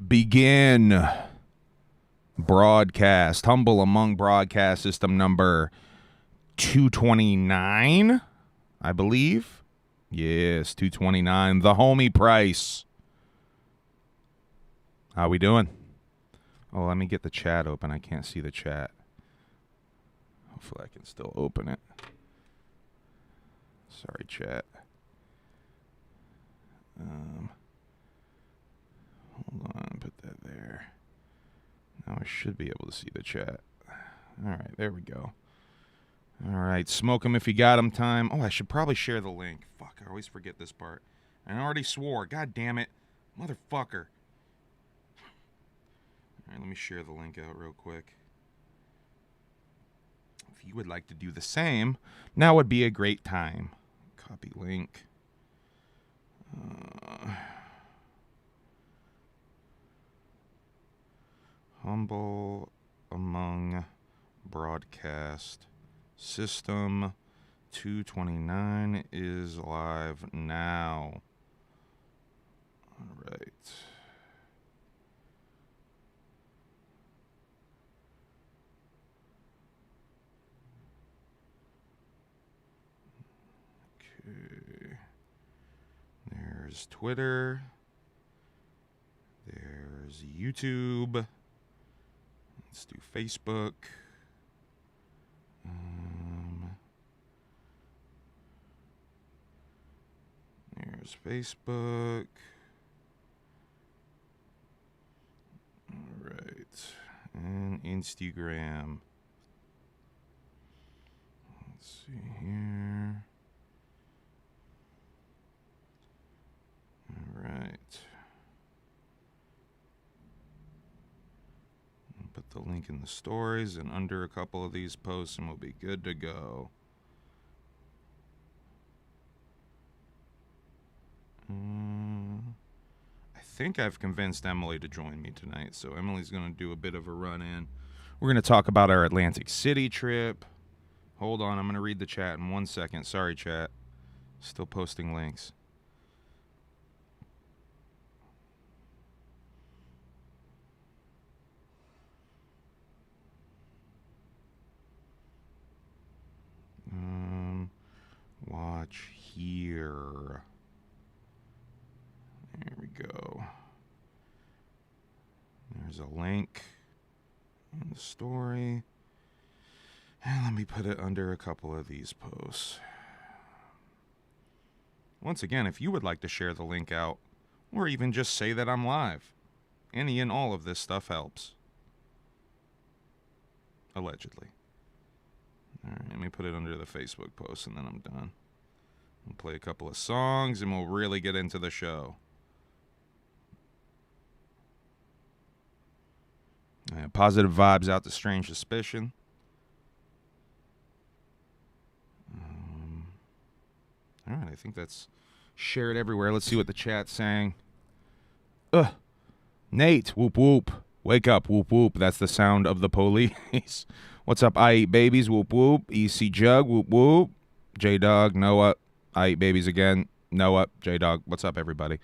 Begin broadcast. Humble among broadcast system number 229, I believe. Yes, 229. The homie price. How we doing? Oh, let me get the chat open. I can't see the chat. Hopefully I can still open it. Sorry, chat. Hold on, put that there. Now I should be able to see the chat. All right, there we go. All right, smoke 'em if you got 'em time. Oh, I should probably share the link. Fuck, I always forget this part. I already swore. God damn it. Motherfucker. All right, let me share the link out real quick. If you would like to do the same, now would be a great time. Copy link. Humble among broadcast system 229 is live now. All right. Okay. There's Twitter. There's YouTube. Let's do Facebook. There's Facebook. All right. And Instagram. Let's see here. All right. Put the link in the stories and under a couple of these posts and we'll be good to go. I think I've convinced Emily to join me tonight, so Emily's going to do a bit of a run-in. We're going to talk about our Atlantic City trip. Hold on, I'm going to read the chat in 1 second. Sorry, chat. Still posting links. Watch here. There we go. There's a link in the story. And let me put it under a couple of these posts. Once again, if you would like to share the link out, or even just say that I'm live, any and all of this stuff helps. Allegedly. All right, let me put it under the Facebook post and then I'm done. We'll play a couple of songs and we'll really get into the show. Positive vibes out to Strange Suspicion. All right, I think that's shared everywhere. Let's see what the chat's saying. Nate, whoop whoop. Wake up, whoop whoop. That's the sound of the police. What's up, I Eat Babies, whoop whoop. EC Jug, whoop whoop. J-Dog, Noah. I Eat Babies again. Noah, J-Dog. What's up, everybody?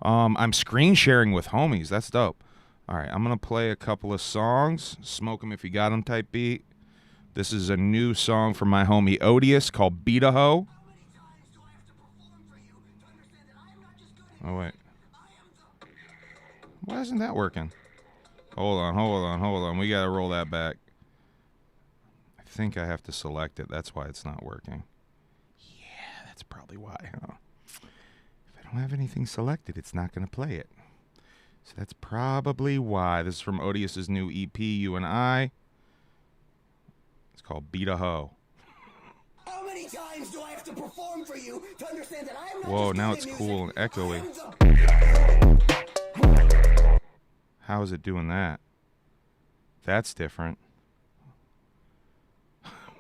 I'm screen sharing with homies. That's dope. All right, I'm going to play a couple of songs. Smoke 'em if you got 'em type beat. This is a new song from my homie Odious called Beat a Hoe. Oh, wait. Why isn't that working? Hold on. We got to roll that back. I think I have to select it. That's why it's not working. Yeah, that's probably why, huh? If I don't have anything selected, it's not going to play it. So that's probably why. This is from Odious's new EP, You and I. It's called Beat a Hoe. How many times do I have to perform for you to understand that I'm not? Whoa, now it's cool and echoey. How is it doing that? That's different.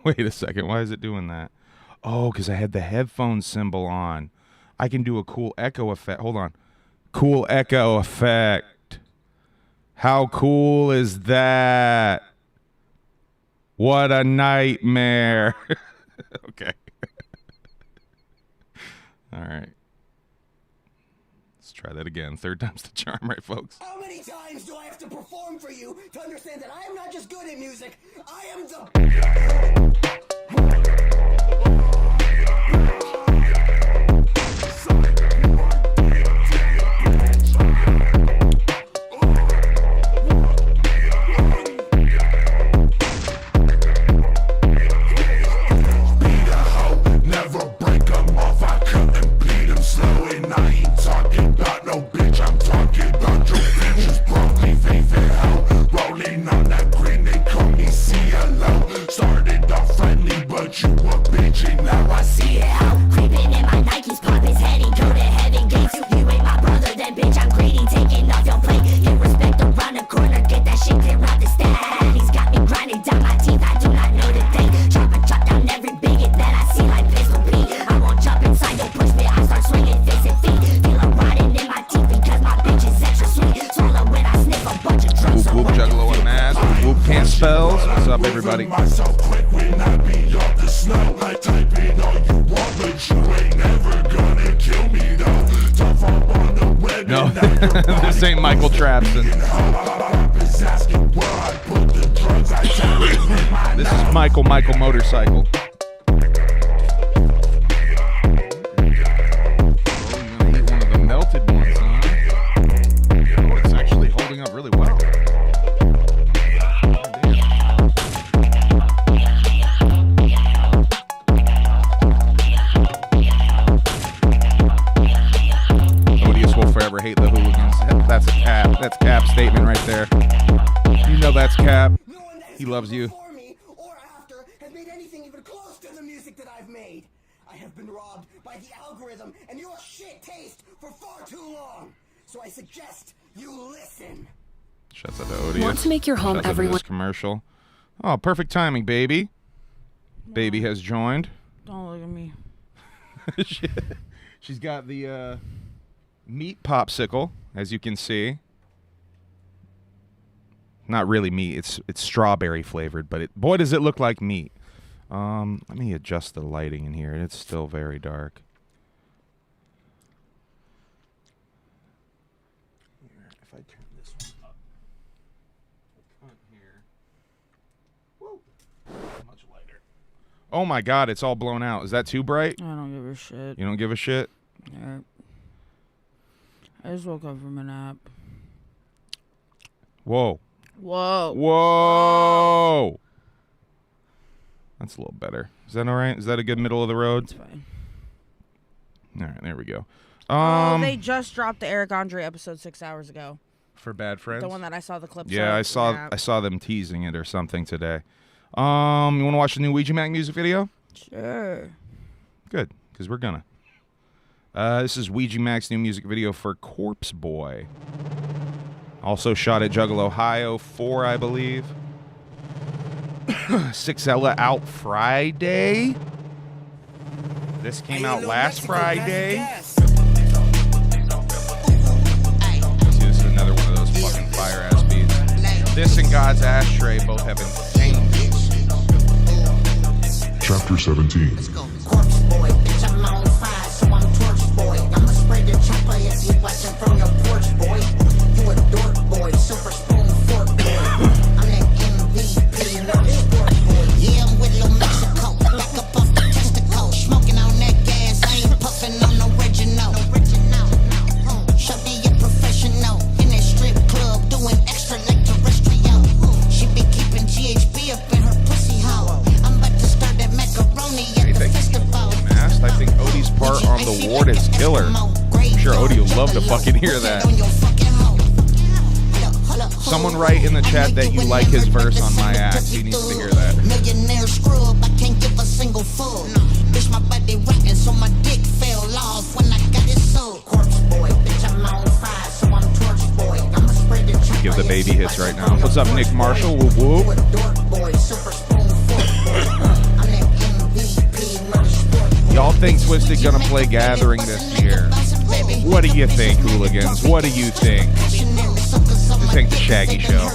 Wait a second. Why is it doing that? Oh, because I had the headphone symbol on. I can do a cool echo effect. Hold on. Cool echo effect. How cool is that? What a nightmare. Okay. All right. Let's try that again. Third time's the charm, right, folks? How many times do I have to perform for you to understand that I am not just good at music, I am the... Spells. What's up, everybody? No, this ain't Michael Trapson. This is Michael Motorcycle. Oh, you're gonna eat one of the melted ones, huh? Oh, it's actually holding up really well. Forever hate the hooligans. That's a Cap. That's Cap's statement right there. You know that's Cap. He loves you. Before me or after has made anything even close to the music that I've made. I have been robbed by the algorithm and your shit taste for far too long. So I suggest you listen. Shouts out to Odious. Want to make your home everyone commercial. Oh, perfect timing, baby. No. Baby has joined. Don't look at me. She's got the meat popsicle, as you can see. Not really meat. It's strawberry flavored, but boy does it look like meat. Let me adjust the lighting in here. It's still very dark. Here, if I turn this one up, here. Whoa, much lighter. Oh my God, it's all blown out. Is that too bright? I don't give a shit. You don't give a shit? Yeah. I just woke up from a nap. Whoa. Whoa. Whoa. That's a little better. Is that all right? Is that a good middle of the road? It's fine. All right, there we go. They just dropped the Eric Andre episode 6 hours ago. For Bad Friends? The one that I saw the clips Yeah, of. I saw them teasing it or something today. You want to watch the new Ouija Mac music video? Sure. Good, because we're gonna. This is Ouija Mac's new music video for Corpse Boy. Also shot at Juggalo, Ohio 4, I believe. 6ella out Friday. This came out last Friday. See, this is another one of those fucking fire-ass beats. This and God's Ashtray both have insane beats. Chapter 17. Corpse boy, bitch, I'm on fire, so I'm torch boy. I'ma spray the chopper if you watching from your porch, boy. You a dork boy, silver spoon fork boy. I'm that MVP, not a sport boy. Yeah, I'm with Lil Mexico, back up off the testicle. Smoking on that gas, I ain't puffing on no original. Shawty a professional, in that strip club, doing extra like terrestrial. She be keeping GHB up in her pussy hole. I'm about to start that macaroni at the festival. Mast, I think Odie's part on the ward is killer. I'm sure Odie will love to fucking hear that. Someone write in the chat that you like his verse on My Axe. He needs to hear that. Millionaire scrub, I can't give a single fuck. Bitch, my body rockin', so my dick fell off when I got it sold. Corpse boy, bitch, I'm on fire, so I'm torch boy. I'ma spread the chopper. Give the baby hits right now. What's up, Nick Marshall? Whoop whoop. You a dork boy, silver spoon fork boy. I'm that MVP, not a sport boy. Y'all think Twisted gonna play Gathering this year? What do you think, hooligans? What do you think? You think the Shaggy Show?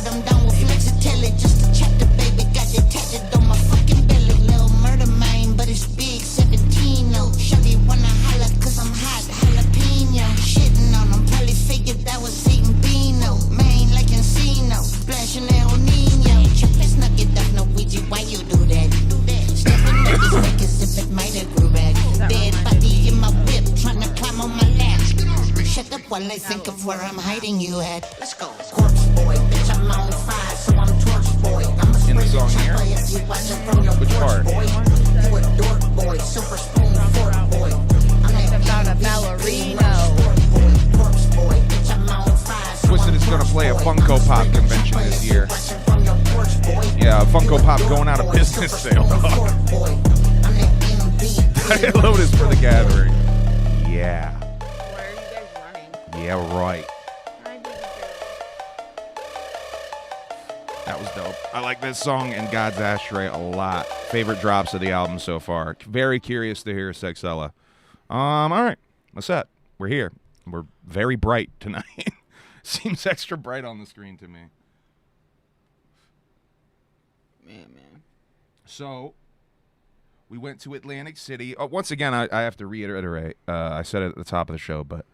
think of where I'm hiding you at. Let's go. Corpse boy, bitch, I'm on fire, so I'm torch boy. I'm a In the spray song your here? chopper if you watching from your Which porch, part? boy. You a dork boy, super spoon fork boy. I'm that about a MV, ballerino. sport boy, corpse boy, bitch, I'm on fire, so Twisted I'm is gonna torch play a boy. Funko I'm a Pop spray your convention chopper this if you year. watching from your porch, boy. Yeah, Funko You a Pop dork going out of boy, business super sale, spoon dog. fork boy. I'm that MV. Lotus for the gathering. Yeah. Why are you guys running? Yeah, right. I did it. That was dope. I like this song and God's Ashtray a lot. Favorite drops of the album so far. Very curious to hear Sexella. All right. What's that? We're here. We're very bright tonight. Seems extra bright on the screen to me. Man. So, we went to Atlantic City. Oh, once again, I have to reiterate. I said it at the top of the show, but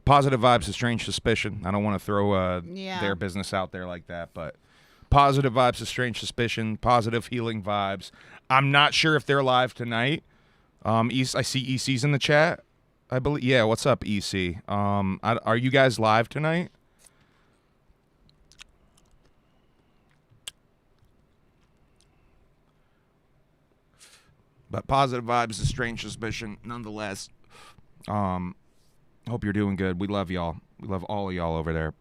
Positive Vibes, A Strange Suspicion. I don't want to throw their business out there like that, but Positive Vibes, A Strange Suspicion, Positive Healing Vibes. I'm not sure if they're live tonight. I see EC's in the chat, I believe. Yeah, what's up, EC? Are you guys live tonight? But Positive Vibes, A Strange Suspicion, nonetheless. Hope you're doing good. We love y'all. We love all of y'all over there.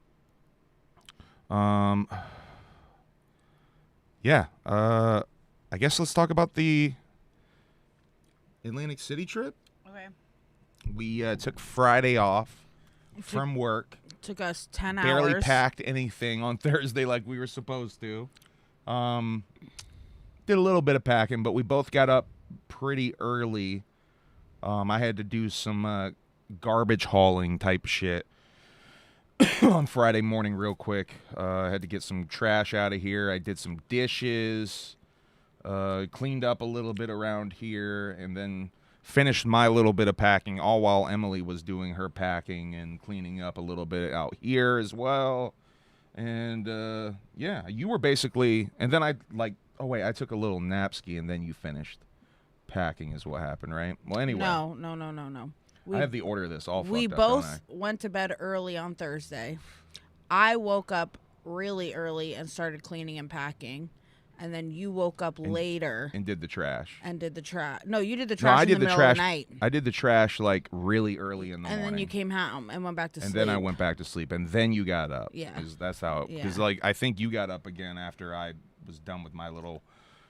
Yeah. I guess let's talk about the Atlantic City trip. Okay. We took Friday off from work. Took us 10 Barely hours. packed anything on Thursday like we were supposed to. Did a little bit of packing, but we both got up pretty early. I had to do some garbage hauling type shit on Friday morning real quick. I had to get some trash out of here. I did some dishes, cleaned up a little bit around here, and then finished my little bit of packing, all while Emily was doing her packing and cleaning up a little bit out here as well. And yeah, you were basically, and then I took a little napski, and then you finished packing is what happened, right? Well, anyway. No. I have the order of this all fucked We up, don't both I? went to bed early on Thursday. I woke up really early and started cleaning and packing. And then you woke up later And did the trash. and did the trash. No, you did the No, trash I in did the the middle trash. of the night. I did the trash like really early in the And morning. then you came home and went back to and sleep. then I went back to sleep, and then you got up. Yeah. 'Cause that's how. Because Yeah. like I think you got up again after I was done with my little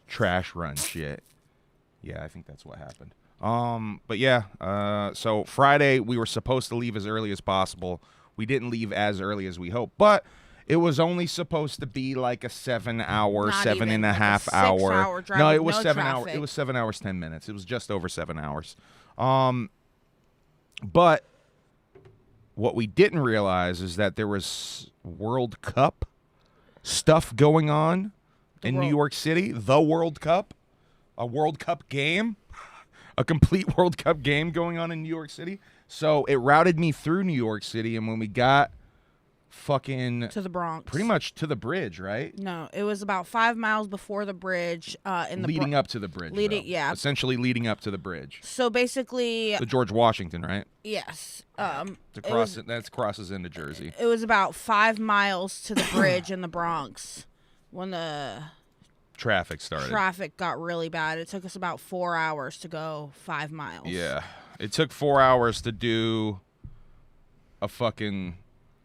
trash run shit. Yeah, I think that's what happened. But yeah. So Friday we were supposed to leave as early as possible. We didn't leave as early as we hoped, but it was only supposed to be like a 7 hour, Not seven even, and a like a half 6 hour. hour drive No, with it was no 7 hours. traffic. It was 7 hours 10 minutes. It was just over 7 hours. But what we didn't realize is that there was World Cup stuff going on in New York City. The World Cup, a World Cup game, a complete World Cup game going on in New York City. So it routed me through New York City, and when we got fucking to the Bronx. pretty much to the bridge, right? No, it was about 5 miles before the bridge. In the Leading up to the bridge. leading- though. yeah. Essentially leading up to the bridge. So basically, The George Washington, right? yes. That crosses into Jersey. It was about 5 miles to the bridge in the Bronx when the Traffic started. traffic got really bad. It took us about 4 hours to go 5 miles. Yeah. It took 4 hours to do a fucking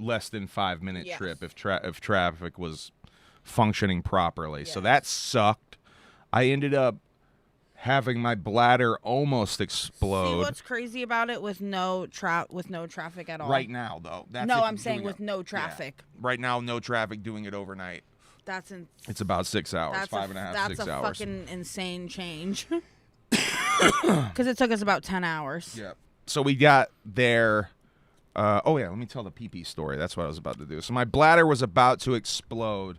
less than 5 minute Yes. trip if traffic was functioning properly. So Yes. that sucked. I ended up having my bladder almost explode. See what's crazy about it with no traffic at all. Right now, though. That's No, if I'm you're saying doing with it- no yeah. traffic. Right now, no traffic, doing it overnight. That's It's about 6 hours, that's five and a half, that's 6 a hours. fucking insane change. Because it took us about 10 hours. Yeah. So we got there. Oh, yeah. Let me tell the pee-pee story. That's what I was about to do. So my bladder was about to explode.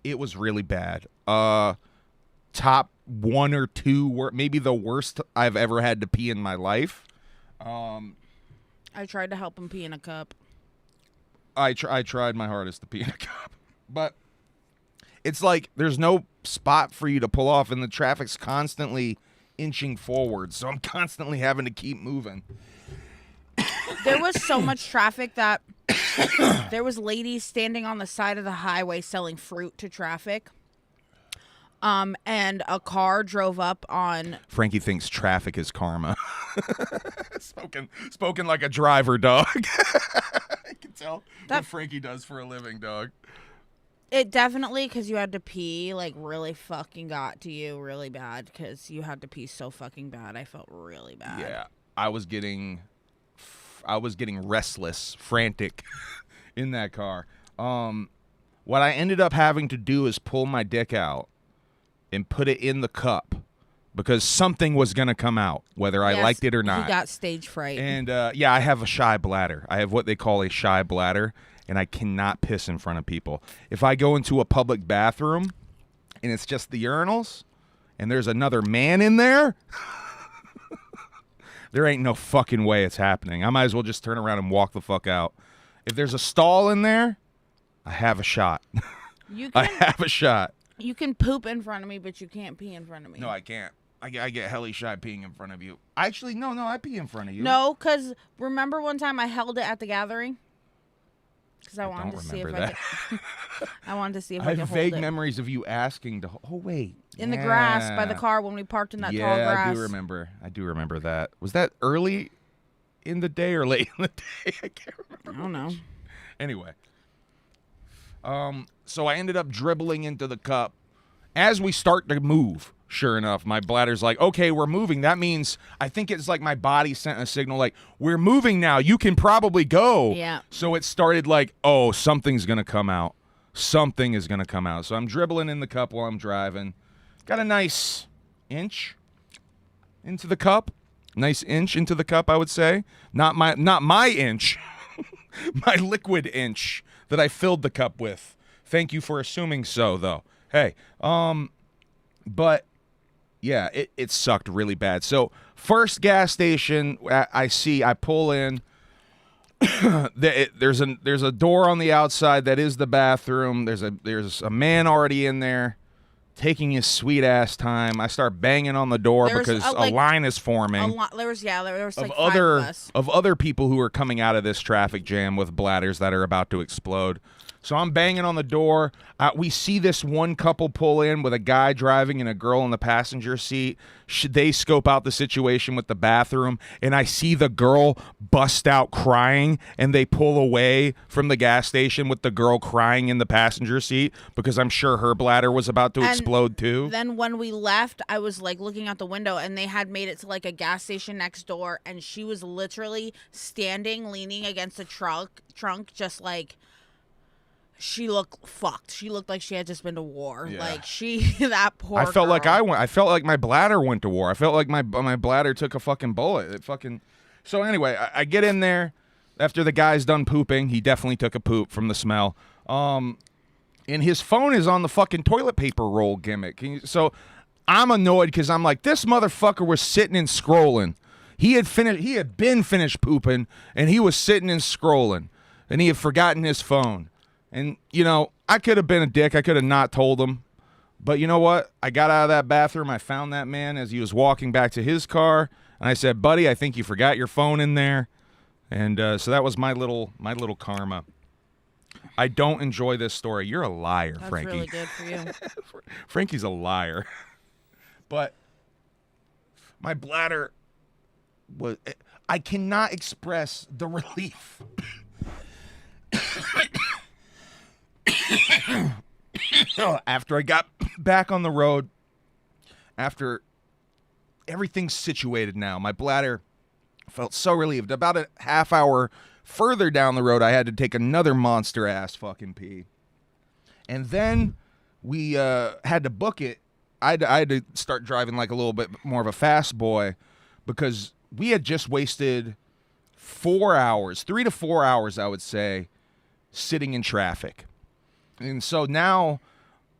It was really bad. Top 1 or 2, maybe the worst I've ever had to pee in my life. I tried to help him pee in a cup. I tried my hardest to pee in a cup. But it's like there's no spot for you to pull off, and the traffic's constantly inching forward. So I'm constantly having to keep moving. There was so much traffic that there was ladies standing on the side of the highway selling fruit to traffic. And a car drove up on. Frankie thinks traffic is karma. Spoken like a driver, dog. I can tell what Frankie does for a living, dog. It definitely, because you had to pee, like, really fucking got to you really bad, because you had to pee so fucking bad. I felt really bad. Yeah, I was getting restless, frantic in that car. What I ended up having to do is pull my dick out and put it in the cup because something was going to come out, whether I liked it or not. He got stage fright. And, yeah, I have a shy bladder. I have what they call a shy bladder, and I cannot piss in front of people. If I go into a public bathroom and it's just the urinals and there's another man in there, there ain't no fucking way it's happening. I might as well just turn around and walk the fuck out. If there's a stall in there, I have a shot. I have a shot. You can poop in front of me, but you can't pee in front of me. No, I can't. I get helly shy peeing in front of you. Actually, no, I pee in front of you. No, because remember one time I held it at the gathering? Because I wanted to see if I could. I wanted to see if I could hold it. I have vague memories of you asking to. Oh wait. In the grass by the car when we parked in that tall grass. Yeah, I do remember that. Was that early in the day or late in the day? I can't remember. I don't know. Anyway. So I ended up dribbling into the cup. As we start to move, sure enough, my bladder's like, okay, we're moving. That means, I think it's like my body sent a signal like, we're moving now. You can probably go. Yeah. So it started like, oh, something's going to come out. Something is going to come out. So I'm dribbling in the cup while I'm driving. Got a nice inch into the cup. Nice inch into the cup, I would say. Not my inch. My liquid inch that I filled the cup with. Thank you for assuming so, though. Hey, but yeah, it sucked really bad. So first gas station I pull in. There's a door on the outside that is the bathroom. There's a man already in there, taking his sweet ass time. I start banging on the door because a line is forming. There was like five of us. Of other people who are coming out of this traffic jam with bladders that are about to explode. So I'm banging on the door. We see this one couple pull in with a guy driving and a girl in the passenger seat. They scope out the situation with the bathroom, and I see the girl bust out crying, and they pull away from the gas station with the girl crying in the passenger seat because I'm sure her bladder was about to explode too. Then when we left, I was like looking out the window, and they had made it to like a gas station next door, and she was literally standing, leaning against the trunk, just like... She looked fucked. She looked like she had just been to war. Yeah. Like that poor I felt girl. like I felt like my bladder went to war. I felt like my bladder took a fucking bullet. So anyway, I get in there after the guy's done pooping. He definitely took a poop from the smell. And his phone is on the fucking toilet paper roll gimmick. So I'm annoyed because I'm like, this motherfucker was sitting and scrolling. He had been finished pooping, and he was sitting and scrolling, and he had forgotten his phone. And, you know, I could have been a dick. I could have not told him. But you know what? I got out of that bathroom. I found that man as he was walking back to his car. And I said, buddy, I think you forgot your phone in there. And so that was my little karma. I don't enjoy this story. You're a liar, That's Frankie. really good for you. Frankie's a liar. But my bladder was... I cannot express the relief... After I got back on the road, after everything's situated now, my bladder felt so relieved. About a half hour further down the road, I had to take another monster ass fucking pee. And then we had to book it. I had to start driving like a little bit more of a fast boy because we had just wasted 4 hours, 3 to 4 hours, I would say, sitting in traffic. And so now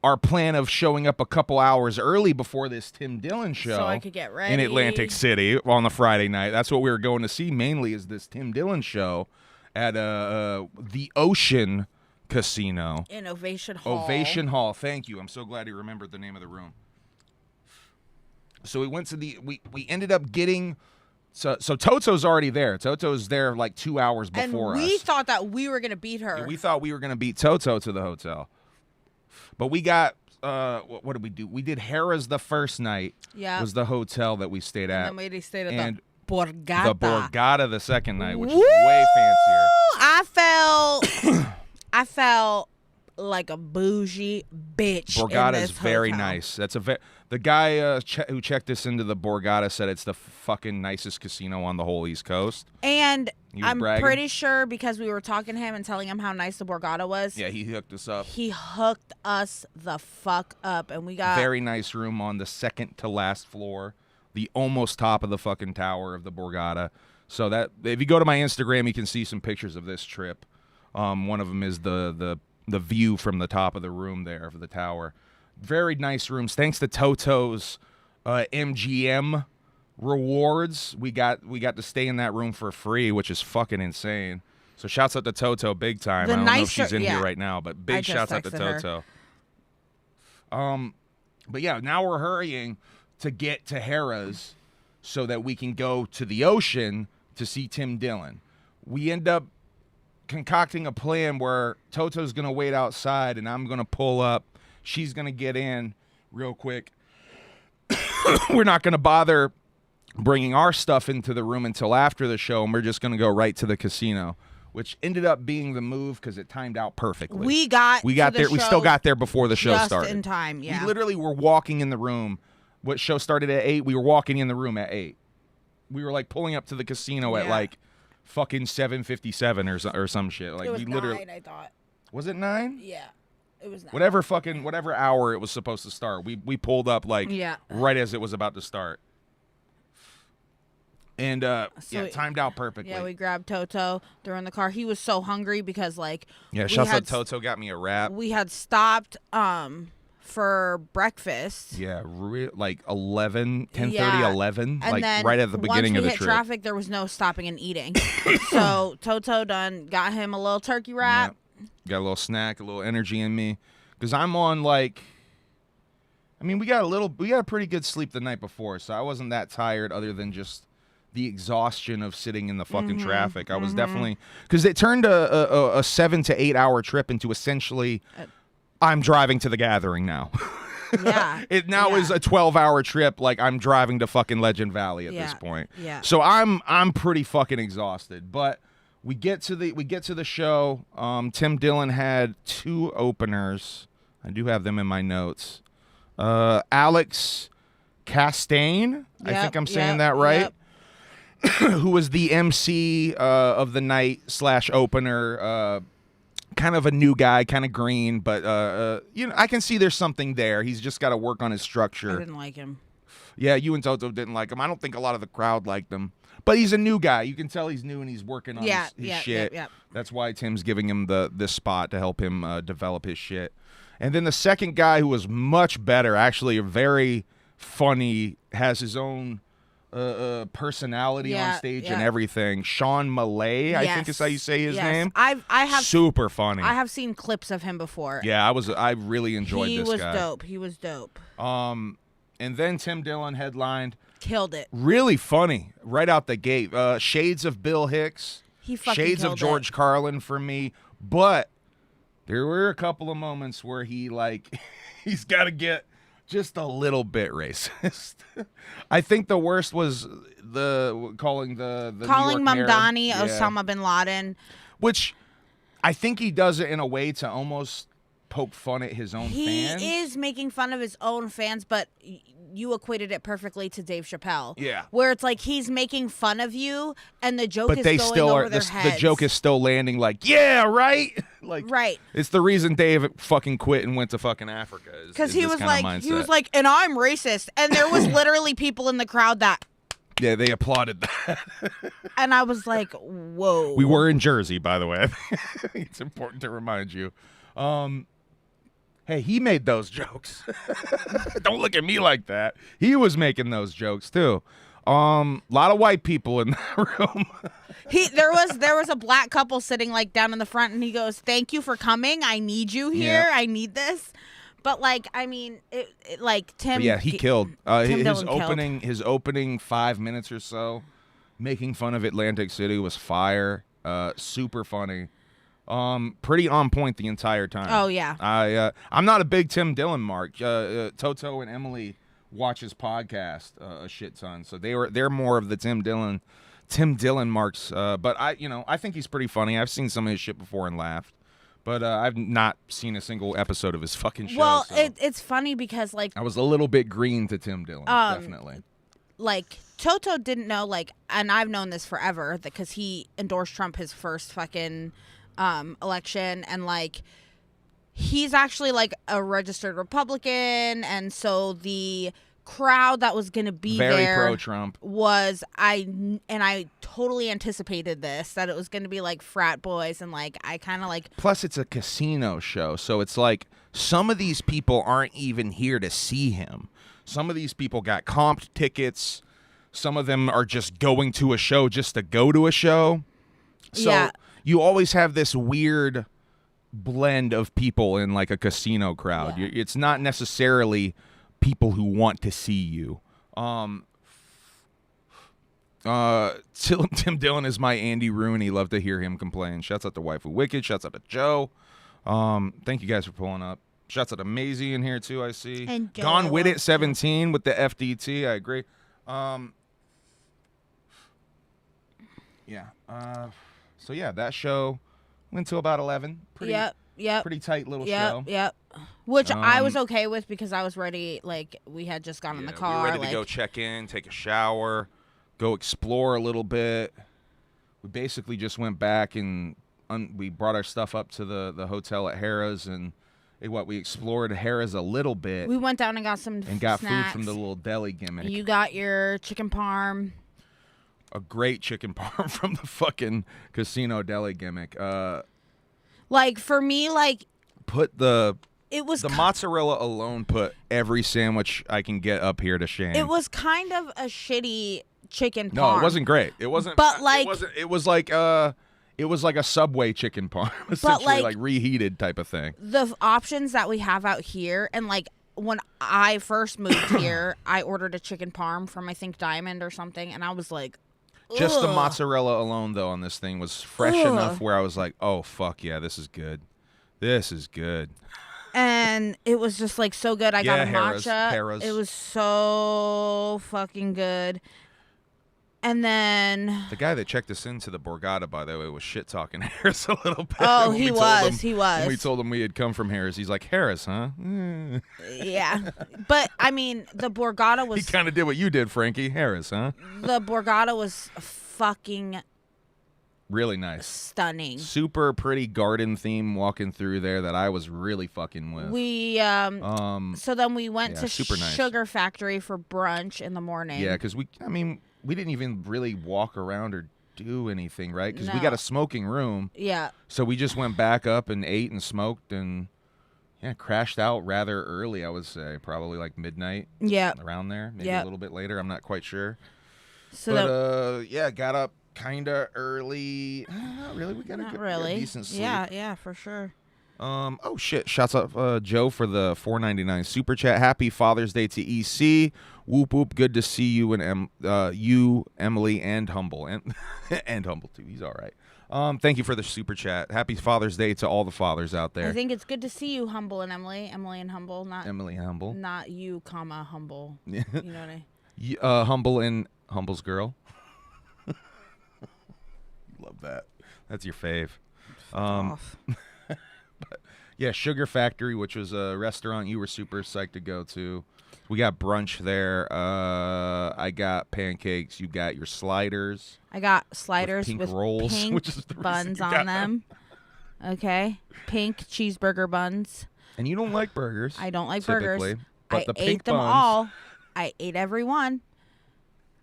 our plan of showing up a couple hours early before this Tim Dillon show So I could get ready. in Atlantic City on the Friday night. That's what we were going to see mainly, is this Tim Dillon show at the Ocean Casino. In Ovation Hall. Ovation Hall. Thank you. I'm so glad you remembered the name of the room. So we went to we ended up getting So Toto's already there. Toto's there like 2 hours And before we us. thought that we were gonna beat her. Yeah, we thought we were gonna beat Toto to the hotel, but we got what did we do? We did Harrah's the first night. Yeah. Was the hotel that we stayed at. And then we stayed at And the Borgata. the Borgata the second night, which is Woo! way fancier. I felt like a bougie bitch. Borgata in is this very hotel. nice. That's the guy who checked us into the Borgata said it's the fucking nicest casino on the whole East Coast. And He was I'm bragging? pretty sure because we were talking to him and telling him how nice the Borgata was. Yeah, he hooked us up. He hooked us the fuck up, and we got Very nice room on the second to last floor, the almost top of the fucking tower of the Borgata. So that if you go to my Instagram, you can see some pictures of this trip. One of them is the view from the top of the room there of the tower. Very nice rooms. Thanks to Toto's MGM rewards, we got to stay in that room for free, which is fucking insane. So shouts out to Toto big time. The I don't know if nicer- she's in yeah. here right now, but I big just shouts out to texted her. Toto. But yeah, now we're hurrying to get to Harrah's so that we can go to the ocean to see Tim Dillon. We end up concocting a plan where Toto's going to wait outside and I'm going to pull up. She's going to get in real quick. We're not going to bother bringing our stuff into the room until after the show, and we're just going to go right to the casino, which ended up being the move because it timed out perfectly. We got to the there. We show still got there before the show just started. in time. Yeah. We literally were walking in the room. What show started at 8? We were walking in the room at 8. We were like pulling up to the casino at Yeah. like fucking 7:57 or some shit. Like it was we literally 9, I thought. Was it 9? Yeah. It was 9. Whatever hour it was supposed to start. We pulled up like Yeah. right as it was about to start. And timed out perfectly. Yeah, we grabbed Toto, threw in the car. He was so hungry because shouts out Toto got me a wrap. we had stopped for breakfast. Yeah, like 11, 10:30, Yeah. 11, And like then right at the beginning once of we the hit trip. traffic, there was no stopping and eating. So Toto got him a little turkey wrap. Yeah. Got a little snack, a little energy in me, because I'm on like. I mean, we got a pretty good sleep the night before, so I wasn't that tired, other than just the exhaustion of sitting in the fucking traffic. I was definitely because it turned a 7 to 8 hour trip into essentially. I'm driving to the gathering now. Yeah. It now Yeah. is a 12-hour trip. Like I'm driving to fucking Legend Valley at this Yeah. point. Yeah. So I'm pretty fucking exhausted. But we get to the show. Tim Dillon had 2 openers. I do have them in my notes. Alex Castaigne. I Yep, think I'm saying yep, that right. yep. Who was the MC of the night / opener. Kind of a new guy, kind of green, but I can see there's something there. He's just got to work on his I structure. didn't like him. Yeah, you and Toto didn't like him. I don't think a lot of the crowd liked him, but he's a new guy. You can tell he's new and he's working on his shit. Yeah. That's why Tim's giving him this spot to help him develop his shit. And then the second guy, who was much better, actually very funny, has his own personality on stage and everything. Sean Malay, I think is how you say his name. I have Super funny. I have seen clips of him before. Yeah, I really enjoyed he this was guy. dope. He was dope. And then Tim Dillon headlined. Killed it. Really funny right out the gate. Shades of Bill Hicks. He fucking Shades of killed George it. Carlin for me. But there were a couple of moments where he's got to get just a little bit racist. I think the worst was calling the New Calling York Mayor. Mamdani Yeah. Osama bin Laden. Which I think he does it in a way to almost poke fun at his own He fans. is making fun of his own fans, but you equated it perfectly to Dave Chappelle. Yeah. Where it's like he's making fun of you and the joke But is they going still over are. their The heads. joke is still landing. Like, yeah, right. Like, Right. It's the reason Dave fucking quit and went to fucking Africa. Because is he this was kinda like, mindset. and I'm racist. And there was literally people in the crowd that, Yeah, they applauded that. and I was like, whoa. We were in Jersey, by the way. It's important to remind you. Hey, he made those jokes. Don't look at me like that. He was making those jokes too. A lot of white people in that room. There was a black couple sitting like down in the front, and he goes, "Thank you for coming. I need you here. Yeah. I need this." But like, I mean, it like Tim. But yeah, he killed. Tim His Dillon killed. opening 5 minutes or so. making fun of Atlantic City was fire. Super funny. Pretty on point the entire time. Oh yeah. I'm not a big Tim Dillon mark. Toto and Emily watch his podcast a shit ton, so they're more of the Tim Dillon marks. But I think he's pretty funny. I've seen some of his shit before and laughed, but I've not seen a single episode of his fucking show. Well, so. it's funny because like I was a little bit green to Tim Dillon, definitely. Like Toto didn't know, like, and I've known this forever because he endorsed Trump his first fucking election, and like he's actually like a registered Republican, and so the crowd that was gonna be Very there pro-Trump. was I totally anticipated this, that it was gonna be like frat boys, and like I kind of like Plus, it's a casino show, so it's like some of these people aren't even here to see him. Some of these people got comped tickets. Some of them are just going to a show just to go to a show. So Yeah. you always have this weird blend of people in like a casino crowd. Yeah. It's not necessarily people who want to see you. Tim Dillon is my Andy Rooney. Love to hear him complain. Shouts out to Waifu Wicked. Shouts out to Joe. Thank you guys for pulling up. Shouts out to Maisie in here too, I see. And Joe, Gone I with love it 17 with the FDT. I agree. Yeah. So yeah, that show went till about 11. Pretty pretty tight little show. Yep. Which I was okay with because I was ready. Like we had just got in the We car. were ready like, to go check in, take a shower, go explore a little bit. We basically just went back and we brought our stuff up to the hotel at Harrah's, and we explored Harrah's a little bit we went down and got some and got snacks. food from the little deli gimmick. You got your chicken parm. A great chicken parm from the fucking casino deli gimmick. Like for me, like Put it was the mozzarella alone put every sandwich I can get up here to shame. It was kind of a shitty chicken parm. No, it wasn't great. It wasn't. But, like- it was like a Subway chicken parm, essentially, like- reheated type of thing. The options that we have out here, and like when I first moved here, I ordered a chicken parm from I think Diamond or something, and I was like, Just the ugh. mozzarella alone, though, on this thing was fresh Ugh. enough where I was like, oh fuck yeah, this is good. This is good. And it was just like so good. I got a Harrah's, matcha. Harrah's. It was so fucking good. And then The guy that checked us into the Borgata, by the way, was shit talking Harris a little bit. Oh, When he we told was, him- he was. When we told him we had come from Harris, he's like, Harris, huh? yeah. But I mean, the Borgata He was kind of did what you did, Frankie. Harris, huh? the Borgata was fucking Really nice. stunning. Super pretty garden theme walking through there that I was really fucking with. We so then we went yeah, to super nice. Sugar Factory for brunch in the morning. Yeah, because we didn't even really walk around or do anything, right? Because we No. got a smoking room. Yeah. So we just went back up and ate and smoked and, crashed out rather early, I would say. Probably like midnight, Yeah. around there. Maybe Yep. a little bit later. I'm not quite sure. So But, got up kind of early. Not really. We got not a really. decent sleep. Yeah, for sure. Oh shit! Shouts out Joe for the $4.99 super chat. Happy Father's Day to EC. Whoop whoop. Good to see you and you, Emily, and Humble, and and Humble too. He's all right. Thank you for the super chat. Happy Father's Day to all the fathers out there. I think it's good to see you, Humble and Emily. Emily and Humble, not Emily Humble. not you, comma Humble. Yeah. You know what I Humble and Humble's girl. Love that. That's your fave. off. Yeah, Sugar Factory, which was a restaurant you were super psyched to go to. We got brunch there. I got pancakes. You got your sliders. I got sliders pink with rolls, pink which is the reason buns you on got them. Okay. Pink cheeseburger buns. And you don't like burgers. I don't like typically, burgers. But I the pink ate them buns, all. I ate every one.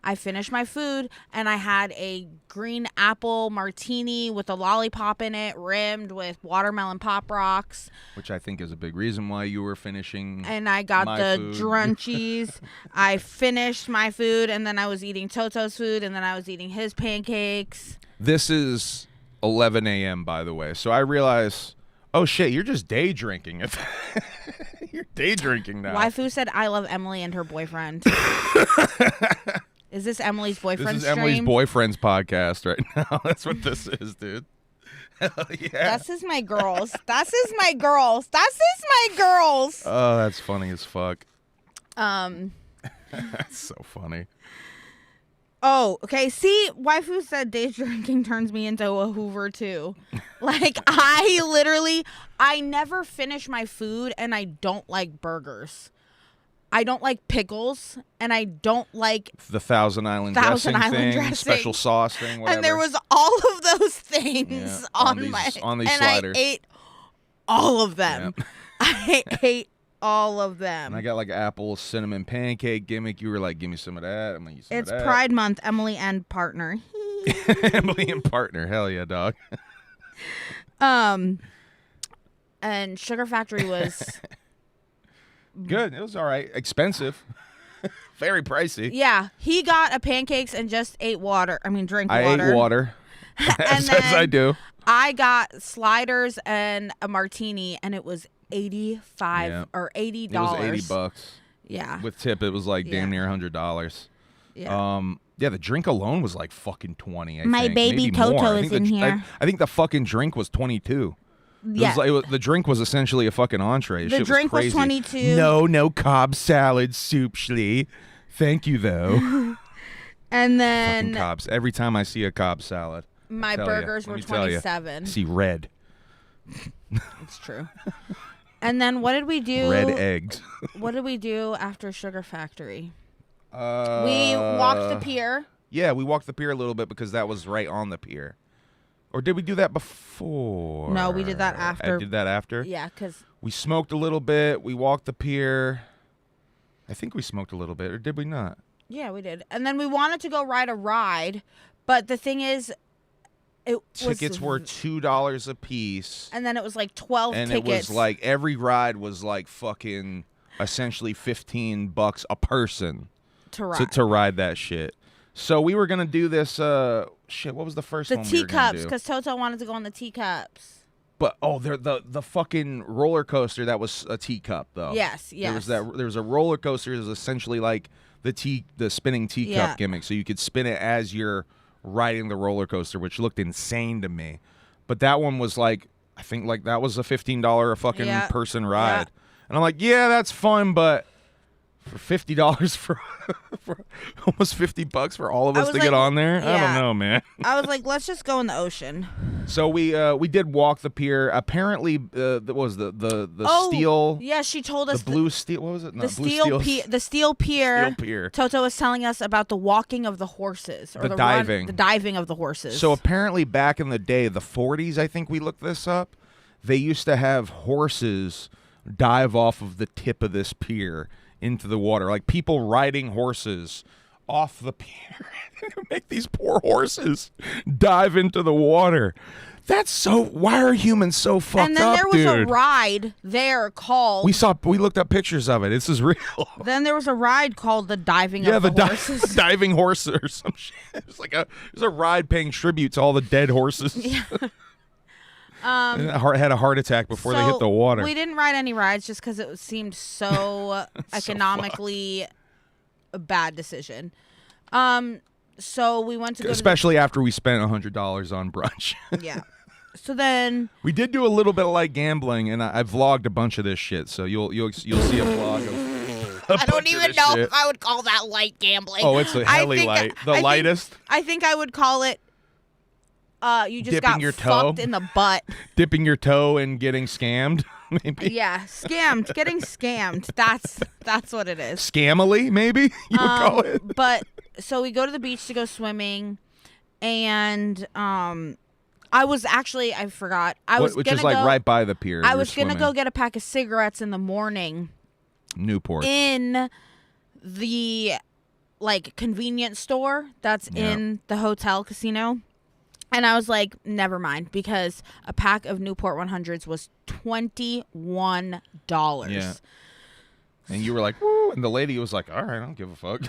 I finished my food, and I had a green apple martini with a lollipop in it, rimmed with watermelon pop rocks. which I think is a big reason why you were finishing. And I got my the food. drunchies. I finished my food, and then I was eating Toto's food, and then I was eating his pancakes. This is 11 a.m., by the way. So I realize, oh, shit, you're just day drinking. You're day drinking now. Waifu said, I love Emily and her boyfriend. Is this Emily's boyfriend This is Emily's boyfriend's podcast right now. That's what this is, dude. Hell yeah. This is my girls. This is my girls. This is my girls. Oh, that's funny as fuck. That's so funny. Oh, okay. See, waifu said day drinking turns me into a Hoover too. Like I never finish my food, and I don't like burgers. I don't like pickles, and I don't like The Thousand Island dressing thing, special sauce thing, whatever. And there was all of those things on these and sliders. I ate all of them. Yep. I ate all of them. And I got like apple cinnamon pancake gimmick. You were like, give me some of that. I'm gonna use some It's of that. Pride Month, Emily and partner. Emily and partner. Hell yeah, dog. And Sugar Factory was Good. It was all right. Expensive. Very pricey. yeah. He got a pancakes and just ate water. I mean, drink I water. ate water. as then I do. I got sliders and a martini, and it was $85 or $80. It was $80. Yeah. With tip, it was like damn near $100. Yeah. Yeah, the drink alone was like fucking 20. I My think. baby Maybe Toto more. is in here. I think the fucking drink was 22. Yeah. The drink was essentially a fucking entree. The Shit drink was crazy. 22. No Cobb salad soup, Schlee. Thank you though. And Fucking then Cobb's. Every time I see a Cobb salad, my tell ya. burgers Let were me tell ya. 27. see red. It's true. And then what did we do? Red eggs. What did we do after Sugar Factory? We We walked the pier. Yeah, we walked the pier a little bit because that was right on the pier. Or did we do that before? No, we did that after. I did that after? Yeah, because We smoked a little bit. We walked the pier. I think we smoked a little bit, or did we not? yeah, we did. And then we wanted to go ride a ride, but the thing is, Tickets were $2 a piece. and then it was like 12 And tickets. it was like every ride was like fucking essentially $15 a person to ride. to ride that shit. So we were gonna do this. Shit, what was the first The one we were gonna teacups, do? because Toto wanted to go on the teacups. But the fucking roller coaster that was a teacup though. Yes, There was yes. there was a roller coaster that was essentially like the spinning teacup Yeah. gimmick, so you could spin it as you're riding the roller coaster, which looked insane to me. But that one was like, I think like that was a $15 a fucking Yeah. person ride, Yeah. and I'm like, yeah, that's fun, but for $50 for almost $50 for all of I us to was get like, on there, I yeah. don't know, man. I was like, let's just go in the ocean. So we did walk the pier. Apparently, what was the Oh, steel? yeah, she told The us blue steel. What was it? No, the blue steel steel. the steel pier. Steel pier. Toto was telling us about the walking of the horses, or The the diving. the diving of the horses. So apparently, back in the day, the 40s, I think we looked this up. They used to have horses dive off of the tip of this pier into the water, like people riding horses off the pier to make these poor horses dive into the water. That's so. Why are humans so fucked up, and then there was dude? a ride there called. We looked up pictures of it. This is real. Then there was a ride called the diving Yeah, of the the horses. diving horse or some shit. It's like there's a ride paying tribute to all the dead horses. Yeah. And had a heart attack before they hit the water. We didn't ride any rides just because it seemed so economically a bad decision. So we went to go Especially after we spent $100 on brunch. yeah. So then We did do a little bit of light gambling, and I vlogged a bunch of this shit. So you'll see a vlog of. I don't even know if I would call that light gambling. Oh, it's a heli light. The lightest. I think I would call it. You just Dipping got your toe? fucked in the butt. Dipping your toe and getting scammed, maybe. Yeah, scammed, getting scammed. That's what it is. Scamily, maybe you would call it. But so we go to the beach to go swimming, and I was actually I forgot Which is like right by the pier. I You're was gonna go swimming. get a pack of cigarettes in the morning Newport. in the like convenience store that's in the hotel casino. And I was like, never mind, because a pack of Newport 100s was $21. Yeah. And you were like, woo, and the lady was like, all right, I don't give a fuck.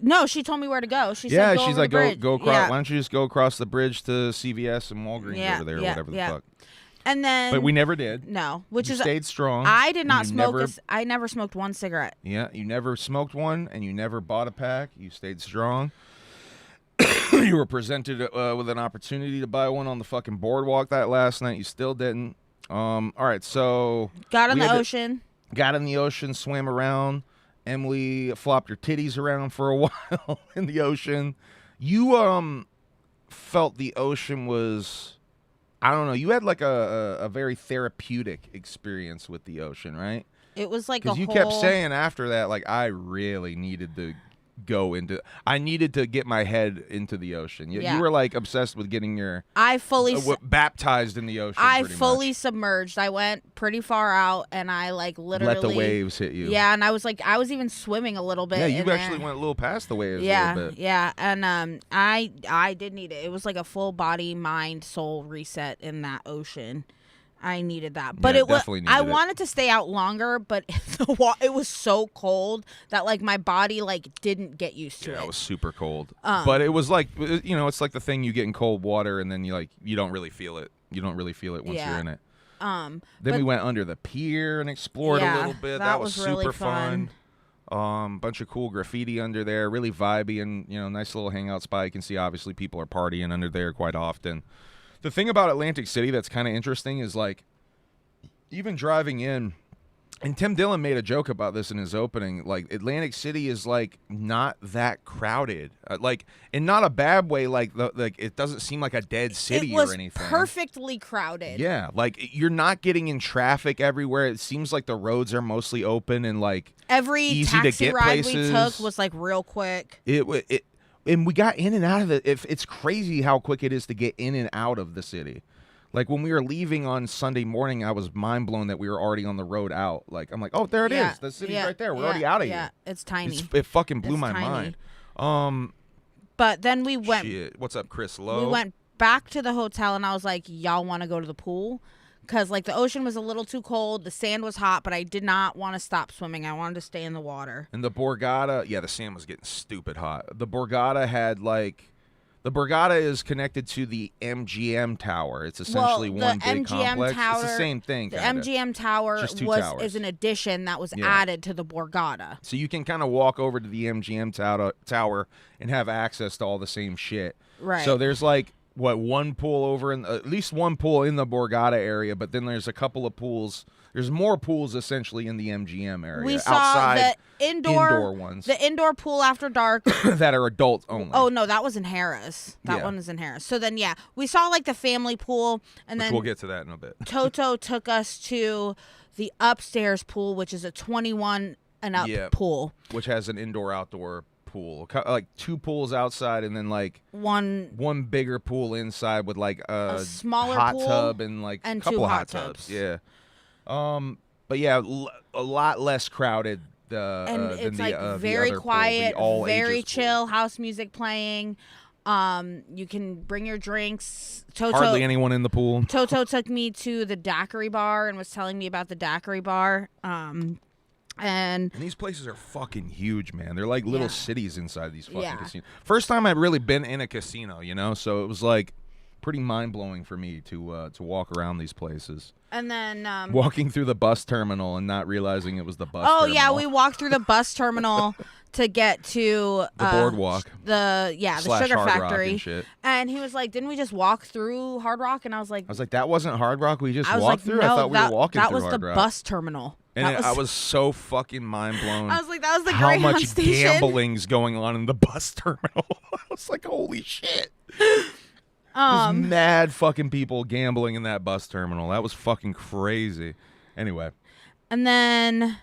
No, she told me where to go. She Yeah, said, go she's over like, the bridge. go across. Yeah. Why don't you just go across the bridge to CVS and Walgreens over there or whatever the fuck. And then, But we never did. no, which You is stayed strong. I did and not you smoke. never- I never smoked one cigarette. Yeah, you never smoked one, and you never bought a pack. You stayed strong. You were presented with an opportunity to buy one on the fucking boardwalk that last night. You still didn't. All right, so Got in we the had to- ocean. got in the ocean, swam around. Emily flopped her titties around for a while in the ocean. You felt the ocean was, I don't know. You had like a very therapeutic experience with the ocean, right? It was like a Because you whole. kept saying after that, like, I really needed to go into, I needed to get my head into the ocean. You, Yeah. you were like obsessed with getting your I fully. baptized in the ocean. I pretty fully much. submerged. I went pretty far out, and I like literally Let the waves hit you. Yeah, and I was even swimming a little bit. Yeah, you in actually there. went a little past the waves a Yeah, little bit. yeah, and I did need it. It was like a full body, mind, soul reset in that ocean. I needed that, but Yeah, it was. definitely I needed it. wanted to stay out longer, but it was so cold that like my body like didn't get used to Yeah, it. it was super cold. But it was like, it's like the thing you get in cold water, and then you don't really feel it. You don't really feel it once Yeah. you're in it. Then but- we went under the pier and explored a Yeah, little bit. that was was really super fun. Bunch of cool graffiti under there, really vibey, and nice little hangout spot. You can see obviously people are partying under there quite often. The thing about Atlantic City that's kind of interesting is like, even driving in, and Tim Dillon made a joke about this in his opening, like Atlantic City is like not that crowded, like in not a bad way, like it doesn't seem like a dead city it was or anything. perfectly crowded. Yeah, like you're not getting in traffic everywhere. It seems like the roads are mostly open and like Every easy to taxi get ride places. we took was like real quick. it and we got in and out of it. It's crazy how quick it is to get in and out of the city. Like when we were leaving on Sunday morning, I was mind blown that we were already on the road out. Like I'm like, oh, there it is. Yeah, The city's yeah, right there. We're yeah, already out of yeah, here. it's tiny. It fucking blew It's my tiny. mind. But then we went. Shit. What's up, Chris Lowe? We went back to the hotel, and I was like, y'all want to go to the pool? Because like the ocean was a little too cold, the sand was hot, but I did not want to stop swimming. I wanted to stay in the water. And the Borgata, yeah, the sand was getting stupid hot. The Borgata had like, the Borgata is connected to the MGM Tower. It's essentially the one big MGM complex. Tower, It's the same thing. The kinda. MGM Tower Just two towers. is an addition that was Yeah. added to the Borgata. So you can kind of walk over to the MGM tower and have access to all the same shit. Right. So there's like one pool over in at least one pool in the Borgata area, but then there's a couple of pools. There's more pools essentially in the MGM area. We saw outside the indoor ones the indoor pool after dark. that are adult only. Oh no, that was in Harris. That Yeah. one was in Harris. So then yeah, we saw like the family pool, and which then we'll get to that in a bit. Toto took us to the upstairs pool, which is a 21 and up Yeah. pool. Which has an indoor-outdoor pool, like two pools outside, and then like One bigger pool inside with like a smaller hot pool tub and like a and couple two of hot tubs. tubs. Yeah. But yeah, a lot less crowded. and than it's the, like the very other pool, the quiet, all very ages chill, house music playing. You can bring your drinks. pool. Hardly anyone in the pool. Toto took me to the daiquiri bar and was telling me about the daiquiri bar. And And these places are fucking huge, man. They're like little Yeah. cities inside these fucking Yeah. casinos. First time I'd really been in a casino, so it was like pretty mind blowing for me to walk around these places. and then Walking through the bus terminal and not realizing it was the bus. oh terminal. yeah, we walked through the bus terminal to get to The boardwalk. the / sugar Hard Rock factory. and shit. And he was like, "Didn't we just walk through Hard Rock?" And I was like, I was like, that wasn't Hard Rock. We just I was walked like, through. no, I thought we were walking that through was Hard the Rock. bus terminal. And That I was so fucking mind blown. I was like, that was the how Greyhound much station. gambling's going on in the bus terminal. I was like, holy shit. There's mad fucking people gambling in that bus terminal. That was fucking crazy. Anyway. And then,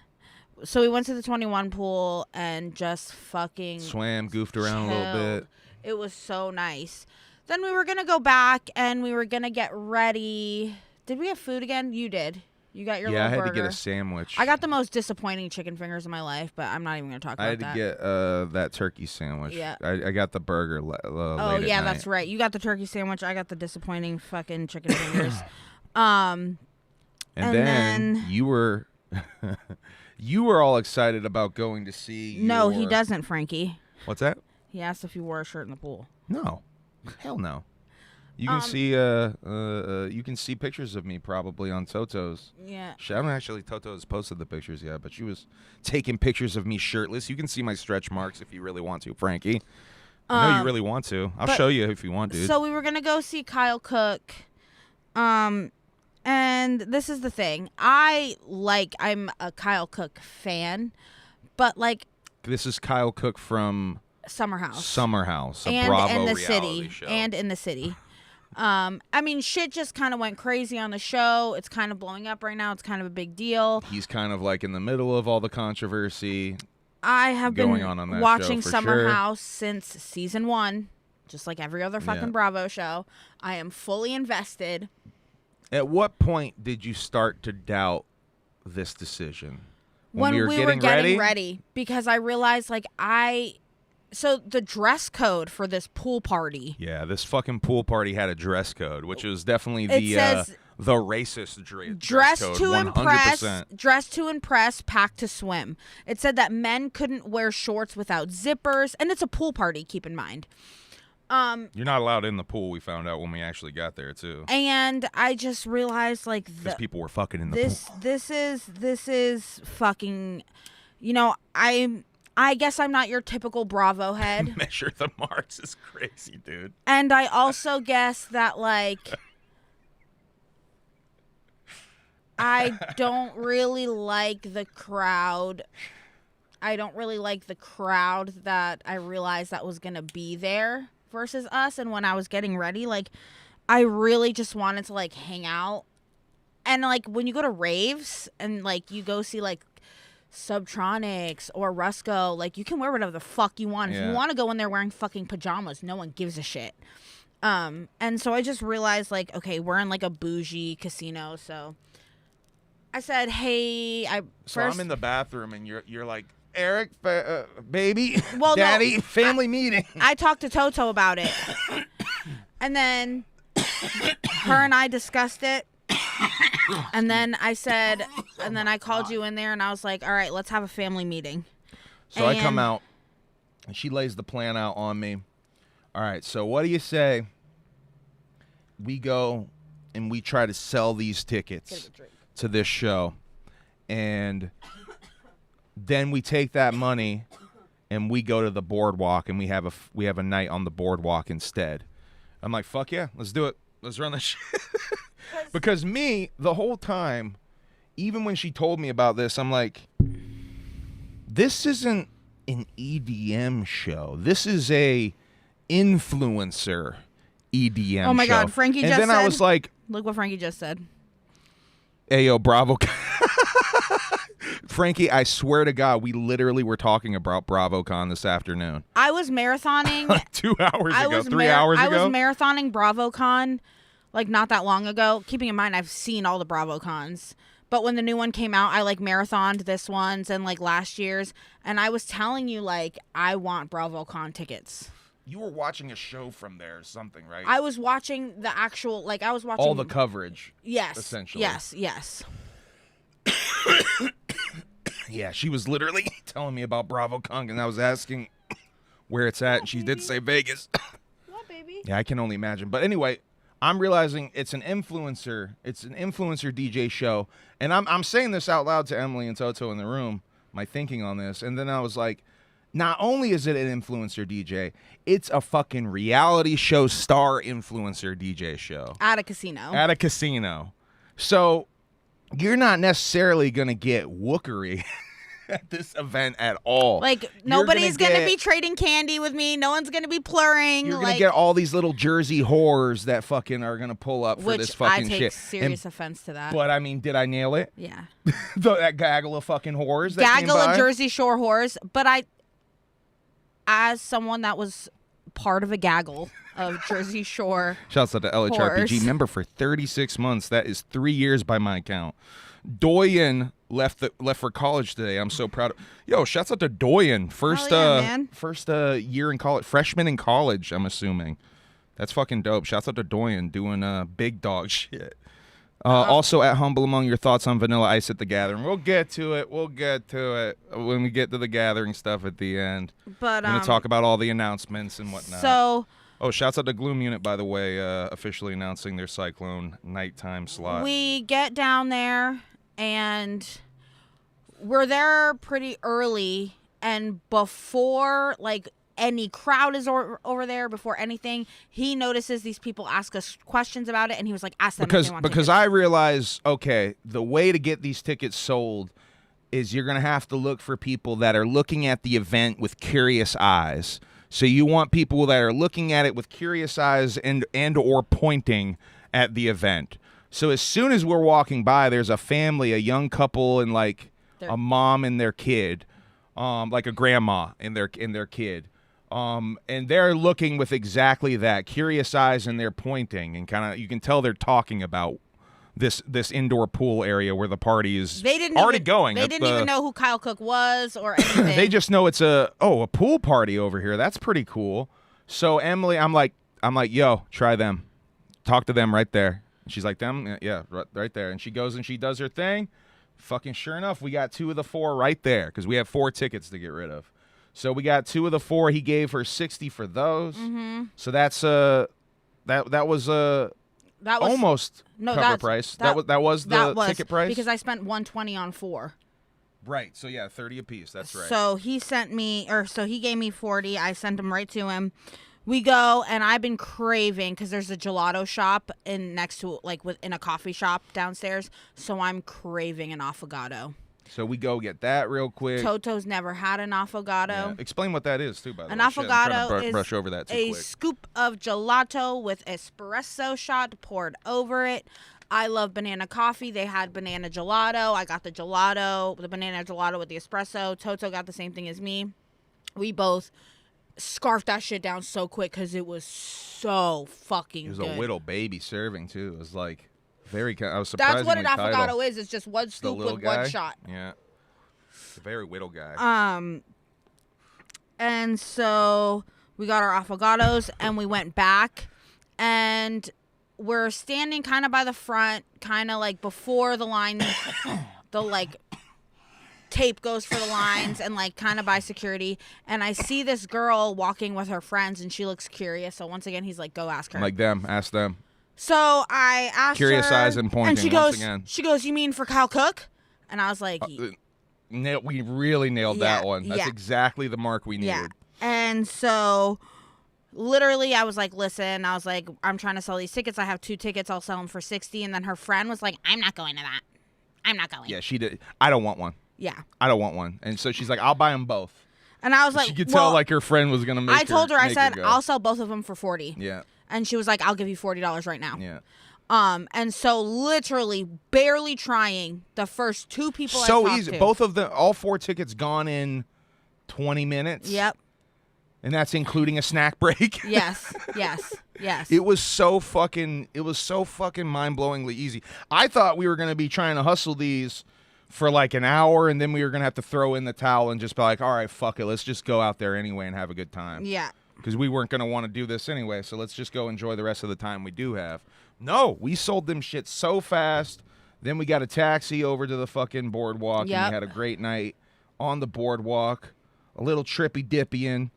so we went to the 21 pool and just fucking Swam, goofed around a little chilled. bit. It was so nice. Then we were going to go back and we were going to get ready. Did we have food again? You did. You got your Yeah, I little had burger. to get a sandwich. I got the most disappointing chicken fingers in my life, but I'm not even going to talk about I had that. to get that turkey sandwich. Yeah. I got the burger Oh, late at yeah, night. that's right. You got the turkey sandwich. I got the disappointing fucking chicken fingers. And And then you were you were all excited about going to see no, he your- doesn't, Frankie. What's that? He asked if you wore a shirt in the pool. No. Hell no. You can see you can see pictures of me probably on Toto's. Yeah. I don't actually. Toto has posted the pictures yet, but she was taking pictures of me shirtless. You can see my stretch marks if you really want to, Frankie. I know you really want to. I'll show you if you want, dude. So we were gonna go see Kyle Cook, and this is the thing. I'm a Kyle Cook fan, but like this is Kyle Cook from Summer House, a and Bravo in the reality city, show. and in the city. I mean, shit just kind of went crazy on the show. It's kind of blowing up right now. It's kind of a big deal. He's kind of like in the middle of all the controversy. I have going been on that watching show for Summer sure. House since season 1, just like every other fucking Bravo show. I am fully invested. At what point did you start to doubt this decision? When we were getting ready, because I realized so the dress code for this pool party. Yeah, this fucking pool party had a dress code, which was definitely the racist dress code, to 100%. Dress to impress, pack to swim. It said that men couldn't wear shorts without zippers, and it's a pool party, keep in mind. You're not allowed in the pool, we found out when we actually got there, too. And I just realized, because people were fucking in the pool. This is fucking, I guess I'm not your typical Bravo head. Measure the marks is crazy, dude. And I also guess that, I don't really like the crowd. I don't really like the crowd that I realized that was going to be there versus us. And when I was getting ready, I really just wanted to, hang out. And, when you go to raves and, you go see, Subtronics or Rusco, you can wear whatever the fuck you want. If you want to go in there wearing fucking pajamas, no one gives a shit. And so I just realized, okay, we're in, a bougie casino, so I said, hey, I'm in the bathroom, and you're like, Eric, baby, well, daddy, no, family meeting. I talked to Toto about it. And then her and I discussed it. And then I called you in there, and I was like, all right, let's have a family meeting. So I come out, and she lays the plan out on me. All right, so what do you say we go and we try to sell these tickets to this show, and then we take that money and we go to the boardwalk, and we have a night on the boardwalk instead. I'm like, fuck yeah, let's do it. Let's run this shit. Because me, the whole time, even when she told me about this, I'm like, this isn't an EDM show. This is a influencer EDM show. Oh my God, Frankie just said. And then I was like, look what Frankie just said. Hey, yo, Bravo. Frankie, I swear to God, we literally were talking about BravoCon this afternoon. I was marathoning. Like 2 hours ago, 3 hours ago. I was marathoning BravoCon not that long ago. Keeping in mind, I've seen all the BravoCons. But when the new one came out, I marathoned this one's and last year's. And I was telling you, I want BravoCon tickets. You were watching a show from there or something, right? I was watching the actual, I was watching. All the coverage. Yes. Essentially. Yes. Yeah, she was literally telling me about BravoCon, and I was asking where it's at, and she did say Vegas. What, baby? Yeah, I can only imagine. But anyway, I'm realizing it's an influencer DJ show, and I'm saying this out loud to Emily and Toto in the room, my thinking on this, and then I was like, not only is it an influencer DJ, it's a fucking reality show star influencer DJ show. At a casino. At a casino. So you're not necessarily going to get wookery at this event at all. Nobody's going to be trading candy with me. No one's going to be plurring. You're going to get all these little Jersey whores that fucking are going to pull up for this fucking shit. I take serious offense to that. But, I mean, did I nail it? Yeah. That gaggle of fucking whores that came by? Gaggle of Jersey Shore whores. But as someone that was part of a gaggle of Jersey Shore shouts out to LHRPG member for 36 months. That is 3 years by my count. Doyen left for college today. I'm so proud of. Yo, shouts out to Doyen. First year in college, freshman in college, I'm assuming. That's fucking dope. Shouts out to Doyen doing big dog shit. Also at Humble Among, your thoughts on Vanilla Ice at the Gathering. We'll get to it when we get to the Gathering stuff at the end. But I'm going to talk about all the announcements and whatnot. So Oh, shouts out to Gloom Unit, by the way, officially announcing their Cyclone nighttime slot. We get down there, and we're there pretty early, and before, like, any crowd is over there, before anything, he notices these people ask us questions about it, and he was like, ask them if they want because tickets. I realize, okay, the way to get these tickets sold is you're going to have to look for people that are looking at the event with curious eyes. So you want people that are looking at it with curious eyes and or pointing at the event. So as soon as we're walking by, there's a family, a young couple, and like a mom and their kid, like a grandma and their kid. And they're looking with exactly that, curious eyes, and they're pointing, and kind of you can tell they're talking about this indoor pool area where the party is already going. They didn't even know who Kyle Cook was or anything. They just know it's a pool party over here. That's pretty cool. So Emily, I'm like, yo, try them. Talk to them right there. And she's like, them? Yeah, right there. And she goes and she does her thing. Fucking sure enough, we got 2 of the 4 right there because we have 4 tickets to get rid of. So we got 2 of the 4. He gave her $60 for those. Mm-hmm. So that's that was almost cover price. That was the ticket price because I spent $120 on 4. Right. So yeah, 30 a piece. That's right. So he gave me 40. I sent him right to him. We go, and I've been craving because there's a gelato shop next to within a coffee shop downstairs. So I'm craving an affogato. So we go get that real quick. Toto's never had an affogato. Yeah. Explain what that is, too, by the way. An affogato is brush over that too a quick. scoop of gelato with espresso shot poured over it. I love banana coffee. They had banana gelato. I got the banana gelato with the espresso. Toto got the same thing as me. We both scarfed that shit down so quick because it was so fucking good. It was a little baby serving, too. It was like... I was surprised. That's what an affogato is. It's just one scoop with guy. one shot. Yeah. It's a very whittle guy. And so we got our affogatos and we went back and we're standing kind of by the front, kind of like before the line, the like tape goes for the lines and like kind of by security. And I see this girl walking with her friends and she looks curious. So once again, he's like, go ask her. Like them. Ask them. So I asked Curious her, eyes and pointing and she once goes, again. She goes, you mean for Kyle Cook? And I was like, we really nailed that one. That's exactly the mark we needed. Yeah. And so literally I was like, listen, I'm trying to sell these tickets. I have 2 tickets. I'll sell them for $60. And then her friend was like, I'm not going to that. I'm not going. Yeah, she did. I don't want one. Yeah. I don't want one. And so she's like, I'll buy them both. And I was like, she could tell like her friend was going to make I told her, I said, go. I'll sell both of them for $40. Yeah. And she was like, I'll give you $40 right now. Yeah. And so literally barely trying the first 2 people I so talked easy. to. Both of all 4 tickets gone in 20 minutes. Yep. And that's including a snack break. Yes. It was so fucking mind-blowingly easy. I thought we were going to be trying to hustle these for like an hour and then we were going to have to throw in the towel and just be like, all right, fuck it. Let's just go out there anyway and have a good time. Yeah. Because we weren't going to want to do this anyway, so let's just go enjoy the rest of the time we do have. No, we sold them shit so fast. Then we got a taxi over to the fucking boardwalk, and we had a great night on the boardwalk. A little trippy-dippy-in.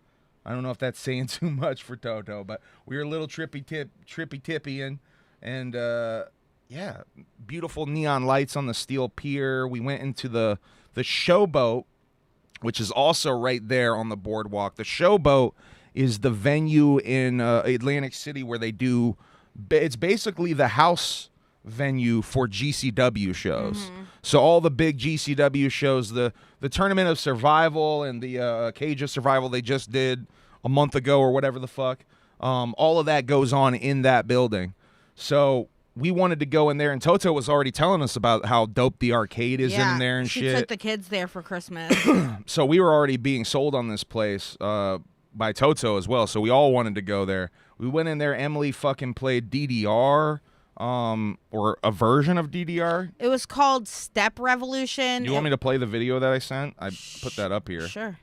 I don't know if that's saying too much for Toto, but we were a little trippy-tippy-in. And, yeah, beautiful neon lights on the steel pier. We went into the Showboat, which is also right there on the boardwalk. The Showboat is the venue in Atlantic City where they do, it's basically the house venue for GCW shows. Mm-hmm. So all the big GCW shows, the Tournament of Survival and the Cage of Survival they just did a month ago or whatever the fuck, all of that goes on in that building. So we wanted to go in there, and Toto was already telling us about how dope the arcade is in there and she shit. She took the kids there for Christmas. So we were already being sold on this place by Toto as well, so we all wanted to go there. We went in there. Emily fucking played DDR, or a version of DDR. It was called Step Revolution. Do you want me to play the video that I sent? I put that up here. Sure.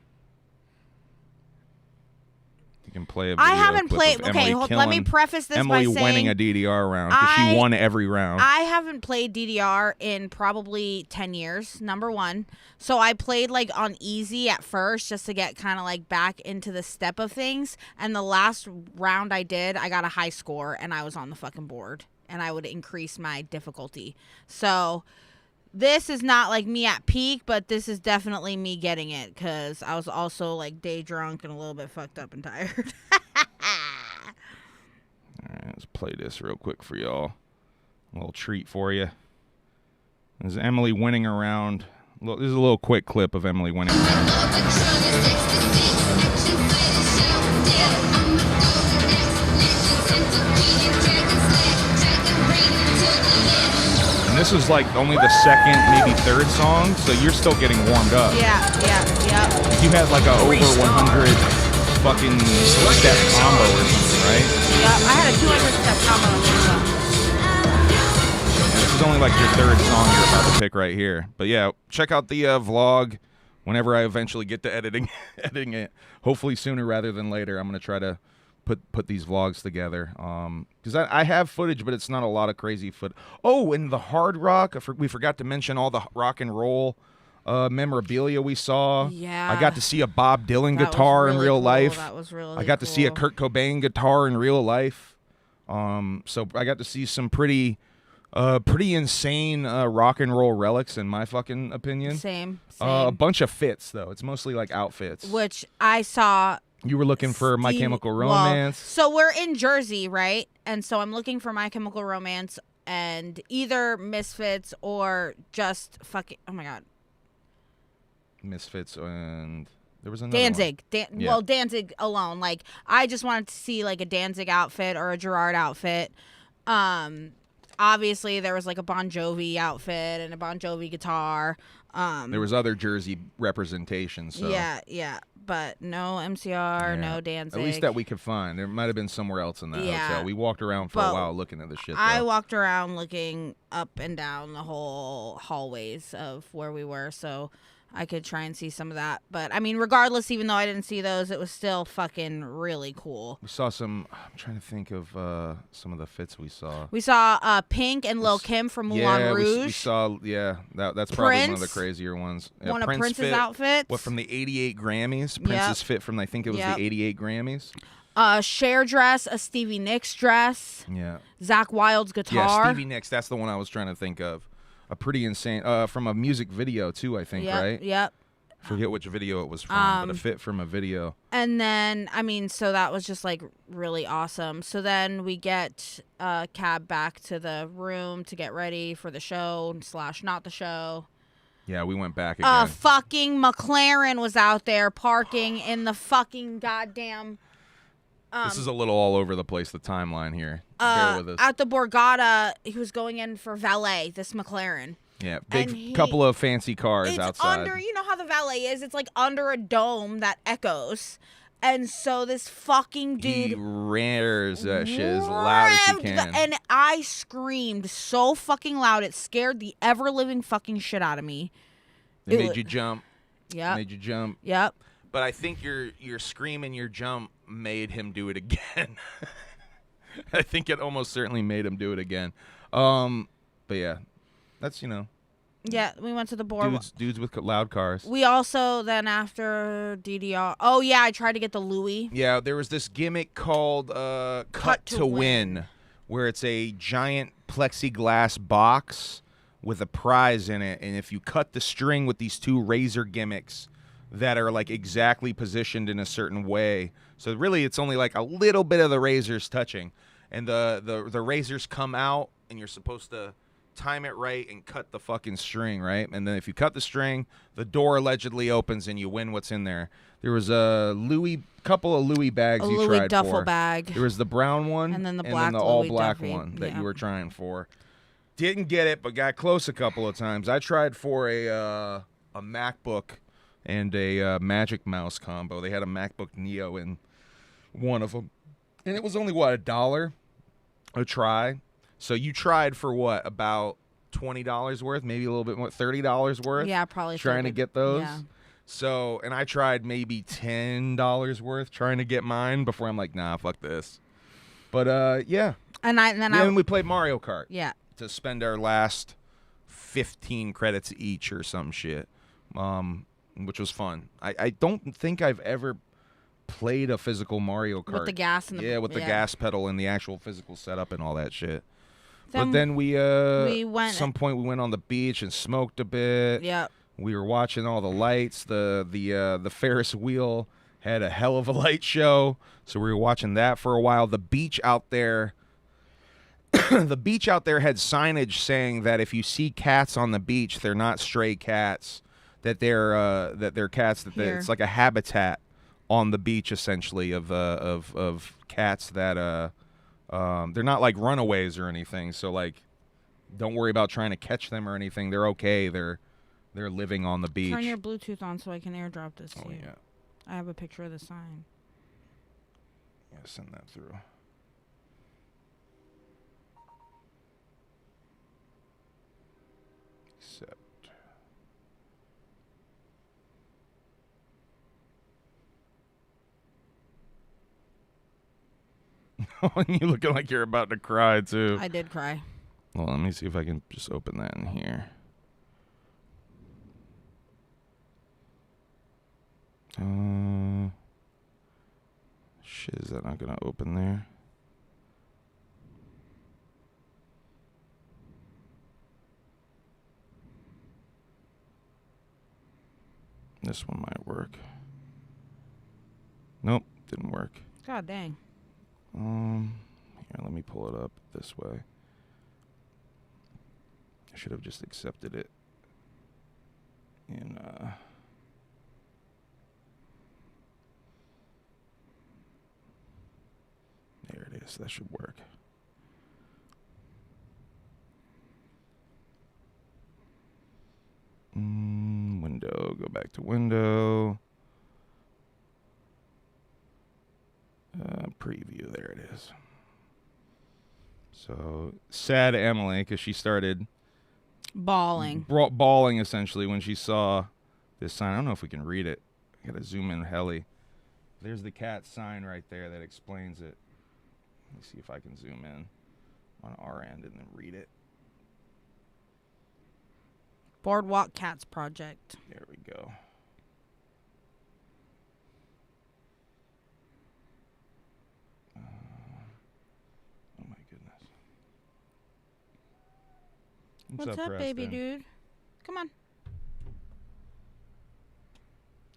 can play a video I haven't clip played. of Okay, Emily let me killing- preface this Emily by saying winning a DDR round because she won every round. I haven't played DDR in probably 10 years, number one. So I played like on easy at first just to get kind of like back into the step of things. And the last round I did, I got a high score and I was on the fucking board. And I would increase my difficulty. So this is not like me at peak, but this is definitely me getting it because I was also like day drunk and a little bit fucked up and tired. All right, let's play this real quick for y'all. A little treat for you. This is Emily winning a round. This is a little quick clip of Emily winning a round. And this is like only the second, maybe third song, so you're still getting warmed up. Yeah. You had like a over 100 fucking step combo or something, right? Yep, I had a 200 step combo. And this is only like your third song you're about to pick right here. But yeah, check out the vlog whenever I eventually get to editing it. Hopefully sooner rather than later. I'm gonna try to put these vlogs together. Because I have footage, but it's not a lot of crazy Oh, and the Hard Rock. We forgot to mention all the rock and roll memorabilia we saw. Yeah. I got to see a Bob Dylan That was guitar in really real cool. life. That was really I got to see a cool. Kurt Cobain guitar in real life. So I got to see some pretty insane rock and roll relics in my fucking opinion. Same. A bunch of fits though. It's mostly like outfits. Which I saw. You were looking for My Chemical Romance. So we're in Jersey, right? And so I'm looking for My Chemical Romance and either Misfits or just fucking. Oh my god. Misfits and there was another Danzig. Yeah. Well, Danzig alone. Like I just wanted to see like a Danzig outfit or a Gerard outfit. Obviously there was like a Bon Jovi outfit and a Bon Jovi guitar. There was other Jersey representation. So Yeah. But no MCR, no Danzig. At least that we could find. There might have been somewhere else in that Yeah. hotel. We walked around for a while looking at the shit. I though. walked around looking up and down the whole hallways of where we were, so I could try and see some of that. But I mean, regardless, even though I didn't see those, it was still fucking really cool. We saw some. I'm trying to think of some of the fits we saw. We saw Pink and Lil Kim from Moulin Rouge. We saw. Yeah, that's probably one of the Prince. crazier ones. Yeah, One of Prince Prince's fit, outfits. What from the '88 Grammys? Prince's fit from I think it was Yep. the '88 Grammys. Cher dress, a Stevie Nicks dress, Yeah. Zach Wilde's guitar. Yeah, Stevie Nicks. That's the one I was trying to think of. A pretty insane. From a music video too, I think. Yep, Right. Yep. Forget which video it was from, but a fit from a video. And then, I mean, so that was just like really awesome. So then we get a cab back to the room to get ready for the show / not the show. Yeah, we went back again. Fucking McLaren was out there parking in the fucking goddamn. This is a little all over the place, the timeline here. Bear with us. At the Borgata, he was going in for valet, this McLaren. Yeah, and big couple of fancy cars It's outside. under, you know how the valet is? It's like under a dome that echoes. And so this fucking dude He rears that shit as loud as he revved can. and I screamed so fucking loud it scared the ever living fucking shit out of me. They it made wa- you jump. Yep. Made you jump. Yep. But I think your scream and your jump made him do it again. I think it almost certainly made him do it again. But yeah, that's Yeah, we went to the board. dudes with loud cars. We also then after DDR. Oh yeah, I tried to get the Louis. Yeah, there was this gimmick called Cut to Win, where it's a giant plexiglass box with a prize in it, and if you cut the string with these two razor gimmicks that are like exactly positioned in a certain way, so really it's only like a little bit of the razors touching, and the razors come out, and you're supposed to time it right and cut the fucking string, right? And then if you cut the string, the door allegedly opens and you win what's in there. There was a couple of Louis bags A you Louis tried duffel for. bag. There was the brown one And then the black all Louis black Duffy. one that Yeah. you were trying for. Didn't get it, but got close a couple of times. I tried for a MacBook and a Magic Mouse combo. They had a MacBook Neo in one of them, and it was only $1 a try. So you tried for what, about $20 worth, maybe a little bit more, $30 worth? Yeah, probably Trying to 30. get those. Yeah. So, and I tried maybe $10 worth trying to get mine before I'm like, nah, fuck this. But yeah. And then Then we played Mario Kart. Yeah. To spend our last 15 credits each or some shit, which was fun. I don't think I've ever played a physical Mario Kart with the gas and with the gas pedal and the actual physical setup and all that shit. Then but then we went at some point we went on the beach and smoked a bit. Yeah. We were watching all the lights. The Ferris wheel had a hell of a light show, so we were watching that for a while. The beach out there the beach out there had signage saying that if you see cats on the beach, they're not stray cats, that they're cats that it's like a habitat on the beach essentially of cats that they're not like runaways or anything. So like, don't worry about trying to catch them or anything. They're okay. They're living on the beach. Turn your Bluetooth on so I can airdrop this to you. Yeah. I have a picture of the sign. Yeah, send that through. Except. You looking like you're about to cry too. I did cry. Well, let me see if I can just open that in here. Shit, is that not gonna open there? This one might work. Nope, didn't work. God dang. Here, let me pull it up this way. I should have just accepted it. And there it is. That should work. Window. Go back to window. Preview. There it is. So sad Emily because she started Bawling. Bawling essentially when she saw this sign. I don't know if we can read it. I gotta zoom in heli. There's the cat sign right there that explains it. Let me see if I can zoom in on our end and then read it. Boardwalk Cats Project. There we go. Oh my goodness. What's up, baby dude? Come on.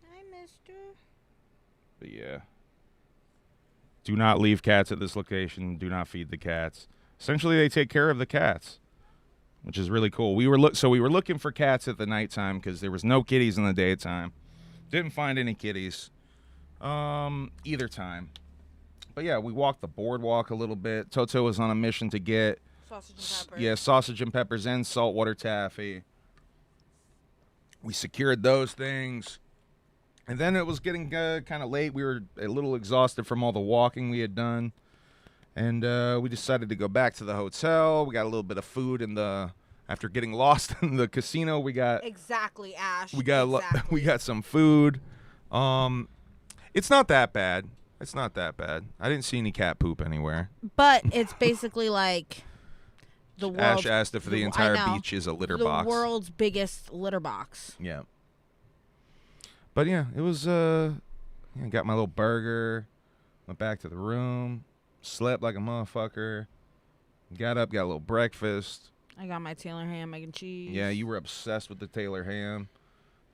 I missed you. But yeah. Do not leave cats at this location. Do not feed the cats. Essentially, they take care of the cats, which is really cool. We were looking for cats at the nighttime because there was no kitties in the daytime. Didn't find any kitties either time. But yeah, we walked the boardwalk a little bit. Toto was on a mission to get sausage and peppers. Yeah, sausage and peppers and saltwater taffy. We secured those things. And then it was getting kind of late. We were a little exhausted from all the walking we had done. And we decided to go back to the hotel. We got a little bit of food after getting lost in the casino. We got Exactly, Ash. we got exactly. we got some food. It's not that bad. It's not that bad. I didn't see any cat poop anywhere. But it's basically like the world. Ash asked if the entire beach is a litter box. The world's biggest litter box. Yeah. But yeah, it was. I got my little burger. Went back to the room. Slept like a motherfucker. Got up, got a little breakfast. I got my Taylor ham, egg and cheese. Yeah, you were obsessed with the Taylor ham.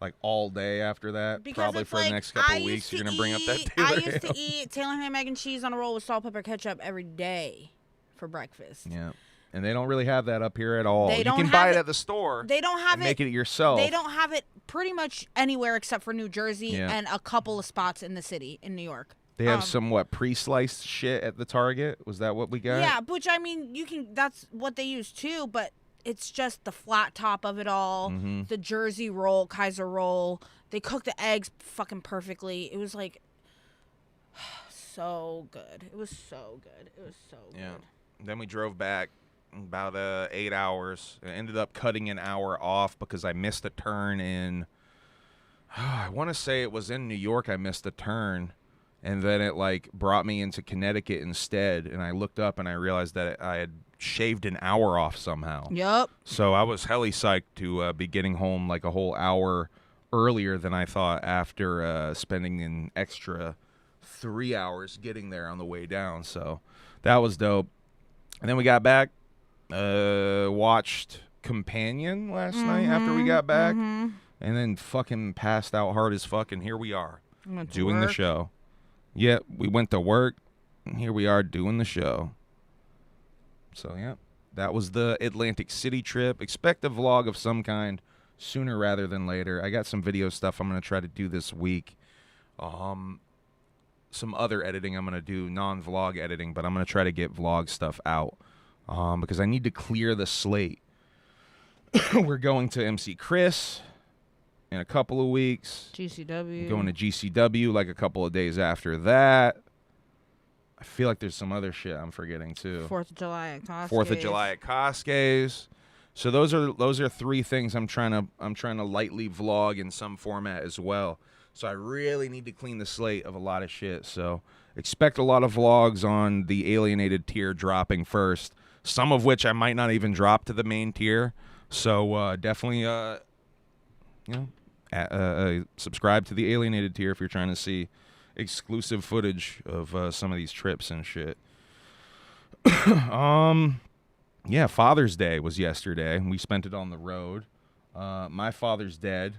Like all day after that. Because probably it's for like, the next couple I of weeks, used to you're going to bring up that Taylor I ham. used to eat Taylor ham, egg and cheese on a roll with salt, pepper, ketchup every day for breakfast. Yeah. And they don't really have that up here at all. They You don't can have buy it it- at the store. They don't have and make it yourself. They don't have it pretty much anywhere except for New Jersey Yeah. and a couple of spots in the city in New York. They have some pre-sliced shit at the Target. Was that what we got? Yeah, which I mean, you can. That's what they use too, but it's just the flat top of it all. Mm-hmm. The Jersey roll, Kaiser roll. They cook the eggs fucking perfectly. It was like so good. It was so good. It was so Yeah. good. Then we drove back about 8 hours. I ended up cutting an hour off because I missed a turn in I want to say it was in New York. I missed a turn, and then it like brought me into Connecticut instead. And I looked up and I realized that I had shaved an hour off somehow. Yup. So I was helly psyched to be getting home like a whole hour earlier than I thought after spending an extra 3 hours getting there on the way down. So that was dope. And then we got back, watched Companion last night after we got back, and then fucking passed out hard as fuck, and here we are doing the show. Yeah, we went to work, and here we are doing the show. So, yeah, that was the Atlantic City trip. Expect a vlog of some kind sooner rather than later. I got some video stuff I'm going to try to do this week. Some other editing I'm going to do, non-vlog editing, but I'm going to try to get vlog stuff out because I need to clear the slate. We're going to MC Chris in a couple of weeks. GCW. Going to GCW like a couple of days after that. I feel like there's some other shit I'm forgetting too. 4th of July at Costco's. 4th of July at Costco's. So those are three things I'm trying to lightly vlog in some format as well. So I really need to clean the slate of a lot of shit. So expect a lot of vlogs on the Alienated tier dropping first. Some of which I might not even drop to the main tier. So definitely, subscribe to the Alienated tier if you're trying to see exclusive footage of some of these trips and shit. Yeah, Father's Day was yesterday. We spent it on the road. My father's dead.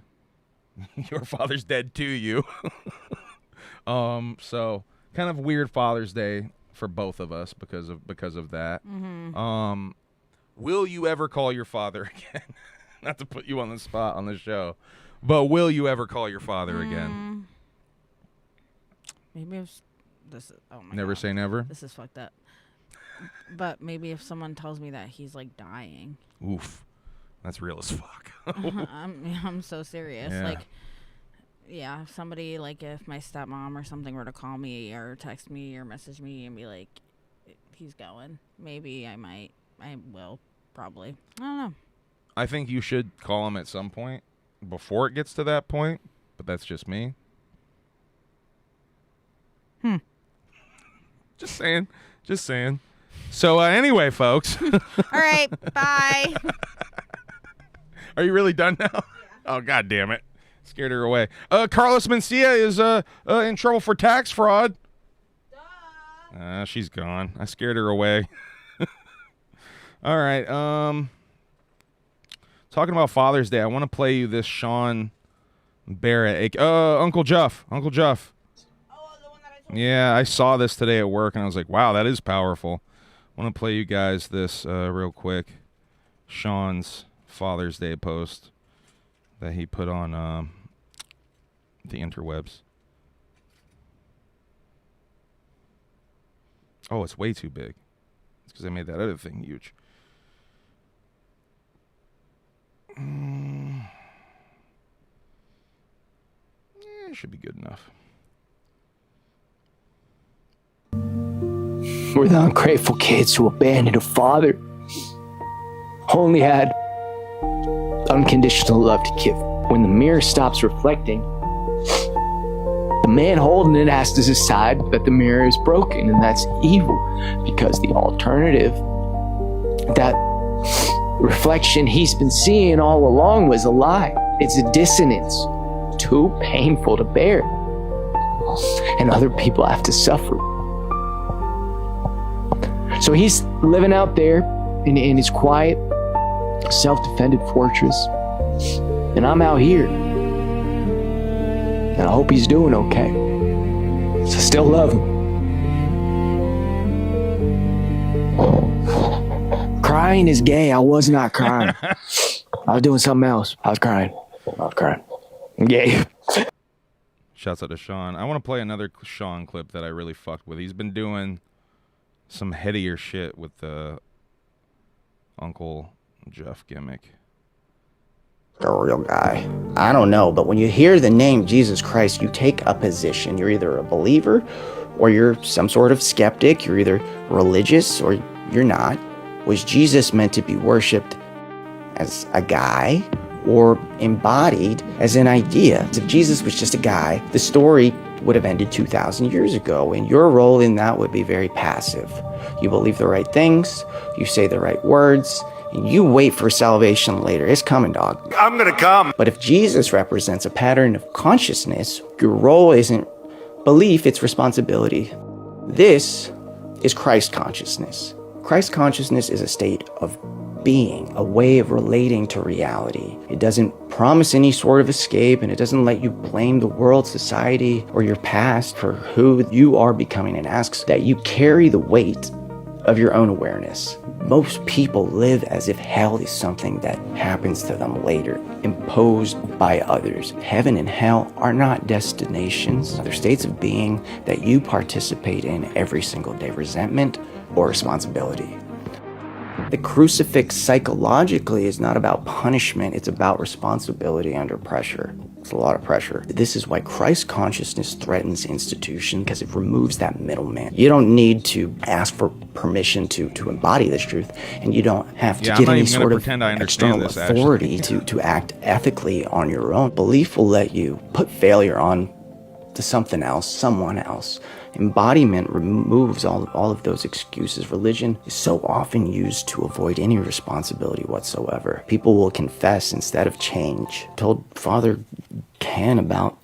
Your father's dead too, you. So kind of weird Father's Day for both of us because of that. Will you ever call your father again? Not to put you on the spot on the show, but will you ever call your father again? Maybe if this is, oh my Never God. say never. This is fucked up. But maybe if someone tells me that he's like dying. Oof, that's real as fuck. I'm so serious. Yeah. Like, yeah, if somebody, like, if my stepmom or something were to call me or text me or message me and be like, he's going, maybe I will, probably. I don't know. I think you should call him at some point before it gets to that point, but that's just me. Just saying. So anyway, folks. All right, bye. Are you really done now? Yeah. Oh, God damn it. Scared her away. Carlos Mencia is in trouble for tax fraud. Duh. She's gone. I scared her away. All right. Talking about Father's Day, I want to play you this Sean Barrett. Uncle Jeff. Oh, the one that I told you. Yeah, I saw this today at work, and I was like, wow, that is powerful. I want to play you guys this real quick. Sean's Father's Day post that he put on the interwebs. Oh, it's way too big. It's because I made that other thing huge. It should be good enough. We're the ungrateful kids who abandoned a father. Only had unconditional love to give. When the mirror stops reflecting, the man holding it has to decide that the mirror is broken, and that's evil, because the alternative, that reflection he's been seeing all along, was a lie. It's a dissonance, too painful to bear, and other people have to suffer. So he's living out there in his quiet, self-defended fortress, and I'm out here, and I hope he's doing okay. So I still love him. Crying is gay. I was not crying. I was doing something else. I was crying. Gay. Shouts out to Sean. I want to play another Sean clip that I really fucked with. He's been doing some headier shit with the Uncle Jeff gimmick. A real guy. I don't know, but when you hear the name Jesus Christ, you take a position. You're either a believer or you're some sort of skeptic. You're either religious or you're not. Was Jesus meant to be worshipped as a guy or embodied as an idea. If Jesus was just a guy, the story would have ended 2,000 years ago, and your role in that would be very passive. You believe the right things, you say the right words, and you wait for salvation later. It's coming, dog. I'm gonna come. But if Jesus represents a pattern of consciousness, your role isn't belief, it's responsibility. This is Christ consciousness. Christ consciousness is a state of being, a way of relating to reality. It doesn't promise any sort of escape, and it doesn't let you blame the world, society, or your past for who you are becoming. It asks that you carry the weight of your own awareness. Most people live as if hell is something that happens to them later, imposed by others. Heaven and hell are not destinations. They're states of being that you participate in every single day. Resentment or responsibility. The crucifix psychologically is not about punishment, it's about responsibility under pressure. It's a lot of pressure. This is why Christ consciousness threatens institution, because it removes that middleman. You don't need to ask for permission to embody this truth, and you don't have to get any sort of external authority to act ethically on your own. Belief will let you put failure on to something else, someone else. Embodiment removes all of those excuses. Religion is so often used to avoid any responsibility whatsoever. People will confess instead of change. I told Father Ken about,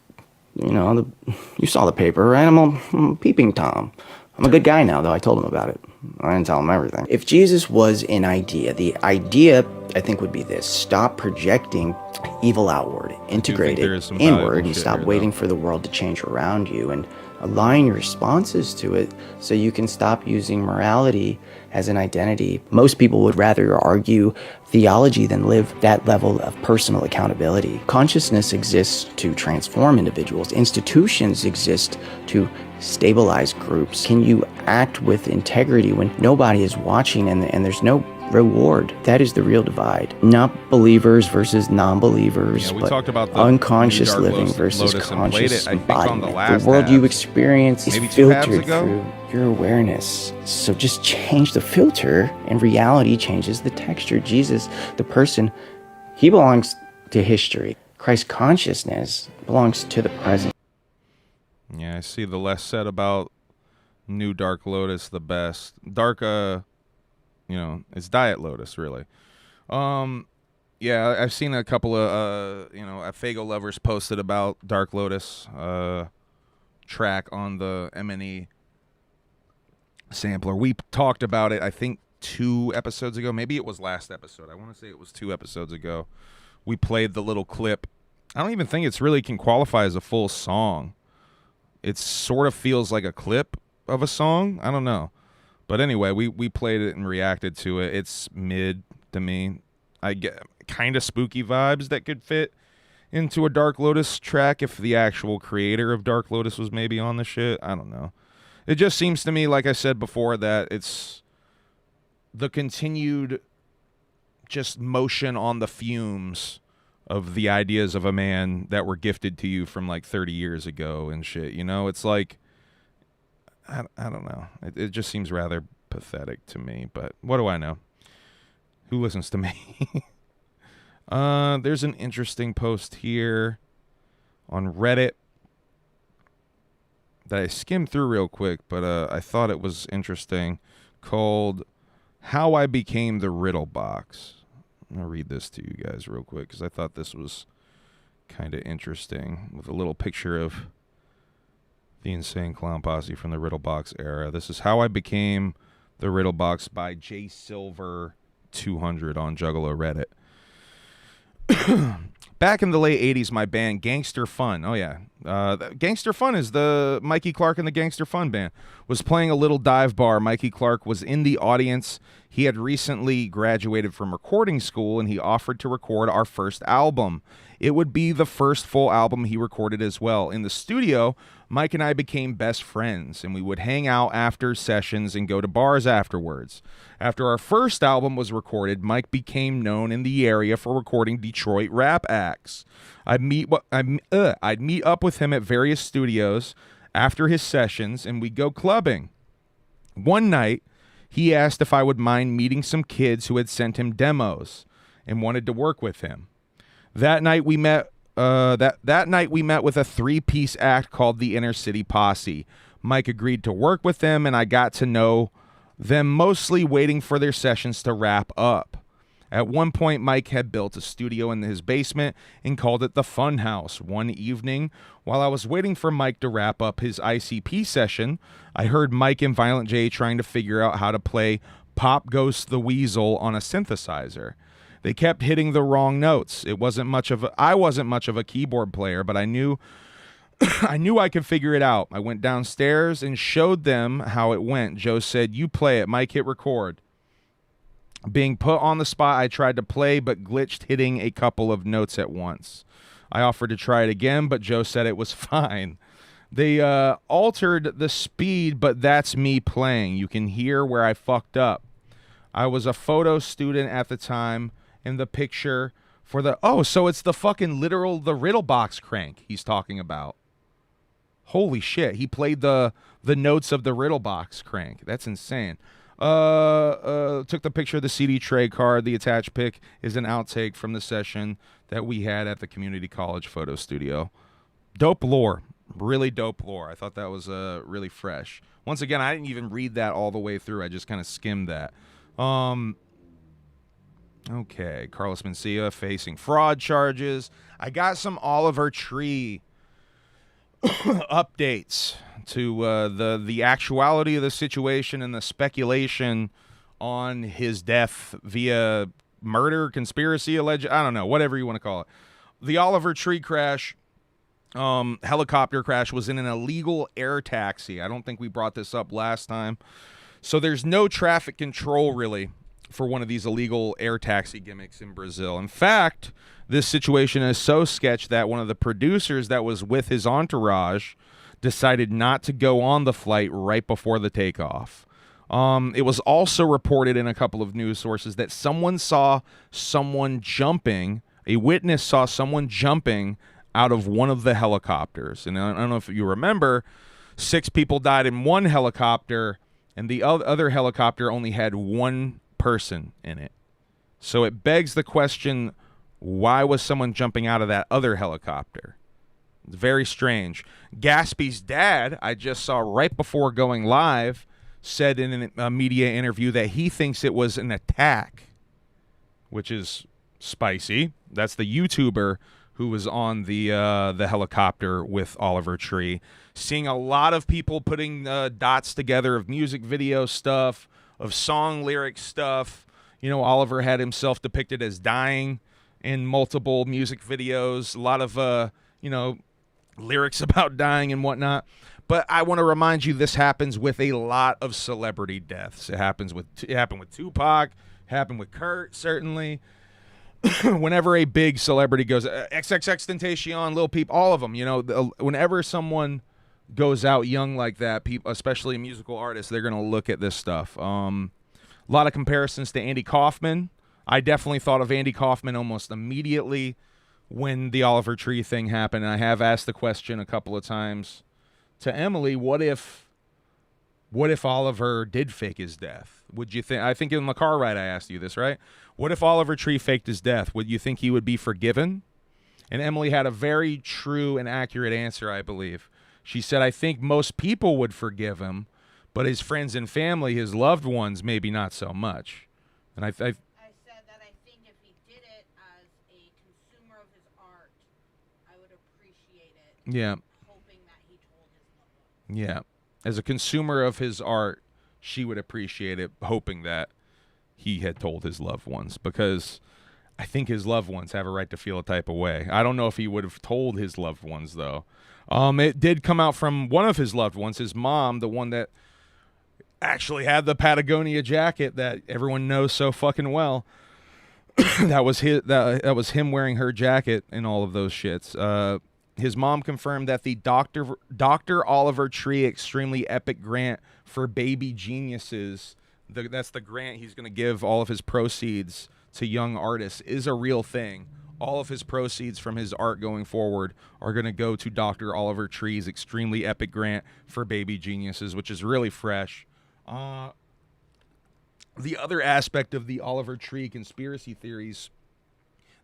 you saw the paper, right? I'm a peeping Tom. I'm a good guy now, though. I told him about it. I didn't tell him everything. If Jesus was an idea, the idea, I think, would be this. Stop projecting evil outward. Integrate it inward, and stop waiting for the world to change around you, and align your responses to it so you can stop using morality as an identity. Most people would rather argue theology than live that level of personal accountability. Consciousness exists to transform individuals. Institutions exist to stabilize groups. Can you act with integrity when nobody is watching and there's no reward? That is the real divide. Not believers versus non-believers, but talked about the unconscious living versus conscious embodiment. The world you experience is filtered through your awareness. So just change the filter, and reality changes the texture. Jesus, the person, he belongs to history. Christ consciousness belongs to the present. Yeah, I see the less said about New Dark Lotus, the best. Dark, it's Diet Lotus, really. Yeah, I've seen a couple of, Fago lovers posted about Dark Lotus track on the M&E sampler. We talked about it, I think, 2 episodes ago. Maybe it was last episode. I want to say it was 2 episodes ago. We played the little clip. I don't even think it's really can qualify as a full song. It sort of feels like a clip of a song. I don't know. But anyway, we played it and reacted to it. It's mid to me. I get kind of spooky vibes that could fit into a Dark Lotus track if the actual creator of Dark Lotus was maybe on the shit. I don't know. It just seems to me, like I said before, that it's the continued just motion on the fumes of the ideas of a man that were gifted to you from like 30 years ago and shit. It's like, I don't know. It just seems rather pathetic to me, but what do I know? Who listens to me? There's an interesting post here on Reddit that I skimmed through real quick, but I thought it was interesting, called How I Became the Riddle Box. I'll read this to you guys real quick because I thought this was kind of interesting, with a little picture of the Insane Clown Posse from the Riddle Box era. This is How I Became the Riddle Box by J Silver 200 on Juggalo Reddit. Back in the late 80s, my band Gangster Fun, Gangster Fun is the Mikey Clark and the Gangster Fun band, was playing a little dive bar. Mikey Clark was in the audience. He had recently graduated from recording school, and he offered to record our first album. It would be the first full album he recorded as well. In the studio, Mike and I became best friends, and we would hang out after sessions and go to bars afterwards. After our first album was recorded, Mike became known in the area for recording Detroit rap acts. I'd meet up with him at various studios after his sessions, and we'd go clubbing. One night, he asked if I would mind meeting some kids who had sent him demos and wanted to work with him. That night we met that night we met with a 3-piece act called the Inner City Posse. Mike agreed to work with them, and I got to know them mostly waiting for their sessions to wrap up. At one point, Mike had built a studio in his basement and called it the Fun House. One evening, while I was waiting for Mike to wrap up his ICP session, I heard Mike and Violent J trying to figure out how to play Pop Ghost the Weasel on a synthesizer. They kept hitting the wrong notes. I wasn't much of a keyboard player, but I knew I could figure it out. I went downstairs and showed them how it went. Joe said, "You play it." Mike hit record. Being put on the spot, I tried to play, but glitched, hitting a couple of notes at once. I offered to try it again, but Joe said it was fine. They altered the speed, but that's me playing. You can hear where I fucked up. I was a photo student at the time, and the picture for the... Oh, so it's the fucking literal, the riddle box crank he's talking about. Holy shit, he played the notes of the riddle box crank. That's insane. Took the picture of the CD tray card. The attached pic is an outtake from the session that we had at the community college photo studio. Dope lore. Really dope lore. I thought that was really fresh. Once again, I didn't even read that all the way through. I just kind of skimmed that. Okay, Carlos Mencia facing fraud charges. I got some Oliver Tree updates to the actuality of the situation and the speculation on his death via murder, conspiracy, alleged, I don't know, whatever you want to call it. The Oliver Tree crash, helicopter crash, was in an illegal air taxi. I don't think we brought this up last time. So there's no traffic control really for one of these illegal air taxi gimmicks in Brazil. In fact, this situation is so sketch that one of the producers that was with his entourage decided not to go on the flight right before the takeoff. It was also reported in a couple of news sources that someone saw someone jumping, a witness saw someone jumping out of one of the helicopters. And I don't know if you remember, 6 people died in one helicopter, and the other helicopter only had one person in it. So it begs the question, why was someone jumping out of that other helicopter? It's very strange. Gaspy's dad, I just saw right before going live, said in a media interview that he thinks it was an attack, which is spicy. That's the YouTuber who was on the helicopter with Oliver Tree. Seeing a lot of people putting dots together of music video stuff, of song lyric stuff. You know, Oliver had himself depicted as dying in multiple music videos. A lot of, lyrics about dying and whatnot. But I want to remind you, this happens with a lot of celebrity deaths. It happened with Tupac, happened with Kurt, certainly. Whenever a big celebrity goes, XXXTentacion, Lil Peep, all of them, whenever someone goes out young like that, people, especially musical artists, they're going to look at this stuff. A lot of comparisons to Andy Kaufman. I definitely thought of Andy Kaufman almost immediately when the Oliver Tree thing happened. And I have asked the question a couple of times to Emily, what if Oliver did fake his death? Would you think, I think in the car ride I asked you this, right? What if Oliver Tree faked his death? Would you think he would be forgiven? And Emily had a very true and accurate answer, I believe. She said, I think most people would forgive him, but his friends and family, his loved ones, maybe not so much. And I said that I think if he did it as a consumer of his art, I would appreciate it. Yeah. Hoping that he told his loved ones. Yeah. As a consumer of his art, she would appreciate it, hoping that he had told his loved ones, because I think his loved ones have a right to feel a type of way. I don't know if he would have told his loved ones, though. It did come out from one of his loved ones, his mom, the one that actually had the Patagonia jacket that everyone knows so fucking well. That was him wearing her jacket and all of those shits. His mom confirmed that the Dr. Oliver Tree extremely epic grant for baby geniuses, that's the grant he's going to give all of his proceeds to young artists, is a real thing. All of his proceeds from his art going forward are going to go to Dr. Oliver Tree's extremely epic grant for baby geniuses, which is really fresh. The other aspect of the Oliver Tree conspiracy theories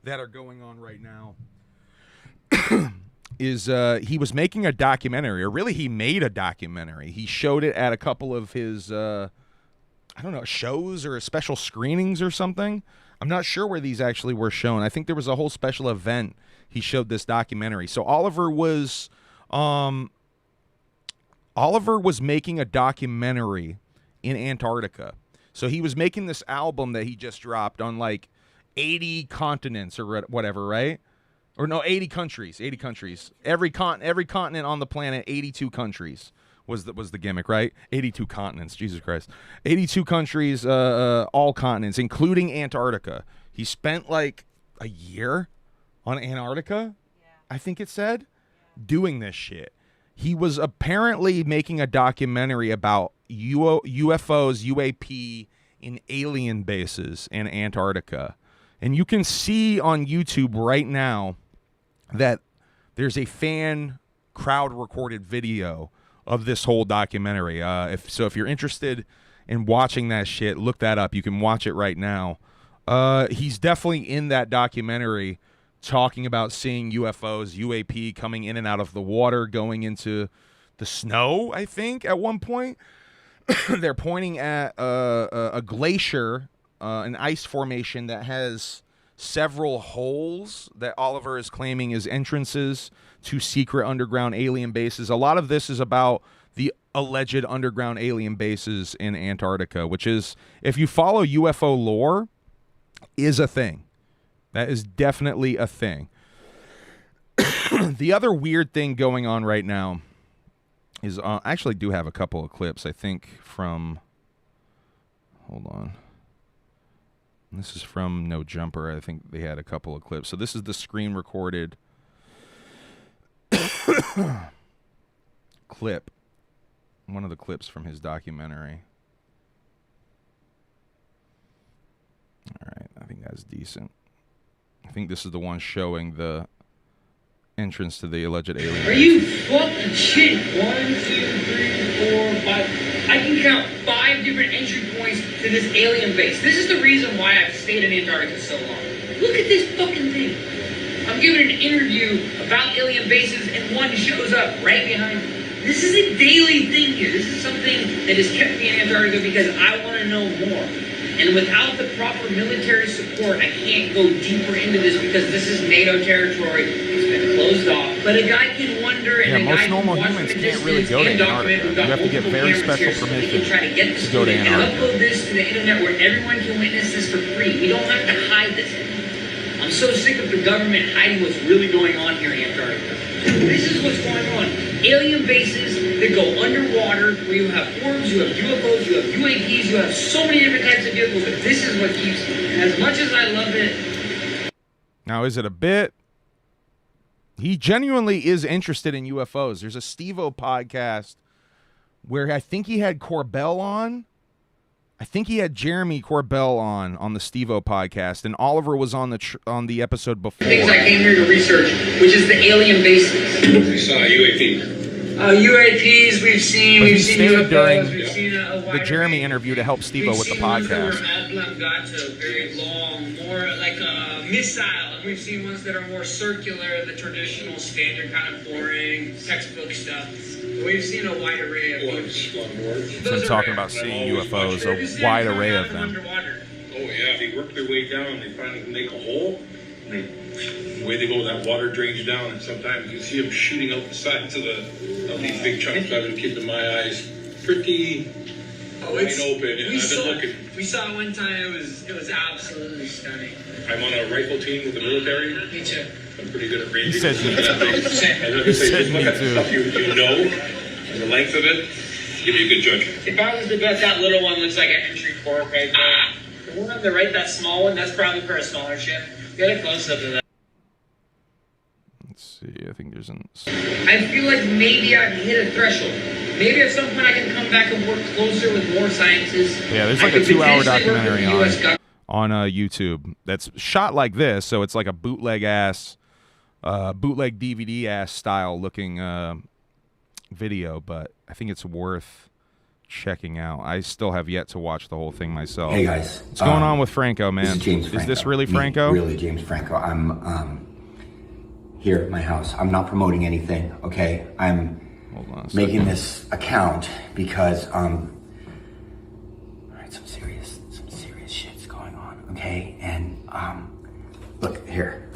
that are going on right now is he was making a documentary, or really he made a documentary. He showed it at a couple of his, I don't know, shows or special screenings or something. I'm not sure where these actually were shown. I think there was a whole special event he showed this documentary. So Oliver was making a documentary in Antarctica. So he was making this album that he just dropped on like 80 continents or whatever, right? Or no, 80 countries. 80 countries. Every continent on the planet, 82 countries was the gimmick, right? 82 continents. Jesus Christ. 82 countries, all continents, including Antarctica. He spent like a year on Antarctica, I think it said, doing this shit. He was apparently making a documentary about UFOs, UAP in alien bases in Antarctica. And you can see on YouTube right now that there's a fan crowd recorded video of this whole documentary. If you're interested in watching that shit, look that up. You can watch it right now. He's definitely in that documentary talking about seeing UFOs, UAP coming in and out of the water, going into the snow, I think, at one point. They're pointing at a glacier, an ice formation that has several holes that Oliver is claiming is entrances to secret underground alien bases. A lot of this is about the alleged underground alien bases in Antarctica, which is, if you follow UFO lore, is a thing. That is definitely a thing. The other weird thing going on right now is, I actually do have a couple of clips, I think, from, hold on. This is from No Jumper. I think they had a couple of clips. So this is the screen recorded clip. One of the clips from his documentary. All right, I think that's decent. I think this is the one showing the entrance to the alleged alien. Are you fucking shit? 1, 2, 3, 4, 5. I can count 5 different entry points to this alien base. This is the reason why I've stayed in Antarctica so long. Look at this fucking thing. I'm giving an interview about alien bases and one shows up right behind me. This is a daily thing here. This is something that has kept me in Antarctica because I want to know more. And without the proper military support, I can't go deeper into this because this is NATO territory. It's been closed off. But a guy can wonder, and most normal humans can't really go to Antarctica. You have to get very special permission to go to Antarctica. And upload this to the internet where everyone can witness this for free. We don't have to hide this anymore. I'm so sick of the government hiding what's really going on here in Antarctica. This is what's going on. Alien bases that go underwater, where you have orbs, you have UFOs, you have UAPs, you have so many different types of vehicles, but this is what keeps me. As much as I love it. Now, is it a bit? He genuinely is interested in UFOs. There's a Steve-O podcast where I think he had Corbell on. I think he had Jeremy Corbell on the Steve-O podcast, and Oliver was on the episode before. Things I came here to research, which is the alien bases. We saw UAP. UAPs we've seen. But We've he seen stayed UFOs. during We've seen a the Jeremy interview to help Steve-O with the podcast. Oblongata, very long, more like a missile. And we've seen ones that are more circular, the traditional, standard kind of boring textbook stuff. We've seen a wide array of those. So I'm talking about seeing UFOs, a wide array of them. Oh yeah, they work their way down. They finally make a hole. The way they go, that water drains down, and sometimes you see them shooting out the sides of these big chunks. I've been keeping my eyes pretty wide open, and I've been looking. We saw it one time. It was absolutely stunning. I'm on a rifle team with the military. Me too. I'm pretty good at ranging. He said me too. And like I say, just look at the stuff you know, and the length of it, give you a good judgment. If I was to bet, that little one looks like an entry port right there. The one on the right, that small one, that's probably for a smaller ship. Get a close up of that. Let's see. I think there's an. I feel like maybe I've hit a threshold. Maybe at some point I can come back and work closer with more scientists. Yeah, there's like a 2-hour documentary on YouTube that's shot like this, so it's like a bootleg DVD ass style looking video, but I think it's worth checking out. I still have yet to watch the whole thing myself. Hey guys, what's going on with Franco, man? This is James Franco. Is this really Franco? Really, James Franco. I'm here at my house. I'm not promoting anything. Okay, I'm making this account because all right, some serious shit's going on. Okay, and look here.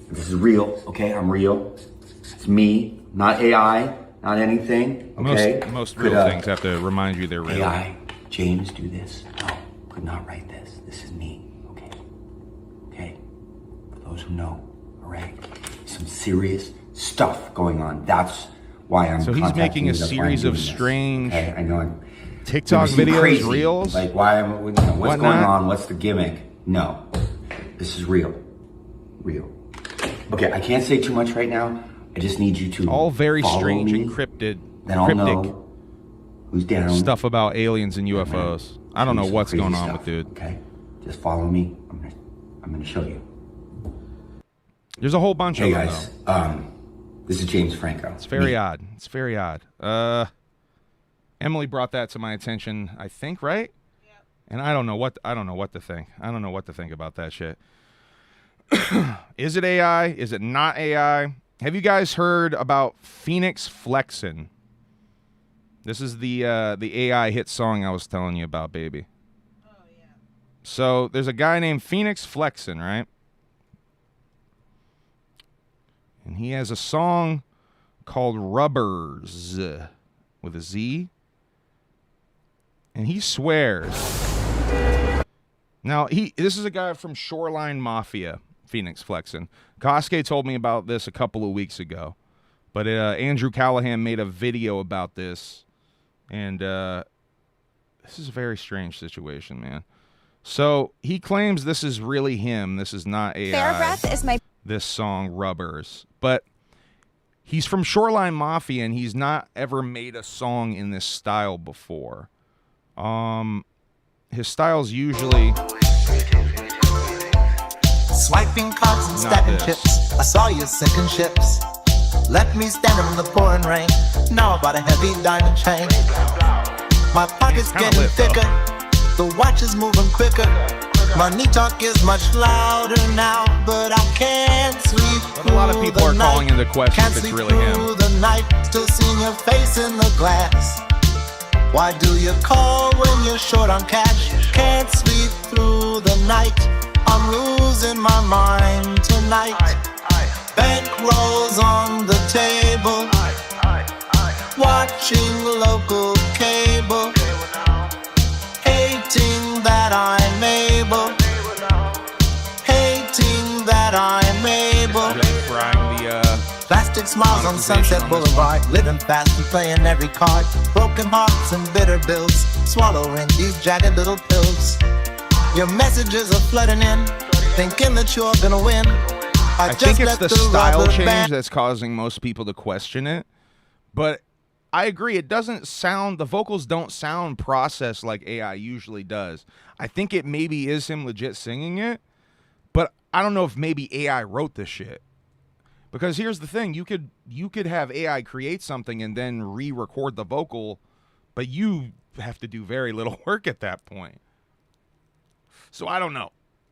This is real. Okay, I'm real. It's me, not AI. Not anything, okay? Most real things have to remind you they're real. AI, James, do this. No, could not write this. This is me, okay? Okay? For those who know, all right? Some serious stuff going on. That's why I'm So he's making a series of strange I know TikTok videos, crazy. reels? Like, why am what's going on? What's the gimmick? No, this is real. Real. Okay, I can't say too much right now. I just need you to all very strange, me, encrypted, then I'll know who's down. Stuff about aliens and UFOs. I don't know what's going on with dude. Okay, just follow me. I'm gonna show you. There's a whole bunch of them. Hey guys, this is James Franco. It's very odd. It's very odd. Emily brought that to my attention, I think, right? Yep. And I don't know what to think. I don't know what to think about that shit. Is it AI? Is it not AI? Have you guys heard about Phoenix Flexin'? This is the AI hit song I was telling you about, baby. Oh, yeah. So there's a guy named Phoenix Flexin', right? And he has a song called Rubbers with a Z. And he swears. Now, this is a guy from Shoreline Mafia, Phoenix Flexin'. Kosuke told me about this a couple of weeks ago. But Andrew Callahan made a video about this. And this is a very strange situation, man. So he claims this is really him. This is not AI. Fair Breath is my... This song, Rubbers. But he's from Shoreline Mafia, and he's not ever made a song in this style before. His style's usually... Swiping cards and stacking chips. I saw you sinking ships. Left me standing in the pouring rain. Now I bought a heavy diamond chain. My pocket's getting thicker. The watch is moving quicker. Money talk is much louder now, but I can't sleep. But a lot of people are calling into question if it's really him. The night, still seeing your face in the glass. Why do you call when you're short on cash? Can't sleep through the night. I'm losing my mind tonight. Bankrolls on the table. Watching local cable. Hating that I'm able. Hating that I'm able. Plastic smiles on Sunset Boulevard. Living fast and playing every card. Broken hearts and bitter bills. Swallowing these jagged little pills. Your messages are flooding in, thinking that you're gonna win. I think it's the style change that's causing most people to question it. But I agree, it doesn't sound, the vocals don't sound processed like AI usually does. I think it maybe is him legit singing it, but I don't know if maybe AI wrote this shit. Because here's the thing, you could have AI create something and then re-record the vocal, but you have to do very little work at that point. So I don't know.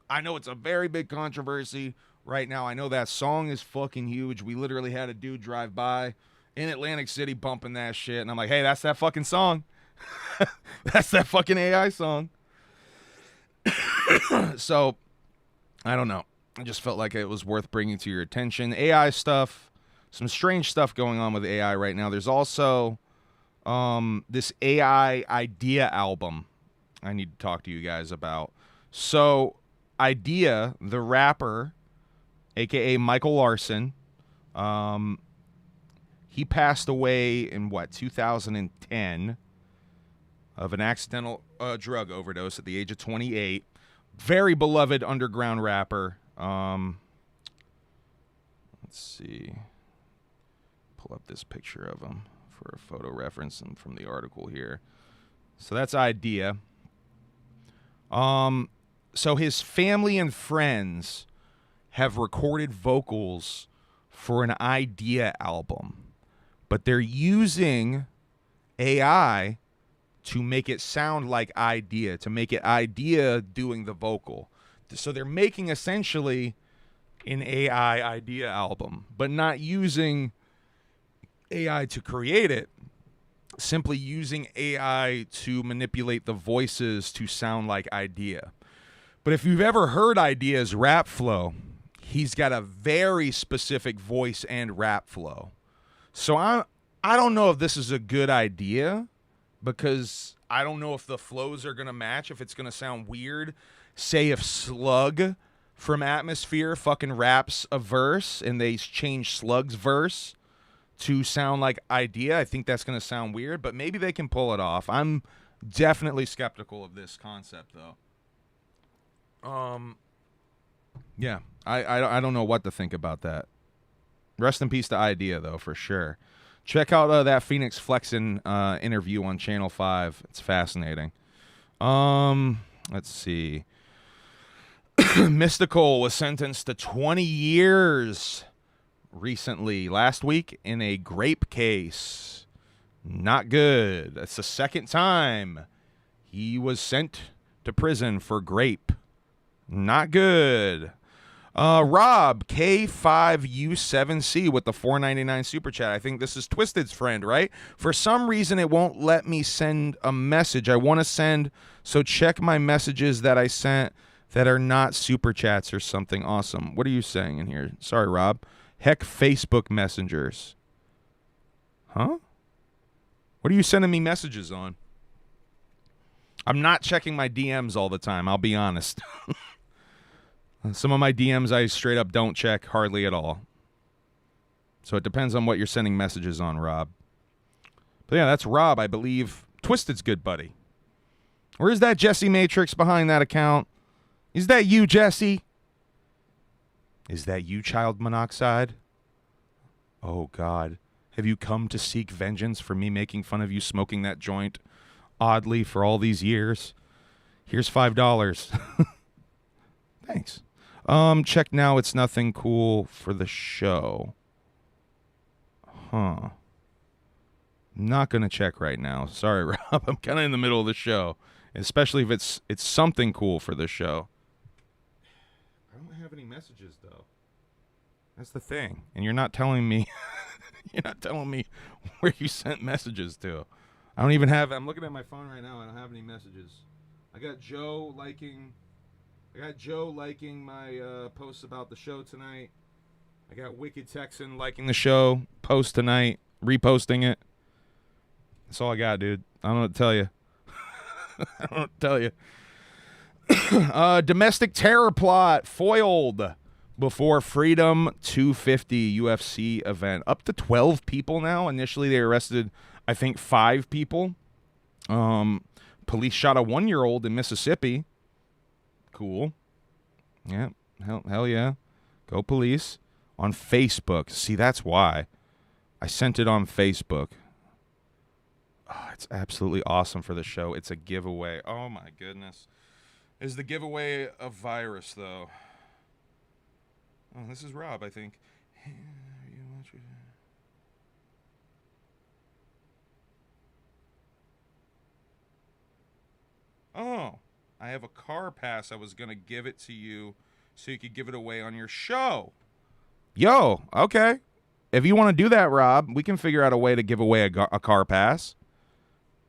I know it's a very big controversy right now. I know that song is fucking huge. We literally had a dude drive by in Atlantic City bumping that shit. And I'm like, hey, that's that fucking song. That's that fucking AI song. So, I don't know. I just felt like it was worth bringing to your attention. AI stuff. Some strange stuff going on with AI right now. There's also this AI Idea album I need to talk to you guys about. So, Idea, the rapper, a.k.a. Michael Larson, he passed away in, 2010 of an accidental drug overdose at the age of 28. Very beloved underground rapper. Let's see. Pull up this picture of him for a photo reference and from the article here. So that's Idea. So his family and friends have recorded vocals for an Idea album, but they're using AI to make it sound like Idea, to make it Idea doing the vocal. So they're making essentially an AI Idea album, but not using AI to create it, simply using AI to manipulate the voices to sound like Idea. But if you've ever heard Idea's rap flow, he's got a very specific voice and rap flow. So I don't know if this is a good idea, because I don't know if the flows are going to match, if it's going to sound weird. Say if Slug from Atmosphere fucking raps a verse and they change Slug's verse to sound like Idea, I think that's going to sound weird, but maybe they can pull it off. I'm definitely skeptical of this concept, though. Yeah, I don't know what to think about that. Rest in peace to Idea, though, for sure. Check out that Phoenix Flexin interview on Channel 5. It's fascinating. Let's see. Mystical was sentenced to 20 years recently, last week, in a grape case. Not good. That's the second time he was sent to prison for grape. Not good. Rob, K5U7C with the $4.99 super chat. I think this is Twisted's friend, right? For some reason, it won't let me send a message. I want to send, so check my messages that I sent that are not super chats or something. Awesome. What are you saying in here? Sorry, Rob. Heck, Facebook messengers. Huh? What are you sending me messages on? I'm not checking my DMs all the time, I'll be honest. Some of my DMs I straight up don't check hardly at all. So it depends on what you're sending messages on, Rob. But yeah, that's Rob, I believe. Twisted's good buddy. Or is that Jesse Matrix behind that account? Is that you, Jesse? Is that you, Child Monoxide? Oh, God. Have you come to seek vengeance for me making fun of you smoking that joint oddly for all these years? Here's $5. Thanks. Check now. It's nothing cool for the show. Huh. Not going to check right now. Sorry, Rob. I'm kind of in the middle of the show. Especially if it's something cool for the show. I don't have any messages, though. That's the thing. And you're not telling me... You're not telling me where you sent messages to. I don't even have... I'm looking at my phone right now. I don't have any messages. I got Joe liking my posts about the show tonight. I got Wicked Texan liking the show post tonight, reposting it. That's all I got, dude. I don't know what to tell you. I don't know what to tell you. Domestic terror plot foiled before Freedom 250 UFC event. Up to 12 people now. Initially, they arrested, I think, 5 people. Police shot a 1-year-old in Mississippi. Cool. Yeah. Hell yeah. Go police. On Facebook. See, that's why. I sent it on Facebook. Oh, it's absolutely awesome for the show. It's a giveaway. Oh, my goodness. Is the giveaway a virus, though? Oh, this is Rob, I think. Oh, I have a car pass. I was going to give it to you so you could give it away on your show. Yo, okay. If you want to do that, Rob, we can figure out a way to give away a car pass.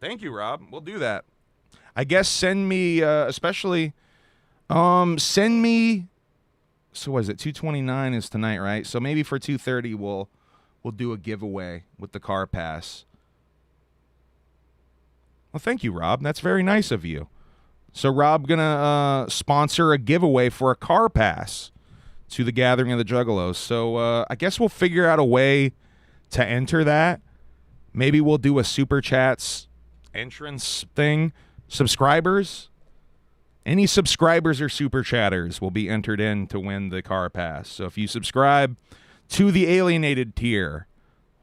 Thank you, Rob. We'll do that. I guess send me, send me, so what is it, 229 is tonight, right? So maybe for 2:30 we'll do a giveaway with the car pass. Well, thank you, Rob. That's very nice of you. So Rob gonna sponsor a giveaway for a car pass to the Gathering of the Juggalos. So I guess we'll figure out a way to enter that. Maybe we'll do a Super Chats entrance thing. Subscribers, any subscribers or Super Chatters will be entered in to win the car pass. So if you subscribe to the Alienated tier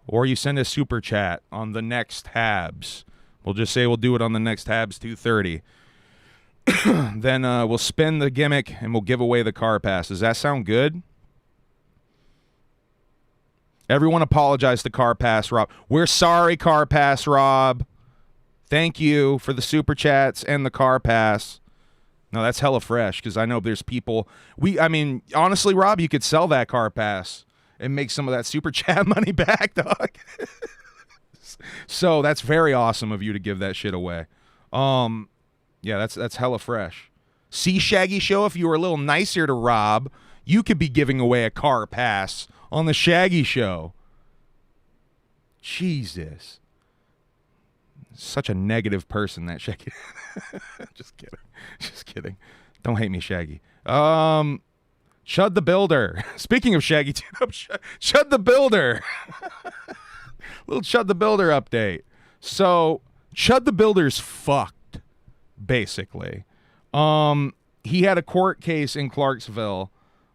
or you send a Super Chat on the next HABS, we'll just say we'll do it on the next HABS 230. Then we'll spin the gimmick and we'll give away the car pass. Does that sound good? Everyone apologize to Car Pass Rob. We're sorry, Car Pass Rob. Thank you for the super chats and the car pass. No, that's hella fresh because I know there's people. I mean, honestly, Rob, you could sell that car pass and make some of that super chat money back, dog. So that's very awesome of you to give that shit away. Yeah, that's hella fresh. See, Shaggy Show, if you were a little nicer to Rob, you could be giving away a car pass on the Shaggy Show. Jesus. Such a negative person, that Shaggy. Just kidding. Just kidding. Don't hate me, Shaggy. Chud the Builder. Speaking of Shaggy, Chud the Builder. Little Chud the Builder update. So, Chud the Builder's fucked, basically. He had a court case in Clarksville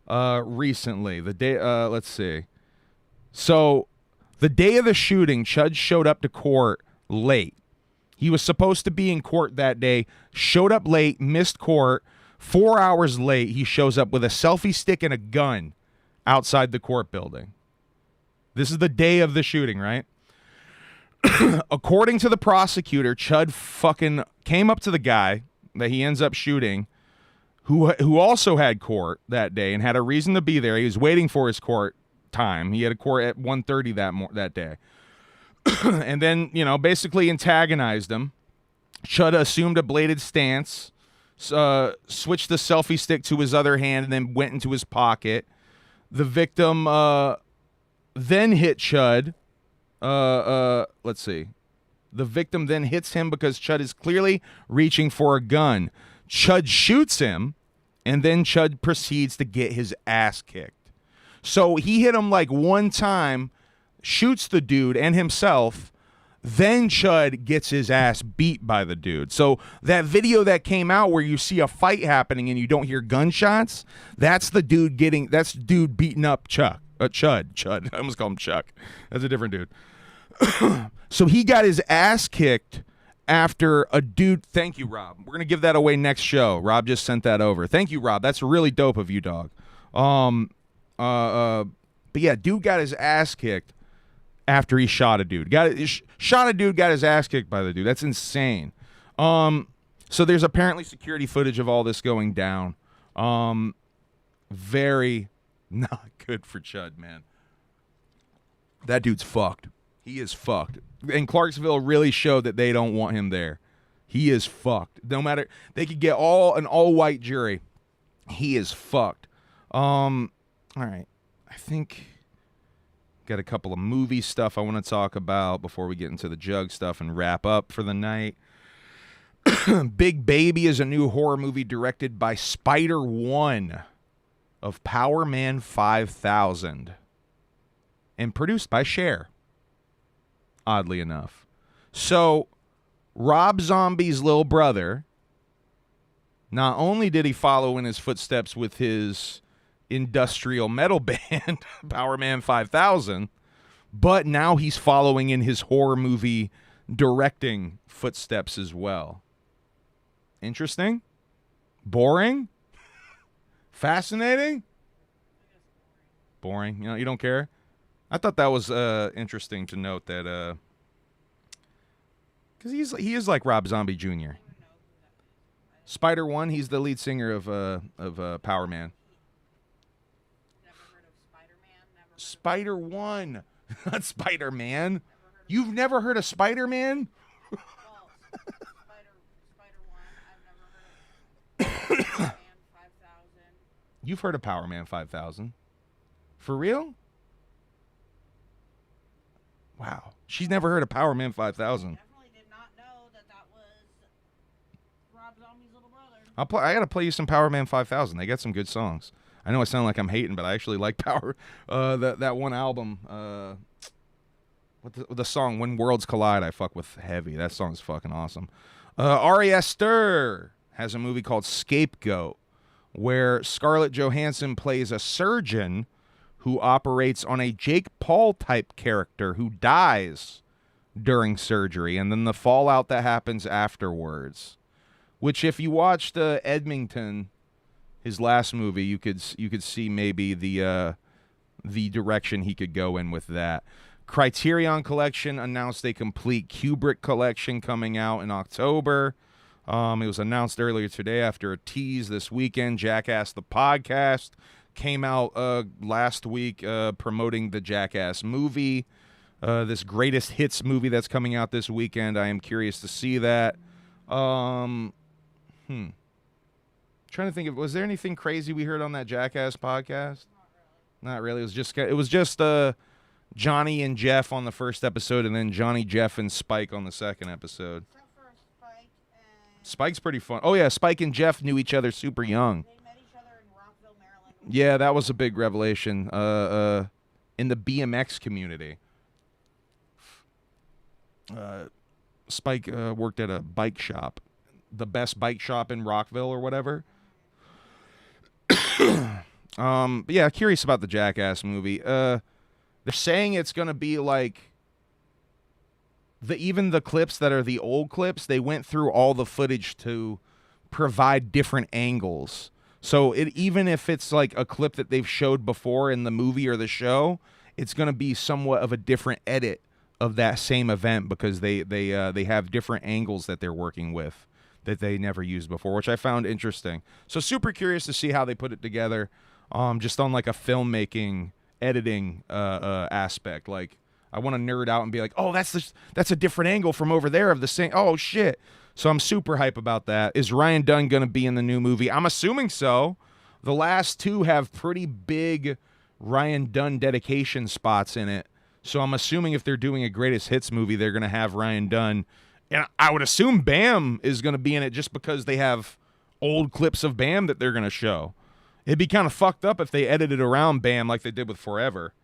recently. The day, let's see. So, the day of the shooting, Chud showed up to court late. He was supposed to be in court that day, showed up late, missed court. 4 hours late, he shows up with a selfie stick and a gun outside the court building. This is the day of the shooting, right? According to the prosecutor, Chud fucking came up to the guy that he ends up shooting, who also had court that day and had a reason to be there. He was waiting for his court time. He had a court at 1:30 that day. And then, basically antagonized him. Chud assumed a bladed stance, switched the selfie stick to his other hand, and then went into his pocket. The victim then hit Chud. Let's see. The victim then hits him because Chud is clearly reaching for a gun. Chud shoots him, and then Chud proceeds to get his ass kicked. So he hit him like one time, shoots the dude and himself, then Chud gets his ass beat by the dude. So that video that came out where you see a fight happening and you don't hear gunshots, that's dude beating up Chud. I almost called him Chuck. That's a different dude. So he got his ass kicked after a dude. Thank you, Rob. We're going to give that away next show. Rob just sent that over. Thank you, Rob. That's really dope of you, dog. But yeah, dude got his ass kicked after he shot a dude. Got his ass kicked by the dude. That's insane. So there's apparently security footage of all this going down. Very not good for Chud, man. That dude's fucked. He is fucked. And Clarksville really showed that they don't want him there. He is fucked. No matter, they could get an all-white jury. He is fucked. All right. I think got a couple of movie stuff I want to talk about before we get into the Jug stuff and wrap up for the night. Big Baby is a new horror movie directed by Spider One of Power Man 5000 and produced by Cher, oddly enough. So Rob Zombie's little brother, not only did he follow in his footsteps with his industrial metal band, Power Man 5000, but now he's following in his horror movie directing footsteps as well. Interesting? Boring? Fascinating? Boring. You don't care? I thought that was interesting to note that because he is like Rob Zombie Jr. Spider One, he's the lead singer of Power Man. Spider One, not Spider Man. You've never heard of Spider Man? You've heard of Power Man 5000? For real? Wow. She's never heard of Power Man 5000. Definitely did not know that was Rob Zombie's little brother. I gotta play you some Power Man 5000. They got some good songs. I know I sound like I'm hating, but I actually like that one album. The song When Worlds Collide, I fuck with heavy. That song's fucking awesome. Ari Aster has a movie called Scapegoat, where Scarlett Johansson plays a surgeon who operates on a Jake Paul type character who dies during surgery, and then the fallout that happens afterwards. Which, if you watched Edmonton, his last movie, you could see maybe the direction he could go in with that. Criterion Collection announced a complete Kubrick collection coming out in October. It was announced earlier today after a tease this weekend. Jackass the podcast came out last week promoting the Jackass movie, this greatest hits movie that's coming out this weekend. I am curious to see that. Trying to think was there anything crazy we heard on that Jackass podcast? Not really. It was just Johnny and Jeff on the first episode, and then Johnny, Jeff, and Spike on the second episode. Except for Spike and... Spike's pretty fun. Oh, yeah, Spike and Jeff knew each other super young. They met each other in Rockville, Maryland. Yeah, that was a big revelation in the BMX community. Spike worked at a bike shop, the best bike shop in Rockville or whatever. But yeah, curious about the Jackass movie. They're saying it's going to be like even the clips that are the old clips, they went through all the footage to provide different angles. So even if it's like a clip that they've showed before in the movie or the show, it's going to be somewhat of a different edit of that same event because they have different angles that they're working with that they never used before, which I found interesting. So super curious to see how they put it together, just on like a filmmaking editing aspect. Like I want to nerd out and be like, oh, that's a different angle from over there of the same. Oh shit. So I'm super hype about that. Is Ryan Dunn going to be in the new movie? I'm assuming so. The last two have pretty big Ryan Dunn dedication spots in it. So I'm assuming if they're doing a greatest hits movie, they're going to have Ryan Dunn. And I would assume Bam is going to be in it just because they have old clips of Bam that they're going to show. It'd be kind of fucked up if they edited around Bam like they did with Forever.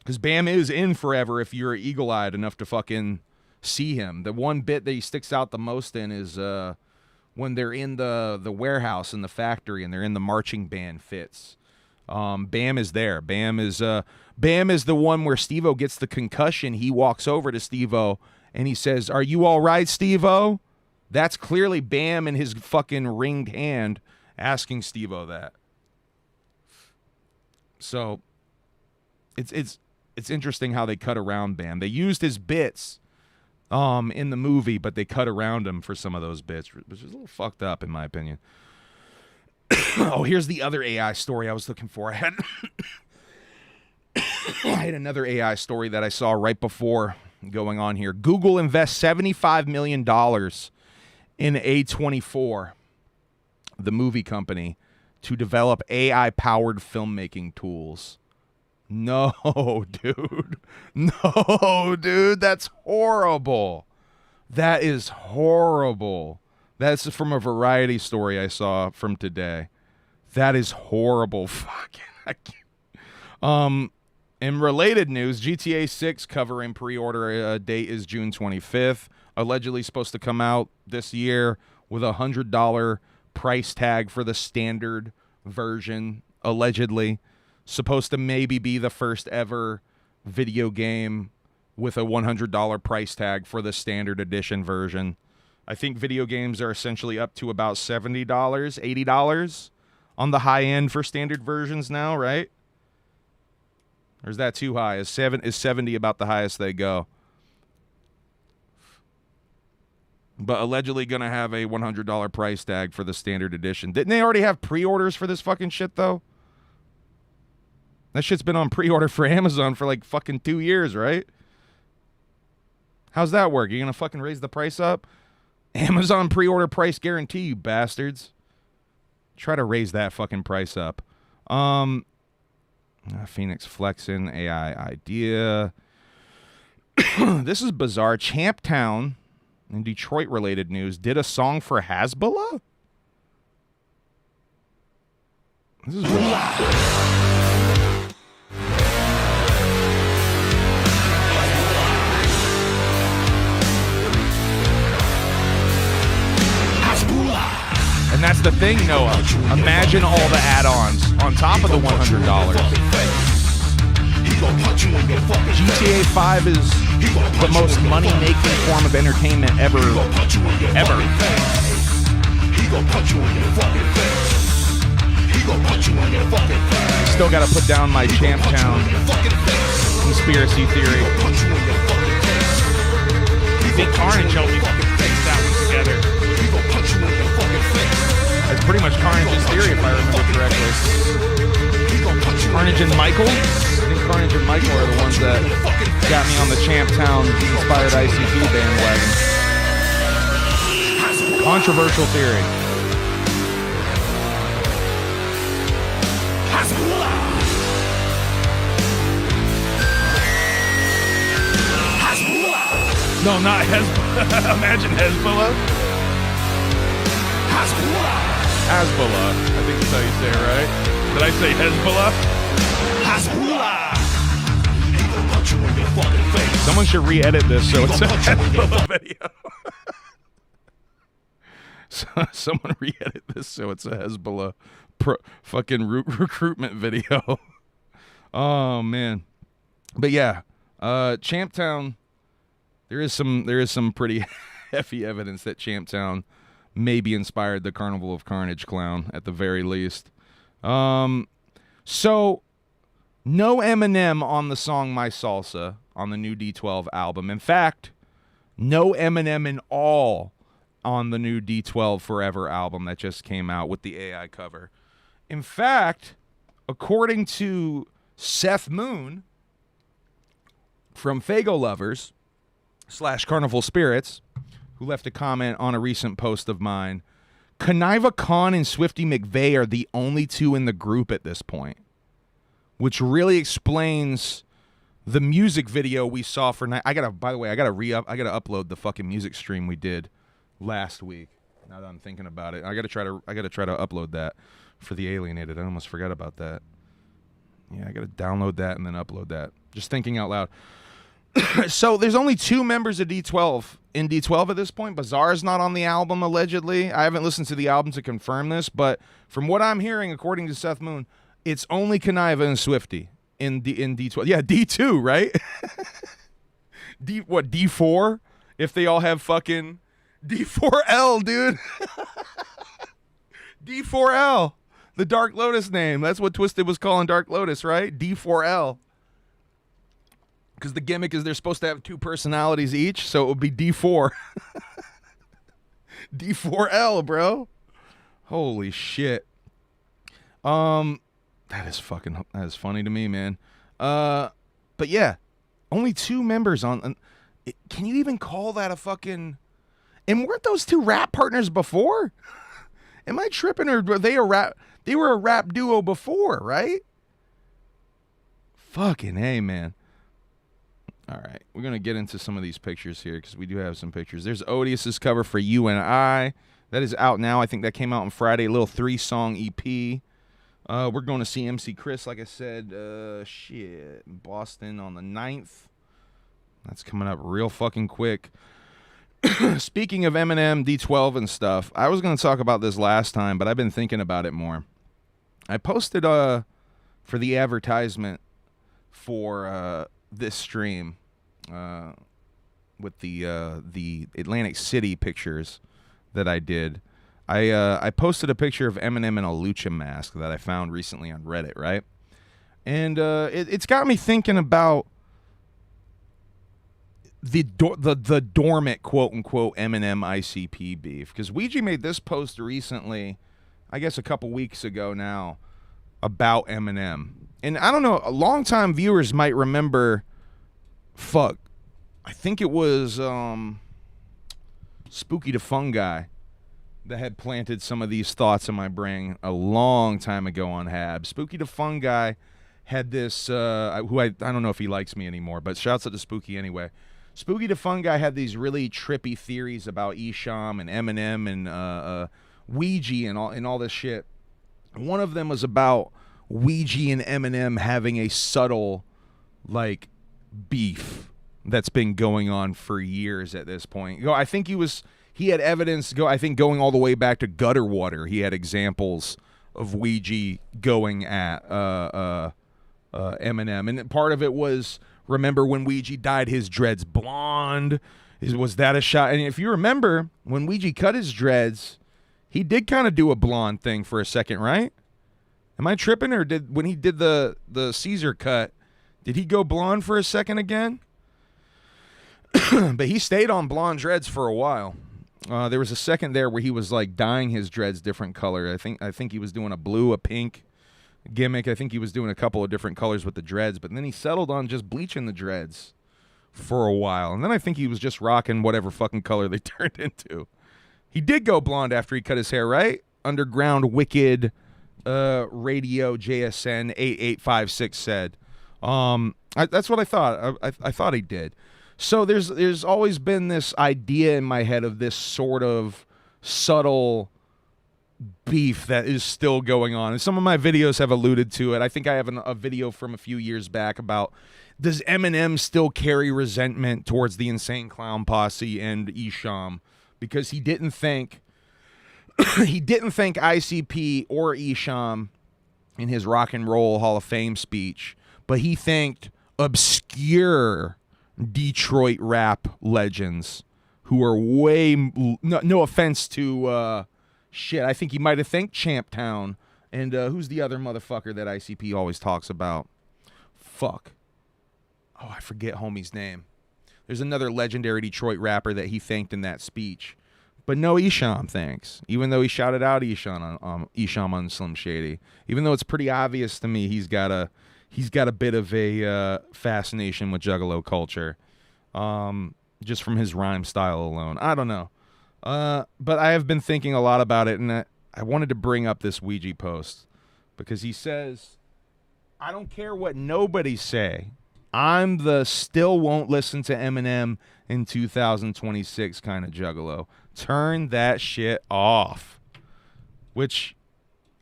Because Bam is in Forever if you're eagle-eyed enough to fucking see him. The one bit that he sticks out the most in is when they're in the warehouse in the factory and they're in the marching band fits. Bam is there. Bam is the one where Steve-O gets the concussion. He walks over to Steve-O and he says, "Are you all right, Steve-O?" That's clearly Bam in his fucking ringed hand asking Steve-O that. So it's interesting how they cut around Bam. They used his bits in the movie, but they cut around him for some of those bits, which is a little fucked up in my opinion. Oh, here's the other AI story I was looking for. I had another AI story that I saw right before going on here. Google invests $75 million in A24, the movie company, to develop AI-powered filmmaking tools. No, dude. No, dude. That's horrible. That is horrible. That's from a Variety story I saw from today. That is horrible. Fucking. In related news, GTA 6 cover and pre-order date is June 25th. Allegedly supposed to come out this year with a $100 price tag for the standard version. Allegedly. Supposed to maybe be the first ever video game with a $100 price tag for the standard edition version. I think video games are essentially up to about $70, $80 on the high end for standard versions now, right? Or is that too high? Is 70 about the highest they go? But allegedly going to have a $100 price tag for the standard edition. Didn't they already have pre-orders for this fucking shit, though? That shit's been on pre-order for Amazon for like fucking 2 years, right? How's that work? You going to fucking raise the price up? Amazon pre-order price guarantee, you bastards. Try to raise that fucking price up. Phoenix flexing, AI idea. This is bizarre. Champtown, in Detroit-related news, did a song for Hasbullah? This is weird. And that's the thing, Noah. Imagine all the add-ons on top of the $100. GTA 5 is the most money-making form of entertainment ever. Still got to put down my Champtown. He's conspiracy theory. I think Carnage helped me fucking fix that one together. That's pretty much Carnage's theory, if I remember correctly. Carnage and Michael? I think Carnage and Michael are the ones that got me on the Champtown inspired ICP bandwagon. Controversial theory. No, not Hezbollah. Imagine Hezbollah. Hezbollah. I think that's how you say it, right? Did I say Hezbollah? Someone should re-edit this so it's a Hezbollah video. Someone re-edit this so it's a Hezbollah fucking recruitment video. Oh man, but yeah, Champtown. There is some pretty heavy evidence that Champtown maybe inspired the Carnival of Carnage clown at the very least. So no Eminem on the song My Salsa on the new D12 album. In fact, no Eminem in all on the new D12 Forever album that just came out with the AI cover. In fact, according to Seth Moon from Fago Lovers / Carnival Spirits, who left a comment on a recent post of mine, Kaniva Khan and Swifty McVeigh are the only two in the group at this point, which really explains the music video we saw for night. By the way, I gotta upload the fucking music stream we did last week. Now that I'm thinking about it, I gotta try to upload that for the Alienated. I almost forgot about that. Yeah, I gotta download that and then upload that. Just thinking out loud. So there's only two members of D12 in D12 at this point. Bizarre's not on the album, allegedly. I haven't listened to the album to confirm this, but from what I'm hearing, according to Seth Moon, it's only Kaniva and Swifty in D12. Yeah, D2, right? D4? If they all have fucking D4L, dude. D4L. The Dark Lotus name. That's what Twisted was calling Dark Lotus, right? D4L. Because the gimmick is they're supposed to have two personalities each, so it would be D4. D4L, bro. Holy shit. That is funny to me, man. But yeah, only two members on. Can you even call that a fucking? And weren't those two rap partners before? Am I tripping, or were they a rap? They were a rap duo before, right? Fucking hey, man. All right, we're going to get into some of these pictures here because we do have some pictures. There's Odious' cover for You and I. That is out now. I think that came out on Friday, a little 3-song EP. We're going to see MC Chris, like I said, in Boston on the 9th. That's coming up real fucking quick. Speaking of Eminem, D12 and stuff, I was going to talk about this last time, but I've been thinking about it more. I posted for the advertisement for this stream with the Atlantic City pictures that I did. I posted a picture of Eminem in a lucha mask that I found recently on Reddit, right? And it's got me thinking about the dormant quote-unquote Eminem ICP beef. Because Ouija made this post recently, I guess a couple weeks ago now, about Eminem. And I don't know, longtime viewers might remember, I think it was Spooky the Fungi that had planted some of these thoughts in my brain a long time ago on HABS. Spooky the Fungi had this, who I don't know if he likes me anymore, but shouts out to Spooky anyway. Spooky the Fungi had these really trippy theories about Esham and Eminem and Ouija and all this shit. One of them was about Ouija and Eminem having a subtle, like, beef that's been going on for years at this point. I think he had evidence, going all the way back to Gutter Water. He had examples of Ouija going at Eminem. And part of it was, remember when Ouija dyed his dreads blonde? Was that a shot? And if you remember, when Ouija cut his dreads, he did kind of do a blonde thing for a second, right? Am I tripping, or when he did the Caesar cut, Did he go blonde for a second again? But he stayed on blonde dreads for a while. There was a second there where he was like dyeing his dreads different color. I think he was doing a blue, a pink gimmick. I think he was doing a couple of different colors with the dreads, but then he settled on just bleaching the dreads for a while. And then I think he was just rocking whatever fucking color they turned into. He did go blonde after he cut his hair, right? Underground Wicked Radio JSN 8856 said. That's what I thought. I thought he did. So there's always been this idea in my head of this sort of subtle beef that is still going on. And some of my videos have alluded to it. I think I have a video from a few years back about, does Eminem still carry resentment towards the Insane Clown Posse and Esham? Because he didn't thank ICP or Esham in his Rock and Roll Hall of Fame speech, but he thanked obscure Detroit rap legends who are way, no offense to shit, I think he might have thanked Champtown and who's the other motherfucker that ICP always talks about? Fuck. Oh, I forget homie's name. There's another legendary Detroit rapper that he thanked in that speech. But no Esham thanks, even though he shouted out Esham on Slim Shady. Even though it's pretty obvious to me he's got a bit of a fascination with Juggalo culture, just from his rhyme style alone. I don't know. But I have been thinking a lot about it, and I wanted to bring up this Ouija post because he says, I don't care what nobody say. I'm the still won't listen to Eminem in 2026 kind of Juggalo. Turn that shit off. Which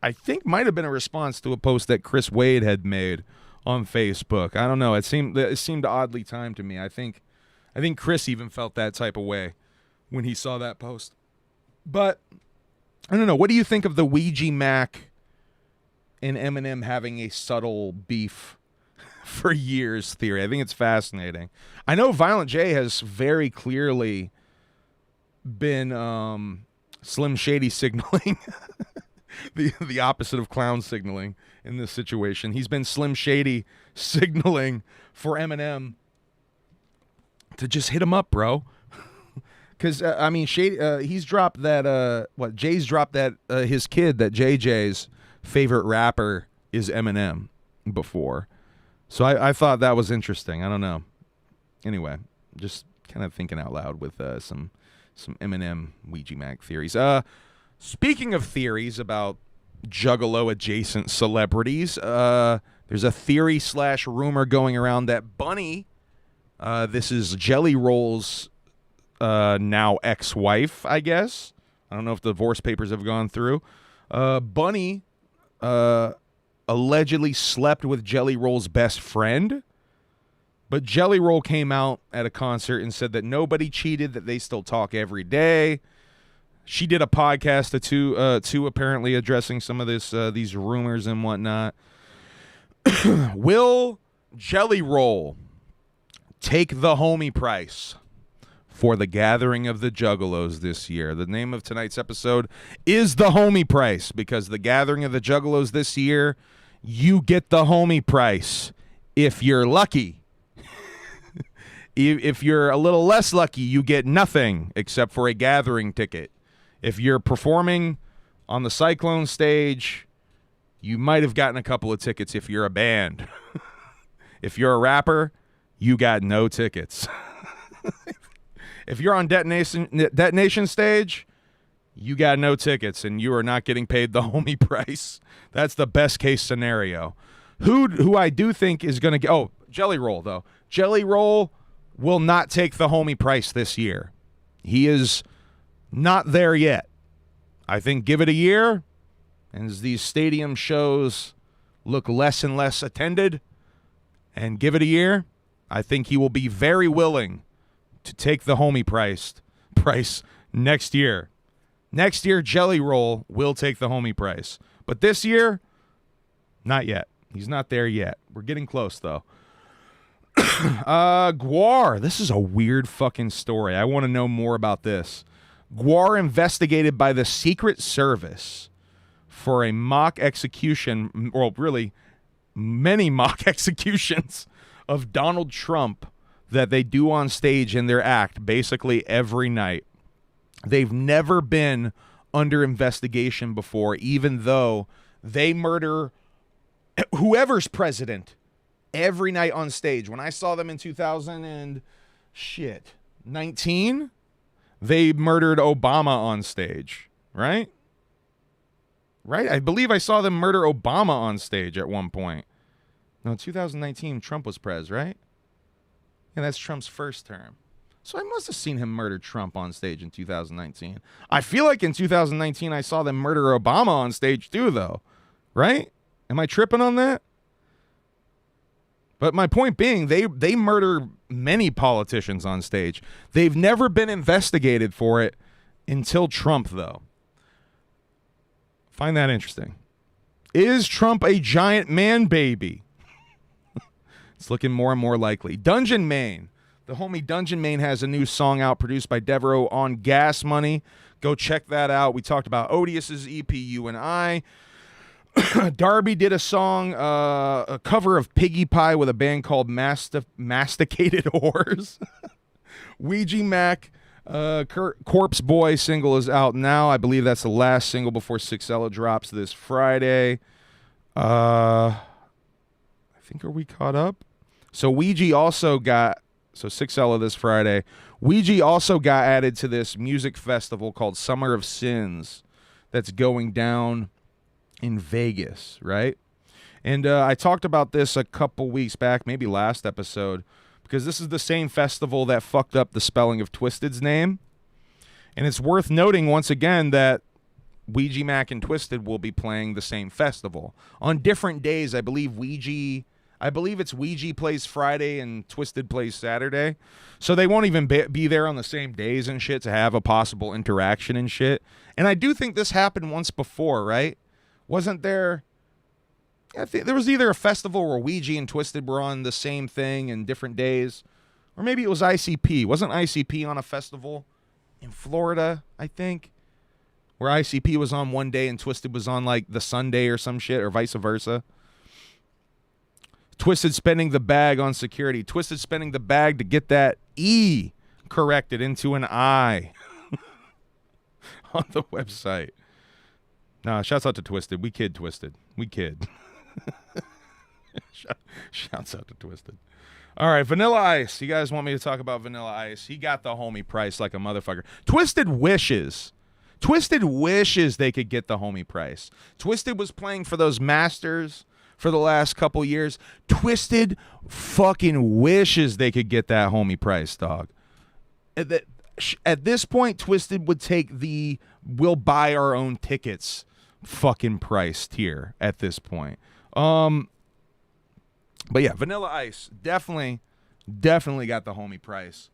I think might have been a response to a post that Chris Wade had made on Facebook. I don't know. It seemed oddly timed to me. I think Chris even felt that type of way when he saw that post. But I don't know. What do you think of the Ouija Mac and Eminem having a subtle beef for years theory? I think it's fascinating. I know Violent J has very clearly been Slim Shady signaling the opposite of clown signaling in this situation. He's been Slim Shady signaling for Eminem to just hit him up, bro. Because I mean, Shady, he's dropped that Jay's dropped that his kid, that JJ's favorite rapper is Eminem before. So I thought that was interesting. I don't know. Anyway, just kind of thinking out loud with some Eminem Ouija Mac theories. Speaking of theories about Juggalo adjacent celebrities, there's a theory / rumor going around that Bunny, this is Jelly Roll's now ex-wife, I guess. I don't know if the divorce papers have gone through. Bunny allegedly slept with Jelly Roll's best friend, but Jelly Roll came out at a concert and said that nobody cheated, that they still talk every day. She did a podcast or two apparently addressing some of these rumors and whatnot. Will Jelly Roll take the homie price for the gathering of the Juggalos this year? The name of tonight's episode is the homie price, because the gathering of the Juggalos this year, you get the homie price if you're lucky. If you're a little less lucky, you get nothing except for a gathering ticket. If you're performing on the Cyclone stage, you might have gotten a couple of tickets if you're a band. If you're a rapper, you got no tickets. If you're on Detonation stage, you got no tickets, and you are not getting paid the homie price. That's the best case scenario. Who I do think is going to get... Oh, Jelly Roll, though. Jelly Roll will not take the homie price this year. He is not there yet. I think give it a year, and as these stadium shows look less and less attended, and give it a year, I think he will be very willing to take the homie price next year. Next year, Jelly Roll will take the homie price. But this year, not yet. He's not there yet. We're getting close, though. Guar. This is a weird fucking story. I want to know more about this. Guar investigated by the Secret Service for a mock execution, well, really, many mock executions of Donald Trump that they do on stage in their act basically every night. They've never been under investigation before, even though they murder whoever's president every night on stage. When I saw them in 2019, they murdered Obama on stage, right? Right? I believe I saw them murder Obama on stage at one point. No, 2019, Trump was pres, right? Yeah, that's Trump's first term. So I must have seen him murder Trump on stage in 2019. I feel like in 2019 I saw them murder Obama on stage too, though. Right? Am I tripping on that? But my point being, they murder many politicians on stage. They've never been investigated for it until Trump, though. Find that interesting. Is Trump a giant man baby? It's looking more and more likely. Dungeon Main. The homie Dungeon Main has a new song out produced by Devereaux on Gas Money. Go check that out. We talked about Odious' EP, You and I. Darby did a song, a cover of Piggy Pie with a band called Masticated Whores. Ouija Mac, Corpse Boy single is out now. I believe that's the last single before 6ella drops this Friday. I think, are we caught up? So Ouija also got, so 6ella this Friday. Ouija also got added to this music festival called Summer of Sins that's going down in Vegas, right? And I talked about this a couple weeks back, maybe last episode, because this is the same festival that fucked up the spelling of Twisted's name. And it's worth noting once again that Ouija Mac and Twisted will be playing the same festival on different days. I believe it's Ouija plays Friday and Twisted plays Saturday. So they won't even be there on the same days and shit to have a possible interaction and shit. And I do think this happened once before, right? Wasn't there? I think there was either a festival where Ouija and Twisted were on the same thing in different days, or maybe it was ICP. Wasn't ICP on a festival in Florida, I think, where ICP was on one day and Twisted was on like the Sunday or some shit, or vice versa? Twisted spending the bag on security. Twisted spending the bag to get that E corrected into an I on the website. Nah, shouts out to Twisted. We kid Twisted. We kid. Shouts out to Twisted. All right, Vanilla Ice. You guys want me to talk about Vanilla Ice? He got the homie price like a motherfucker. Twisted wishes they could get the homie price. Twisted was playing for those Masters for the last couple years. Twisted fucking wishes they could get that homie price, dog. At this point, Twisted would take the we'll buy our own tickets fucking price tier at this point. But yeah, Vanilla Ice definitely got the homie price.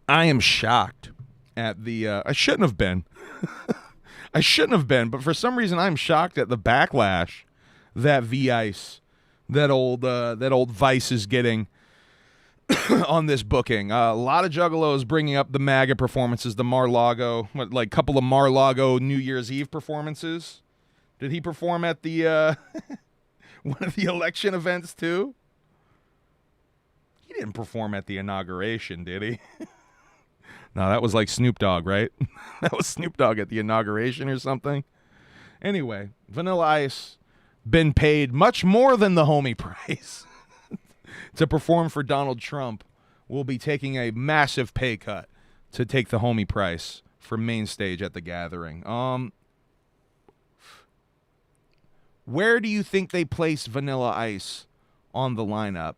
I am shocked at the I shouldn't have been. I shouldn't have been, but for some reason I'm shocked at the backlash that V-Ice, that old Vice is getting on this booking. A lot of Juggalos bringing up the MAGA performances, the Mar-Lago, like couple of Mar-Lago New Year's Eve performances. Did he perform at the one of the election events too? He didn't perform at the inauguration, did he? No, that was like Snoop Dogg, right? That was Snoop Dogg at the inauguration or something. Anyway, Vanilla Ice been paid much more than the homie price to perform for Donald Trump. Will be taking a massive pay cut to take the homie price for main stage at the gathering. Where do you think they place Vanilla Ice on the lineup?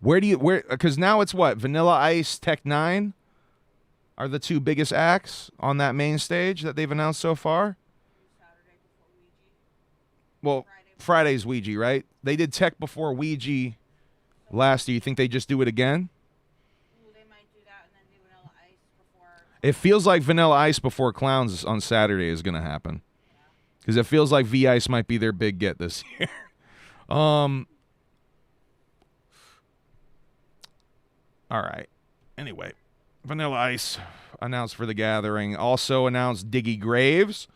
Because now it's what? Vanilla Ice, Tech 9 are the two biggest acts on that main stage that they've announced so far. Well, Friday's Ouija, right? They did Tech before Ouija last year. You think they just do it again? They might do that and then do Vanilla Ice before. It feels like Vanilla Ice before Clowns on Saturday is going to happen. Because it feels like V-Ice might be their big get this year. All right. Anyway, Vanilla Ice announced for the gathering. Also announced Diggy Graves.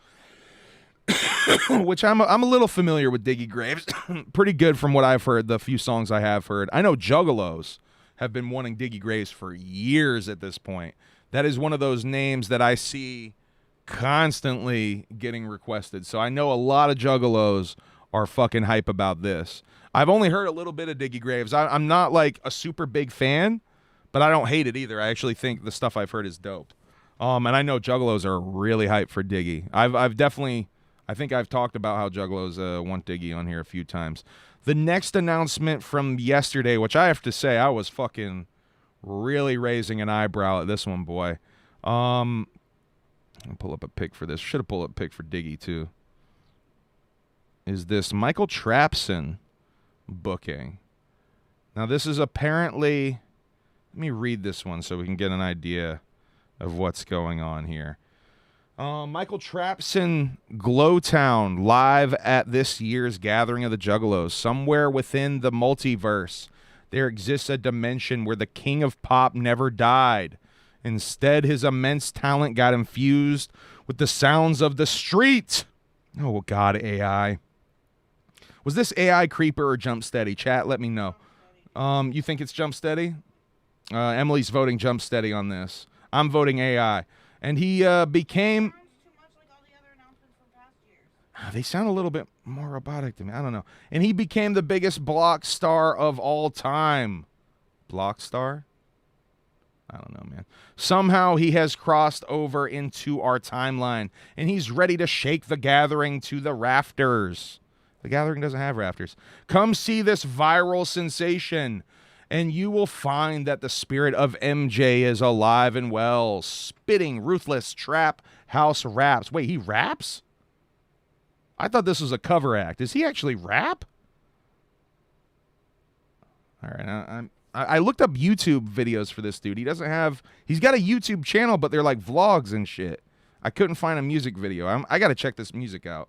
which I'm a little familiar with Diggy Graves. Pretty good from what I've heard, the few songs I have heard. I know Juggalos have been wanting Diggy Graves for years at this point. That is one of those names that I see constantly getting requested. So I know a lot of Juggalos are fucking hype about this. I've only heard a little bit of Diggy Graves. I'm not like a super big fan, but I don't hate it either. I actually think the stuff I've heard is dope. And I know Juggalos are really hyped for Diggy. I've definitely, I think I've talked about how Juggalos want Diggy on here a few times. The next announcement from yesterday, which I have to say I was fucking really raising an eyebrow at this one, boy. I'll pull up a pic for this. Should have pulled up a pic for Diggy too. Is this Michael Trapson booking? Now this is apparently, let me read this one so we can get an idea of what's going on here. Michael Trapson, Glowtown, live at this year's Gathering of the Juggalos. Somewhere within the multiverse, there exists a dimension where the king of pop never died. Instead, his immense talent got infused with the sounds of the street. Oh, God, AI. Was this AI Creeper or Jump Steady? Chat, let me know. You think it's Jump Steady? Emily's voting Jump Steady on this. I'm voting AI. And he became... They sound a little bit more robotic to me. I don't know. And he became the biggest block star of all time. Block star? I don't know, man. Somehow he has crossed over into our timeline, and he's ready to shake the gathering to the rafters. The gathering doesn't have rafters. Come see this viral sensation, and you will find that the spirit of MJ is alive and well, spitting ruthless trap house raps. Wait, he raps? I thought this was a cover act. Does he actually rap? All right, I looked up YouTube videos for this dude. He's got a YouTube channel, but they're like vlogs and shit. I couldn't find a music video. I got to check this music out.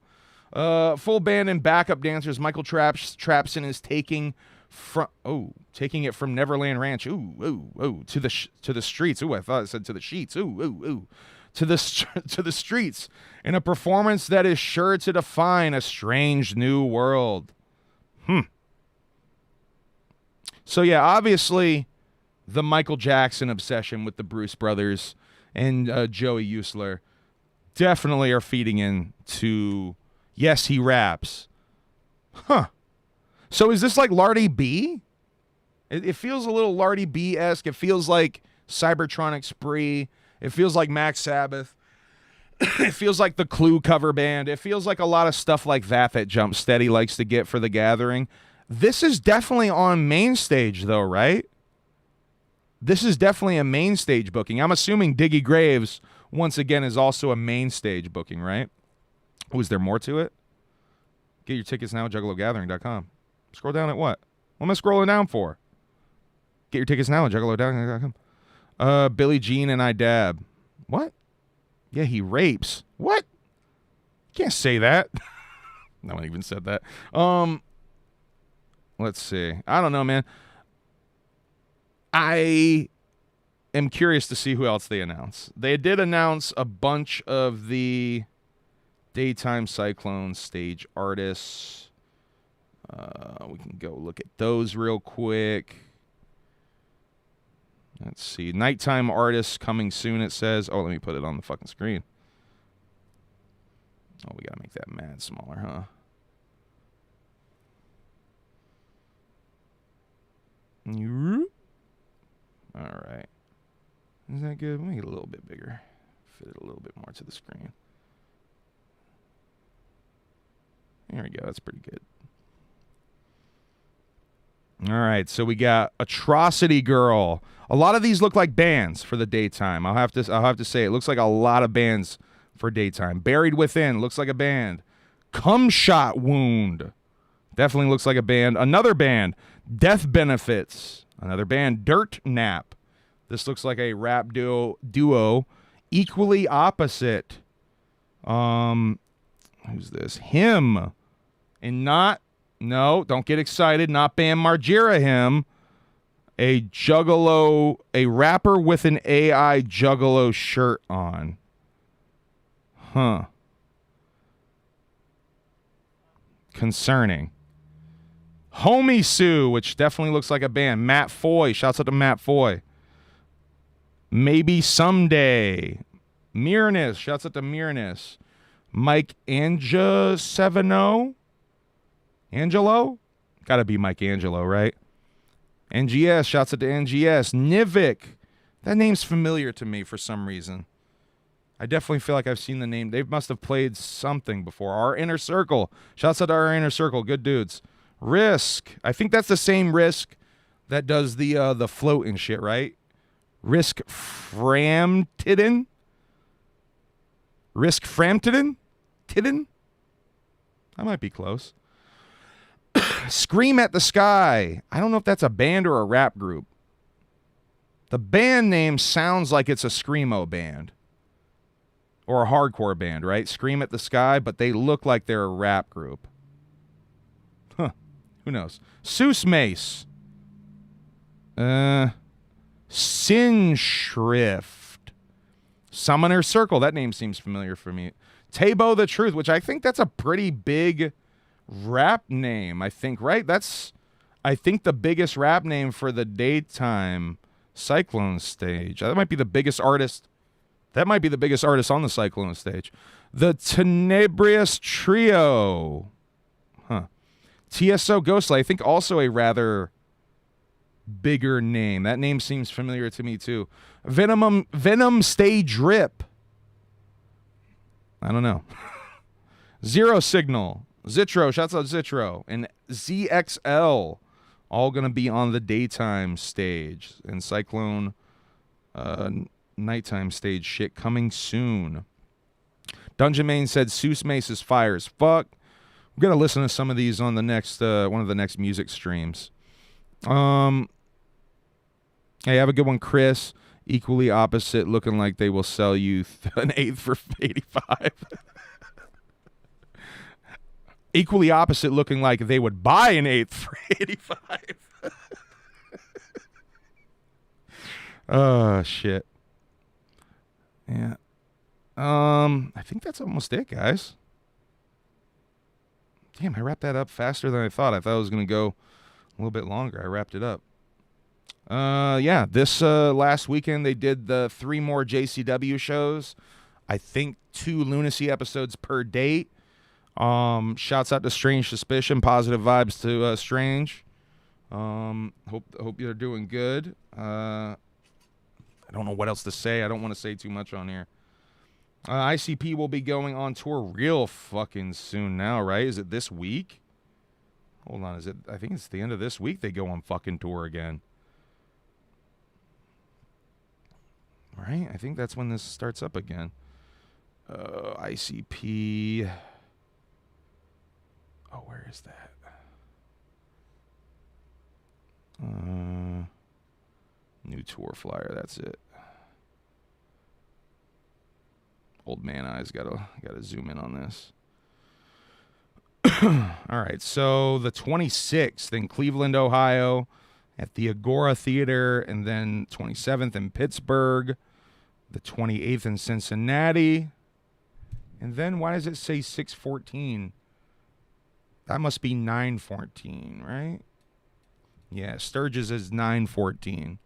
Full band and backup dancers. Michael Trapson is taking it from Neverland Ranch. To the streets. Ooh, I thought it said to the sheets. Ooh. To the streets in a performance that is sure to define a strange new world. So yeah, obviously the Michael Jackson obsession with the Bruce Brothers and Joey Usler definitely are feeding into, yes, he raps. So is this like Lardy B? It feels a little Lardy B-esque. It feels like Cybertronic Spree. It feels like Max Sabbath. It feels like the Clue cover band. It feels like a lot of stuff like that Jump Steady likes to get for the gathering. This is definitely on main stage, though, right? This is definitely a main stage booking. I'm assuming Diggy Graves, once again, is also a main stage booking, right? Oh, is there more to it? Get your tickets now at JuggaloGathering.com. Scroll down at what? What am I scrolling down for? Get your tickets now at JuggaloGathering.com. Billie Jean and I Dab. What? Yeah, he rapes. What? You can't say that. No one even said that. Let's see. I don't know, man. I am curious to see who else they announce. They did announce a bunch of the Daytime Cyclone stage artists. We can go look at those real quick. Let's see. Nighttime artists coming soon, it says. Oh, let me put it on the fucking screen. Oh, we got to make that mad smaller, huh? All right. Is that good? Make it a little bit bigger. Fit it a little bit more to the screen. There we go. That's pretty good. All right. So we got Atrocity Girl. A lot of these look like bands for the daytime. I'll have to say it looks like a lot of bands for daytime. Buried Within looks like a band. Cum Shot Wound definitely looks like a band. Another band, Death Benefits. Another band, Dirt Nap. This looks like a rap duo. Equally Opposite. Who's this? Him. And don't get excited, not Bam Margera Him. A Juggalo, a rapper with an AI Juggalo shirt on. Huh. Concerning. Homie Sue, which definitely looks like a band. Matt Foy. Shouts out to Matt Foy. Maybe Someday. Mirnus. Shouts out to Mirnus. Mike Angelo? Gotta be Mike Angelo, right? NGS. Shouts out to NGS. Nivik. That name's familiar to me for some reason. I definitely feel like I've seen the name. They must have played something before. Our Inner Circle. Shouts out to Our Inner Circle. Good dudes. Risk. I think that's the same Risk that does the float and shit, right? Risk Framtiden? Risk Framtiden? Tidden? I might be close. Scream at the Sky. I don't know if that's a band or a rap group. The band name sounds like it's a screamo band. Or a hardcore band, right? Scream at the Sky, but they look like they're a rap group. Huh. Who knows? Seuss Mace. Sin Shrift. Summoner Circle. That name seems familiar for me. Tabo the Truth, which I think that's a pretty big rap name, I think, right? That's, I think, the biggest rap name for the daytime Cyclone stage. That might be the biggest artist. That might be the biggest artist on the Cyclone stage. The Tenebrious Trio. Huh. TSO Ghostlight, I think also a rather bigger name. That name seems familiar to me too. Venom Stay Drip. I don't know. Zero Signal. Zitro, shouts out Zitro. And ZXL. All going to be on the daytime stage. And Cyclone nighttime stage shit coming soon. Dungeon Main said Seuss Mace is fire as fuck. We're gonna listen to some of these on the next one of the next music streams. Hey, have a good one, Chris. Equally opposite, looking like they will sell you an eighth for 85. Equally opposite, looking like they would buy an eighth for 85. Oh shit. Yeah. I think that's almost it, guys. Damn, I wrapped that up faster than I thought. I thought it was going to go a little bit longer. I wrapped it up. Yeah, this last weekend they did the 3 more JCW shows. I think 2 Lunacy episodes per date. Shouts out to Strange Suspicion. Positive vibes to Strange. Hope you're doing good. I don't know what else to say. I don't want to say too much on here. ICP will be going on tour real fucking soon now, right? Is it this week? Hold on. I think it's the end of this week they go on fucking tour again. Right? I think that's when this starts up again. ICP. Oh, where is that? New tour flyer. That's it. Old man eyes. Gotta zoom in on this. All right. So the 26th in Cleveland, Ohio, at the Agora Theater, and then 27th in Pittsburgh, the 28th in Cincinnati, and then why does it say 6/14? That must be 9/14, right? Yeah, Sturgis is 9/14.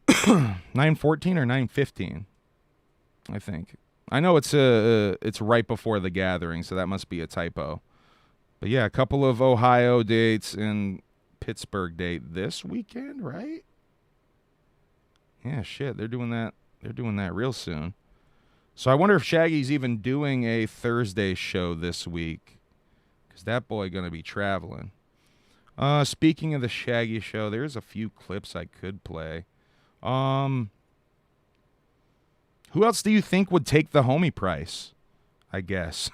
9/14 or 9/15, I think. I know it's right before the gathering, so that must be a typo. But yeah, a couple of Ohio dates and Pittsburgh date this weekend, right? Yeah, shit, they're doing that. They're doing that real soon. So I wonder if Shaggy's even doing a Thursday show this week, because that boy gonna be traveling. Speaking of the Shaggy show, there's a few clips I could play. Who else do you think would take the homie price? I guess.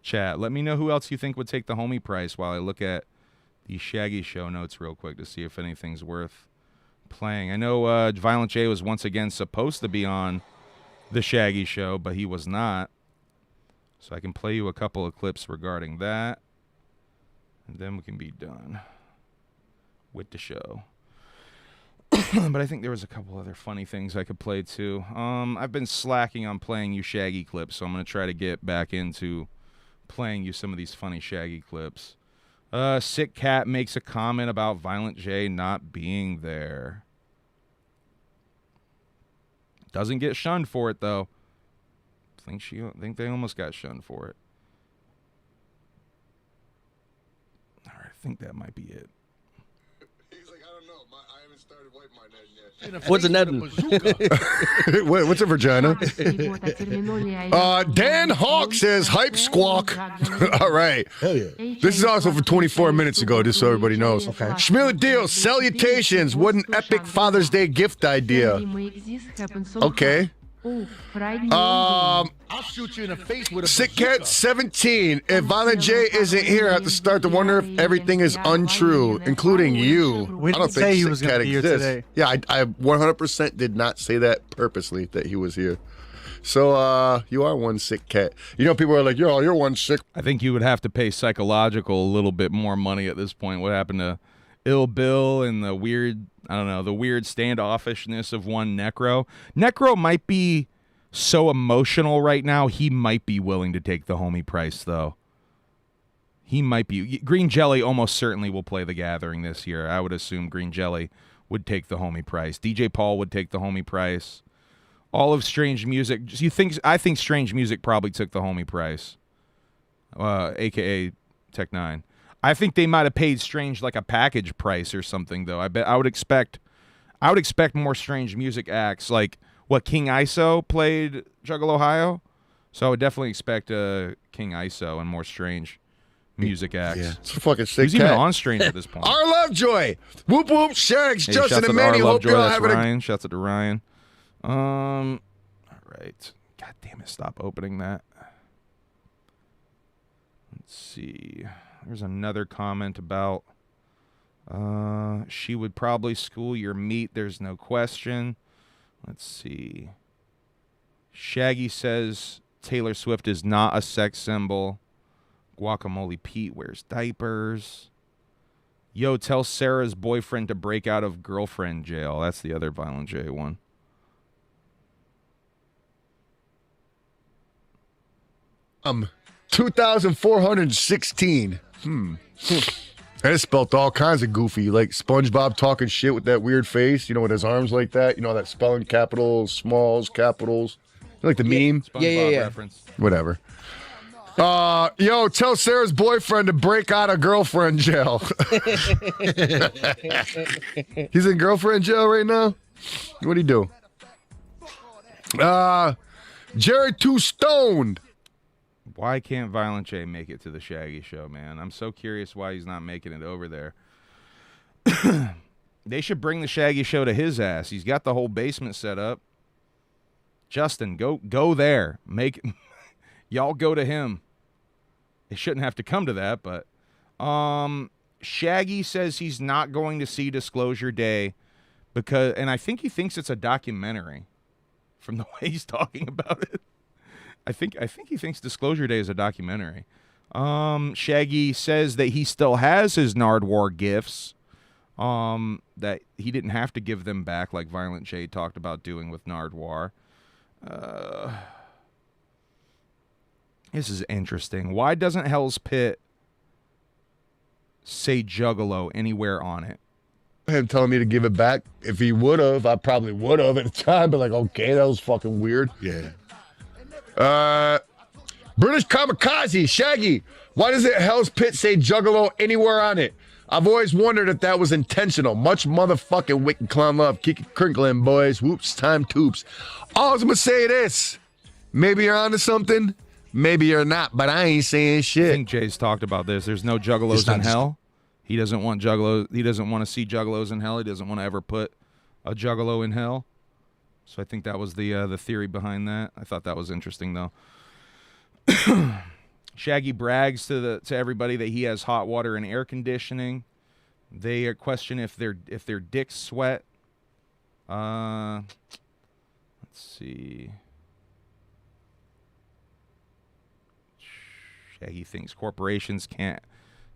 Chat, let me know who else you think would take the homie price while I look at the Shaggy show notes real quick to see if anything's worth playing. I know Violent J was once again supposed to be on the Shaggy show, but he was not. So I can play you a couple of clips regarding that. And then we can be done with the show. But I think there was a couple other funny things I could play too. I've been slacking on playing you Shaggy clips, so I'm going to try to get back into playing you some of these funny Shaggy clips. Sick Cat makes a comment about Violent J not being there. Doesn't get shunned for it though. Think they almost got shunned for it. All right, I think that might be it. He's like, I don't know. I haven't started wiping my neck yet. What's a Ned? What's a vagina? Dan Hawk says, hype squawk. All right. Hell yeah. This is also for 24 minutes ago, just so everybody knows. Okay. Schmiller Deal, salutations. What an epic Father's Day gift idea. Okay. I'll shoot you in the face with a Sick Cat 17. If Violent J isn't here, I have to start to wonder if everything is untrue, including you. We didn't say he was going to be here today. Yeah, I 100% did not say that purposely, that he was here. So, you are one sick cat. You know, people are like, you're one sick. I think you would have to pay psychological a little bit more money at this point. What happened to Ill Bill and the weird, I don't know, the weird standoffishness of one Necro? Necro might be so emotional right now, he might be willing to take the homie price, though. He might be. Green Jelly almost certainly will play the Gathering this year. I would assume Green Jelly would take the homie price. DJ Paul would take the homie price. All of Strange Music. I think Strange Music probably took the homie price, a.k.a. Tech 9. I think they might have paid Strange like a package price or something, though. I would expect more Strange Music acts, like what King ISO played Juggalo Ohio. So I would definitely expect King ISO and more Strange Music acts. Yeah, it's a fucking sick Who's even on Strange at this point? Our Lovejoy. Whoop whoop. Shags, Justin and Manny. Hope Lovejoy, y'all that's having Ryan. Shouts out to Ryan. All right. God damn it! Stop opening that. Let's see. There's another comment about she would probably school your meat. There's no question. Let's see. Shaggy says Taylor Swift is not a sex symbol. Guacamole Pete wears diapers. Yo, tell Sarah's boyfriend to break out of girlfriend jail. That's the other Violent J one. 2,416. And it spelled all kinds of goofy, like SpongeBob talking shit with that weird face, you know, with his arms like that, you know, that spelling capitals, smalls, capitals. You like the meme? SpongeBob reference. Whatever. Yo, tell Sarah's boyfriend to break out of girlfriend jail. He's in girlfriend jail right now? What'd he do? Jerry Too Stoned. Why can't Violent J make it to the Shaggy show, man? I'm so curious why he's not making it over there. They should bring the Shaggy show to his ass. He's got the whole basement set up. Justin, go there. Y'all go to him. It shouldn't have to come to that, but Shaggy says he's not going to see Disclosure Day and I think he thinks it's a documentary from the way he's talking about it. I think he thinks Disclosure Day is a documentary. Shaggy says that he still has his Nardwar gifts, that he didn't have to give them back like Violent J talked about doing with Nardwar. This is interesting. Why doesn't Hell's Pit say Juggalo anywhere on it? Him telling me to give it back. If he would have, I probably would have at the time, but like, okay, that was fucking weird. Yeah. British Kamikaze, Shaggy, why does it Hell's Pit say Juggalo anywhere on it? I've always wondered if that was intentional. Much motherfucking wicked clown love. Keep it crinkling, boys. Whoops, time toops. All I'm gonna say this. Maybe you're onto something, maybe you're not, but I ain't saying shit. I think Jay's talked about this. There's no Juggalos in hell. He doesn't want Juggalos. He doesn't want to see Juggalos in hell. He doesn't want to ever put a Juggalo in hell. So I think that was the theory behind that. I thought that was interesting, though. Shaggy brags to everybody that he has hot water and air conditioning. They question if their dicks sweat. Let's see. Shaggy thinks corporations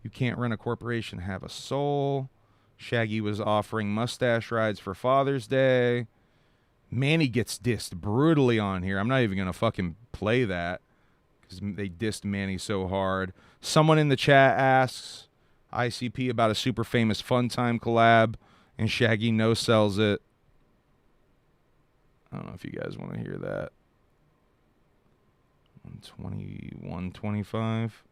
you can't run a corporation and have a soul. Shaggy was offering mustache rides for Father's Day. Manny gets dissed brutally on here. I'm not even going to fucking play that because they dissed Manny so hard. Someone in the chat asks ICP about a super famous Fun Time collab, and Shaggy no-sells it. I don't know if you guys want to hear that. 125.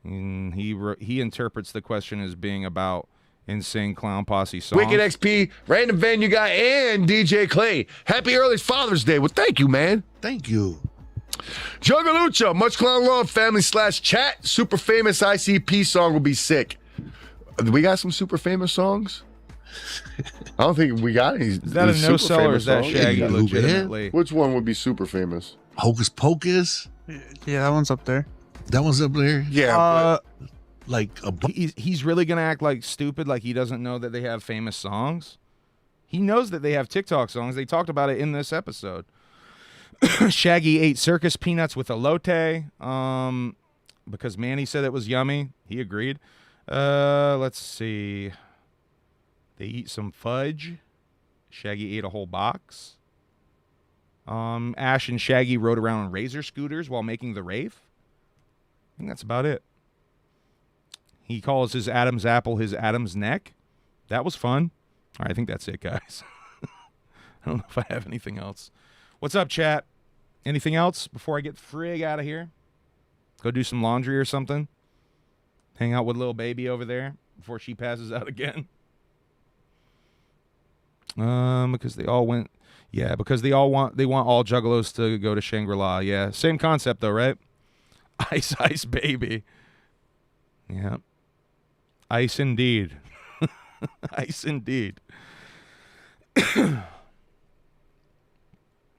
And he interprets the question as being about Insane Clown Posse songs. Wicked XP, Random Venue Guy, and DJ Clay. Happy early Father's Day. Well, thank you, man. Thank you. Juggalucha, much clown love, family/chat. Super famous ICP song will be sick. We got some super famous songs? I don't think we got any. Is that a no-sell or is that Shaggy Yeah, legitimately? Which one would be super famous? Hocus Pocus. Yeah, that one's up there. That one's up there. Yeah. Like a He's really going to act like stupid, like he doesn't know that they have famous songs? He knows that they have TikTok songs. They talked about it in this episode. Shaggy ate circus peanuts with elote because Manny said it was yummy. He agreed. Let's see. They eat some fudge. Shaggy ate a whole box. Ash and Shaggy rode around on razor scooters while making the rave. I think that's about it. He calls his Adam's apple his Adam's neck. That was fun. All right, I think that's it, guys. I don't know if I have anything else. What's up, chat? Anything else before I get frig out of here? Go do some laundry or something? Hang out with little baby over there before she passes out again? Because they all went... Yeah, because they want all Juggalos to go to Shangri-La. Yeah, same concept, though, right? Ice, ice, baby. Yeah. Ice indeed. Ice indeed.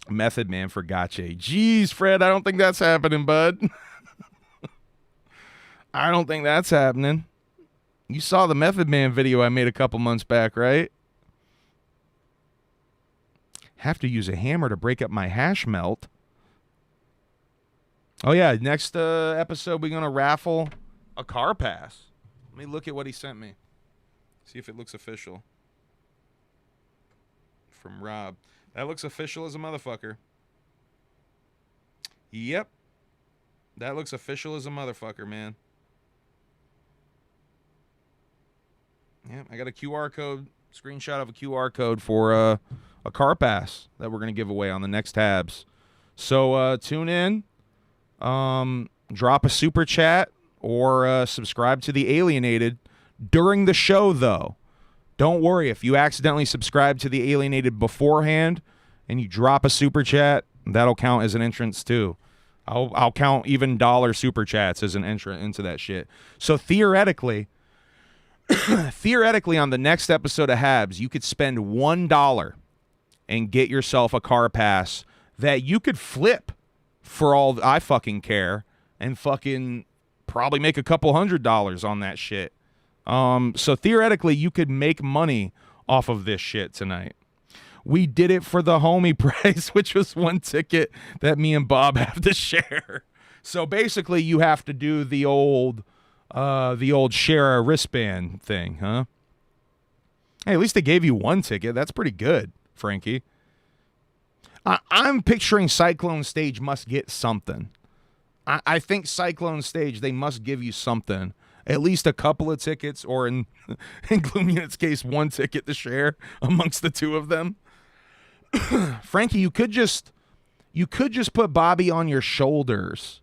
Method Man for GOTJ. Jeez, Fred, I don't think that's happening, bud. I don't think that's happening. You saw the Method Man video I made a couple months back, right? Have to use a hammer to break up my hash melt. Oh, yeah, next episode we're going to raffle a car pass. Let me look at what he sent me. See if it looks official. From Rob. That looks official as a motherfucker. Yep. That looks official as a motherfucker, man. Yeah, I got a QR code, screenshot of a QR code for a car pass that we're going to give away on the next HABS. So tune in, drop a super chat, or subscribe to the Alienated during the show, though. Don't worry, if you accidentally subscribe to the Alienated beforehand and you drop a super chat, that'll count as an entrance too. I'll count even dollar super chats as an entrant into that shit. So theoretically on the next episode of HABS, you could spend $1 and get yourself a car pass that you could flip for all I fucking care and fucking probably make a couple $100 on that shit. So theoretically, you could make money off of this shit tonight. We did it for the homie price, which was one ticket that me and Bob have to share. So basically, you have to do the old share a wristband thing, huh? Hey, at least they gave you one ticket. That's pretty good, Frankie. I'm picturing Cyclone Stage must get something. I think Cyclone Stage, they must give you something. At least a couple of tickets, or in Gloom Unit's case, one ticket to share amongst the two of them. Frankie, you could just put Bobby on your shoulders.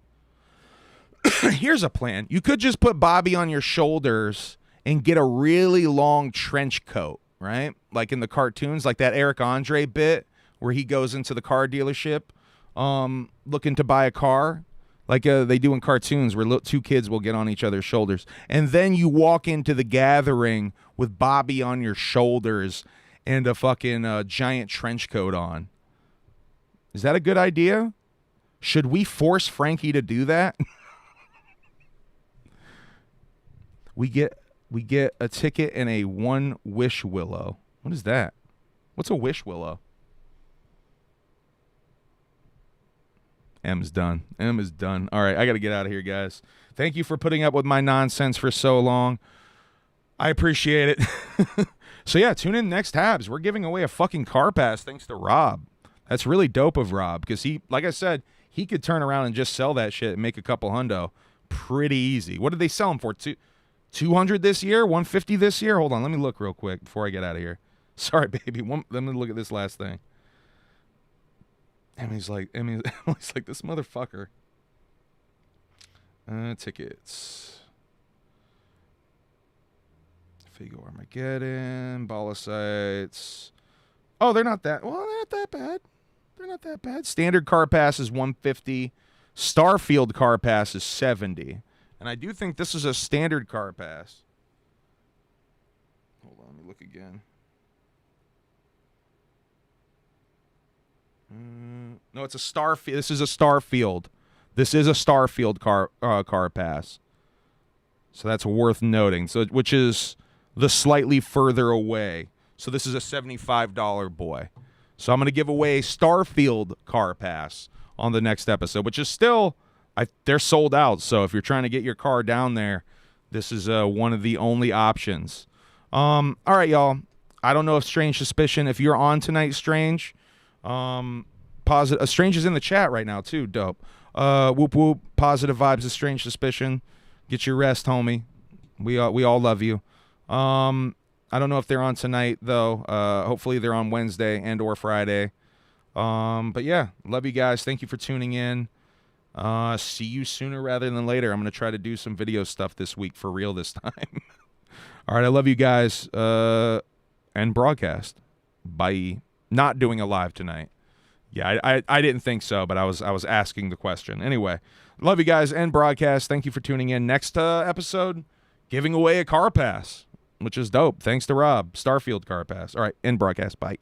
Here's a plan. You could just put Bobby on your shoulders and get a really long trench coat, right? Like in the cartoons, like that Eric Andre bit where he goes into the car dealership looking to buy a car. Like they do in cartoons where two kids will get on each other's shoulders. And then you walk into the gathering with Bobby on your shoulders and a fucking giant trench coat on. Is that a good idea? Should we force Frankie to do that? We get a ticket and a one wish willow. What is that? What's a wish willow? M is done. M is done. All right, I got to get out of here, guys. Thank you for putting up with my nonsense for so long. I appreciate it. So, yeah, tune in next HABS. We're giving away a fucking car pass thanks to Rob. That's really dope of Rob because he, like I said, he could turn around and just sell that shit and make a couple hundo pretty easy. What did they sell him for? 200 this year? 150 this year? Hold on, let me look real quick before I get out of here. Sorry, baby. Let me look at this last thing. Emily's like, this motherfucker. Tickets. Figo Armageddon, Bolosites. Oh, they're not that bad. They're not that bad. Standard car pass is 150. Starfield car pass is 70. And I do think this is a standard car pass. Hold on, let me look again. No, it's a Starfield. This is a Starfield. This is a Starfield car pass. So that's worth noting. So which is the slightly further away. So this is a $75 boy. So I'm going to give away a Starfield car pass on the next episode, which is still, they're sold out. So if you're trying to get your car down there, this is one of the only options. All right, y'all. I don't know if Strange Suspicion, if you're on tonight, Strange, positive. Strange is in the chat right now too. Dope. Whoop whoop. Positive vibes of Strange Suspicion. Get your rest, homie. We all love you. I don't know if they're on tonight though. Hopefully they're on Wednesday and or Friday. But yeah, love you guys. Thank you for tuning in. See you sooner rather than later. I'm gonna try to do some video stuff this week for real this time. All right, I love you guys. And broadcast. Bye. Not doing a live tonight. Yeah, I didn't think so, but I was asking the question. Anyway, love you guys and broadcast. Thank you for tuning in. Next episode, giving away a car pass, which is dope. Thanks to Rob. Starfield car pass. All right, end broadcast. Bye.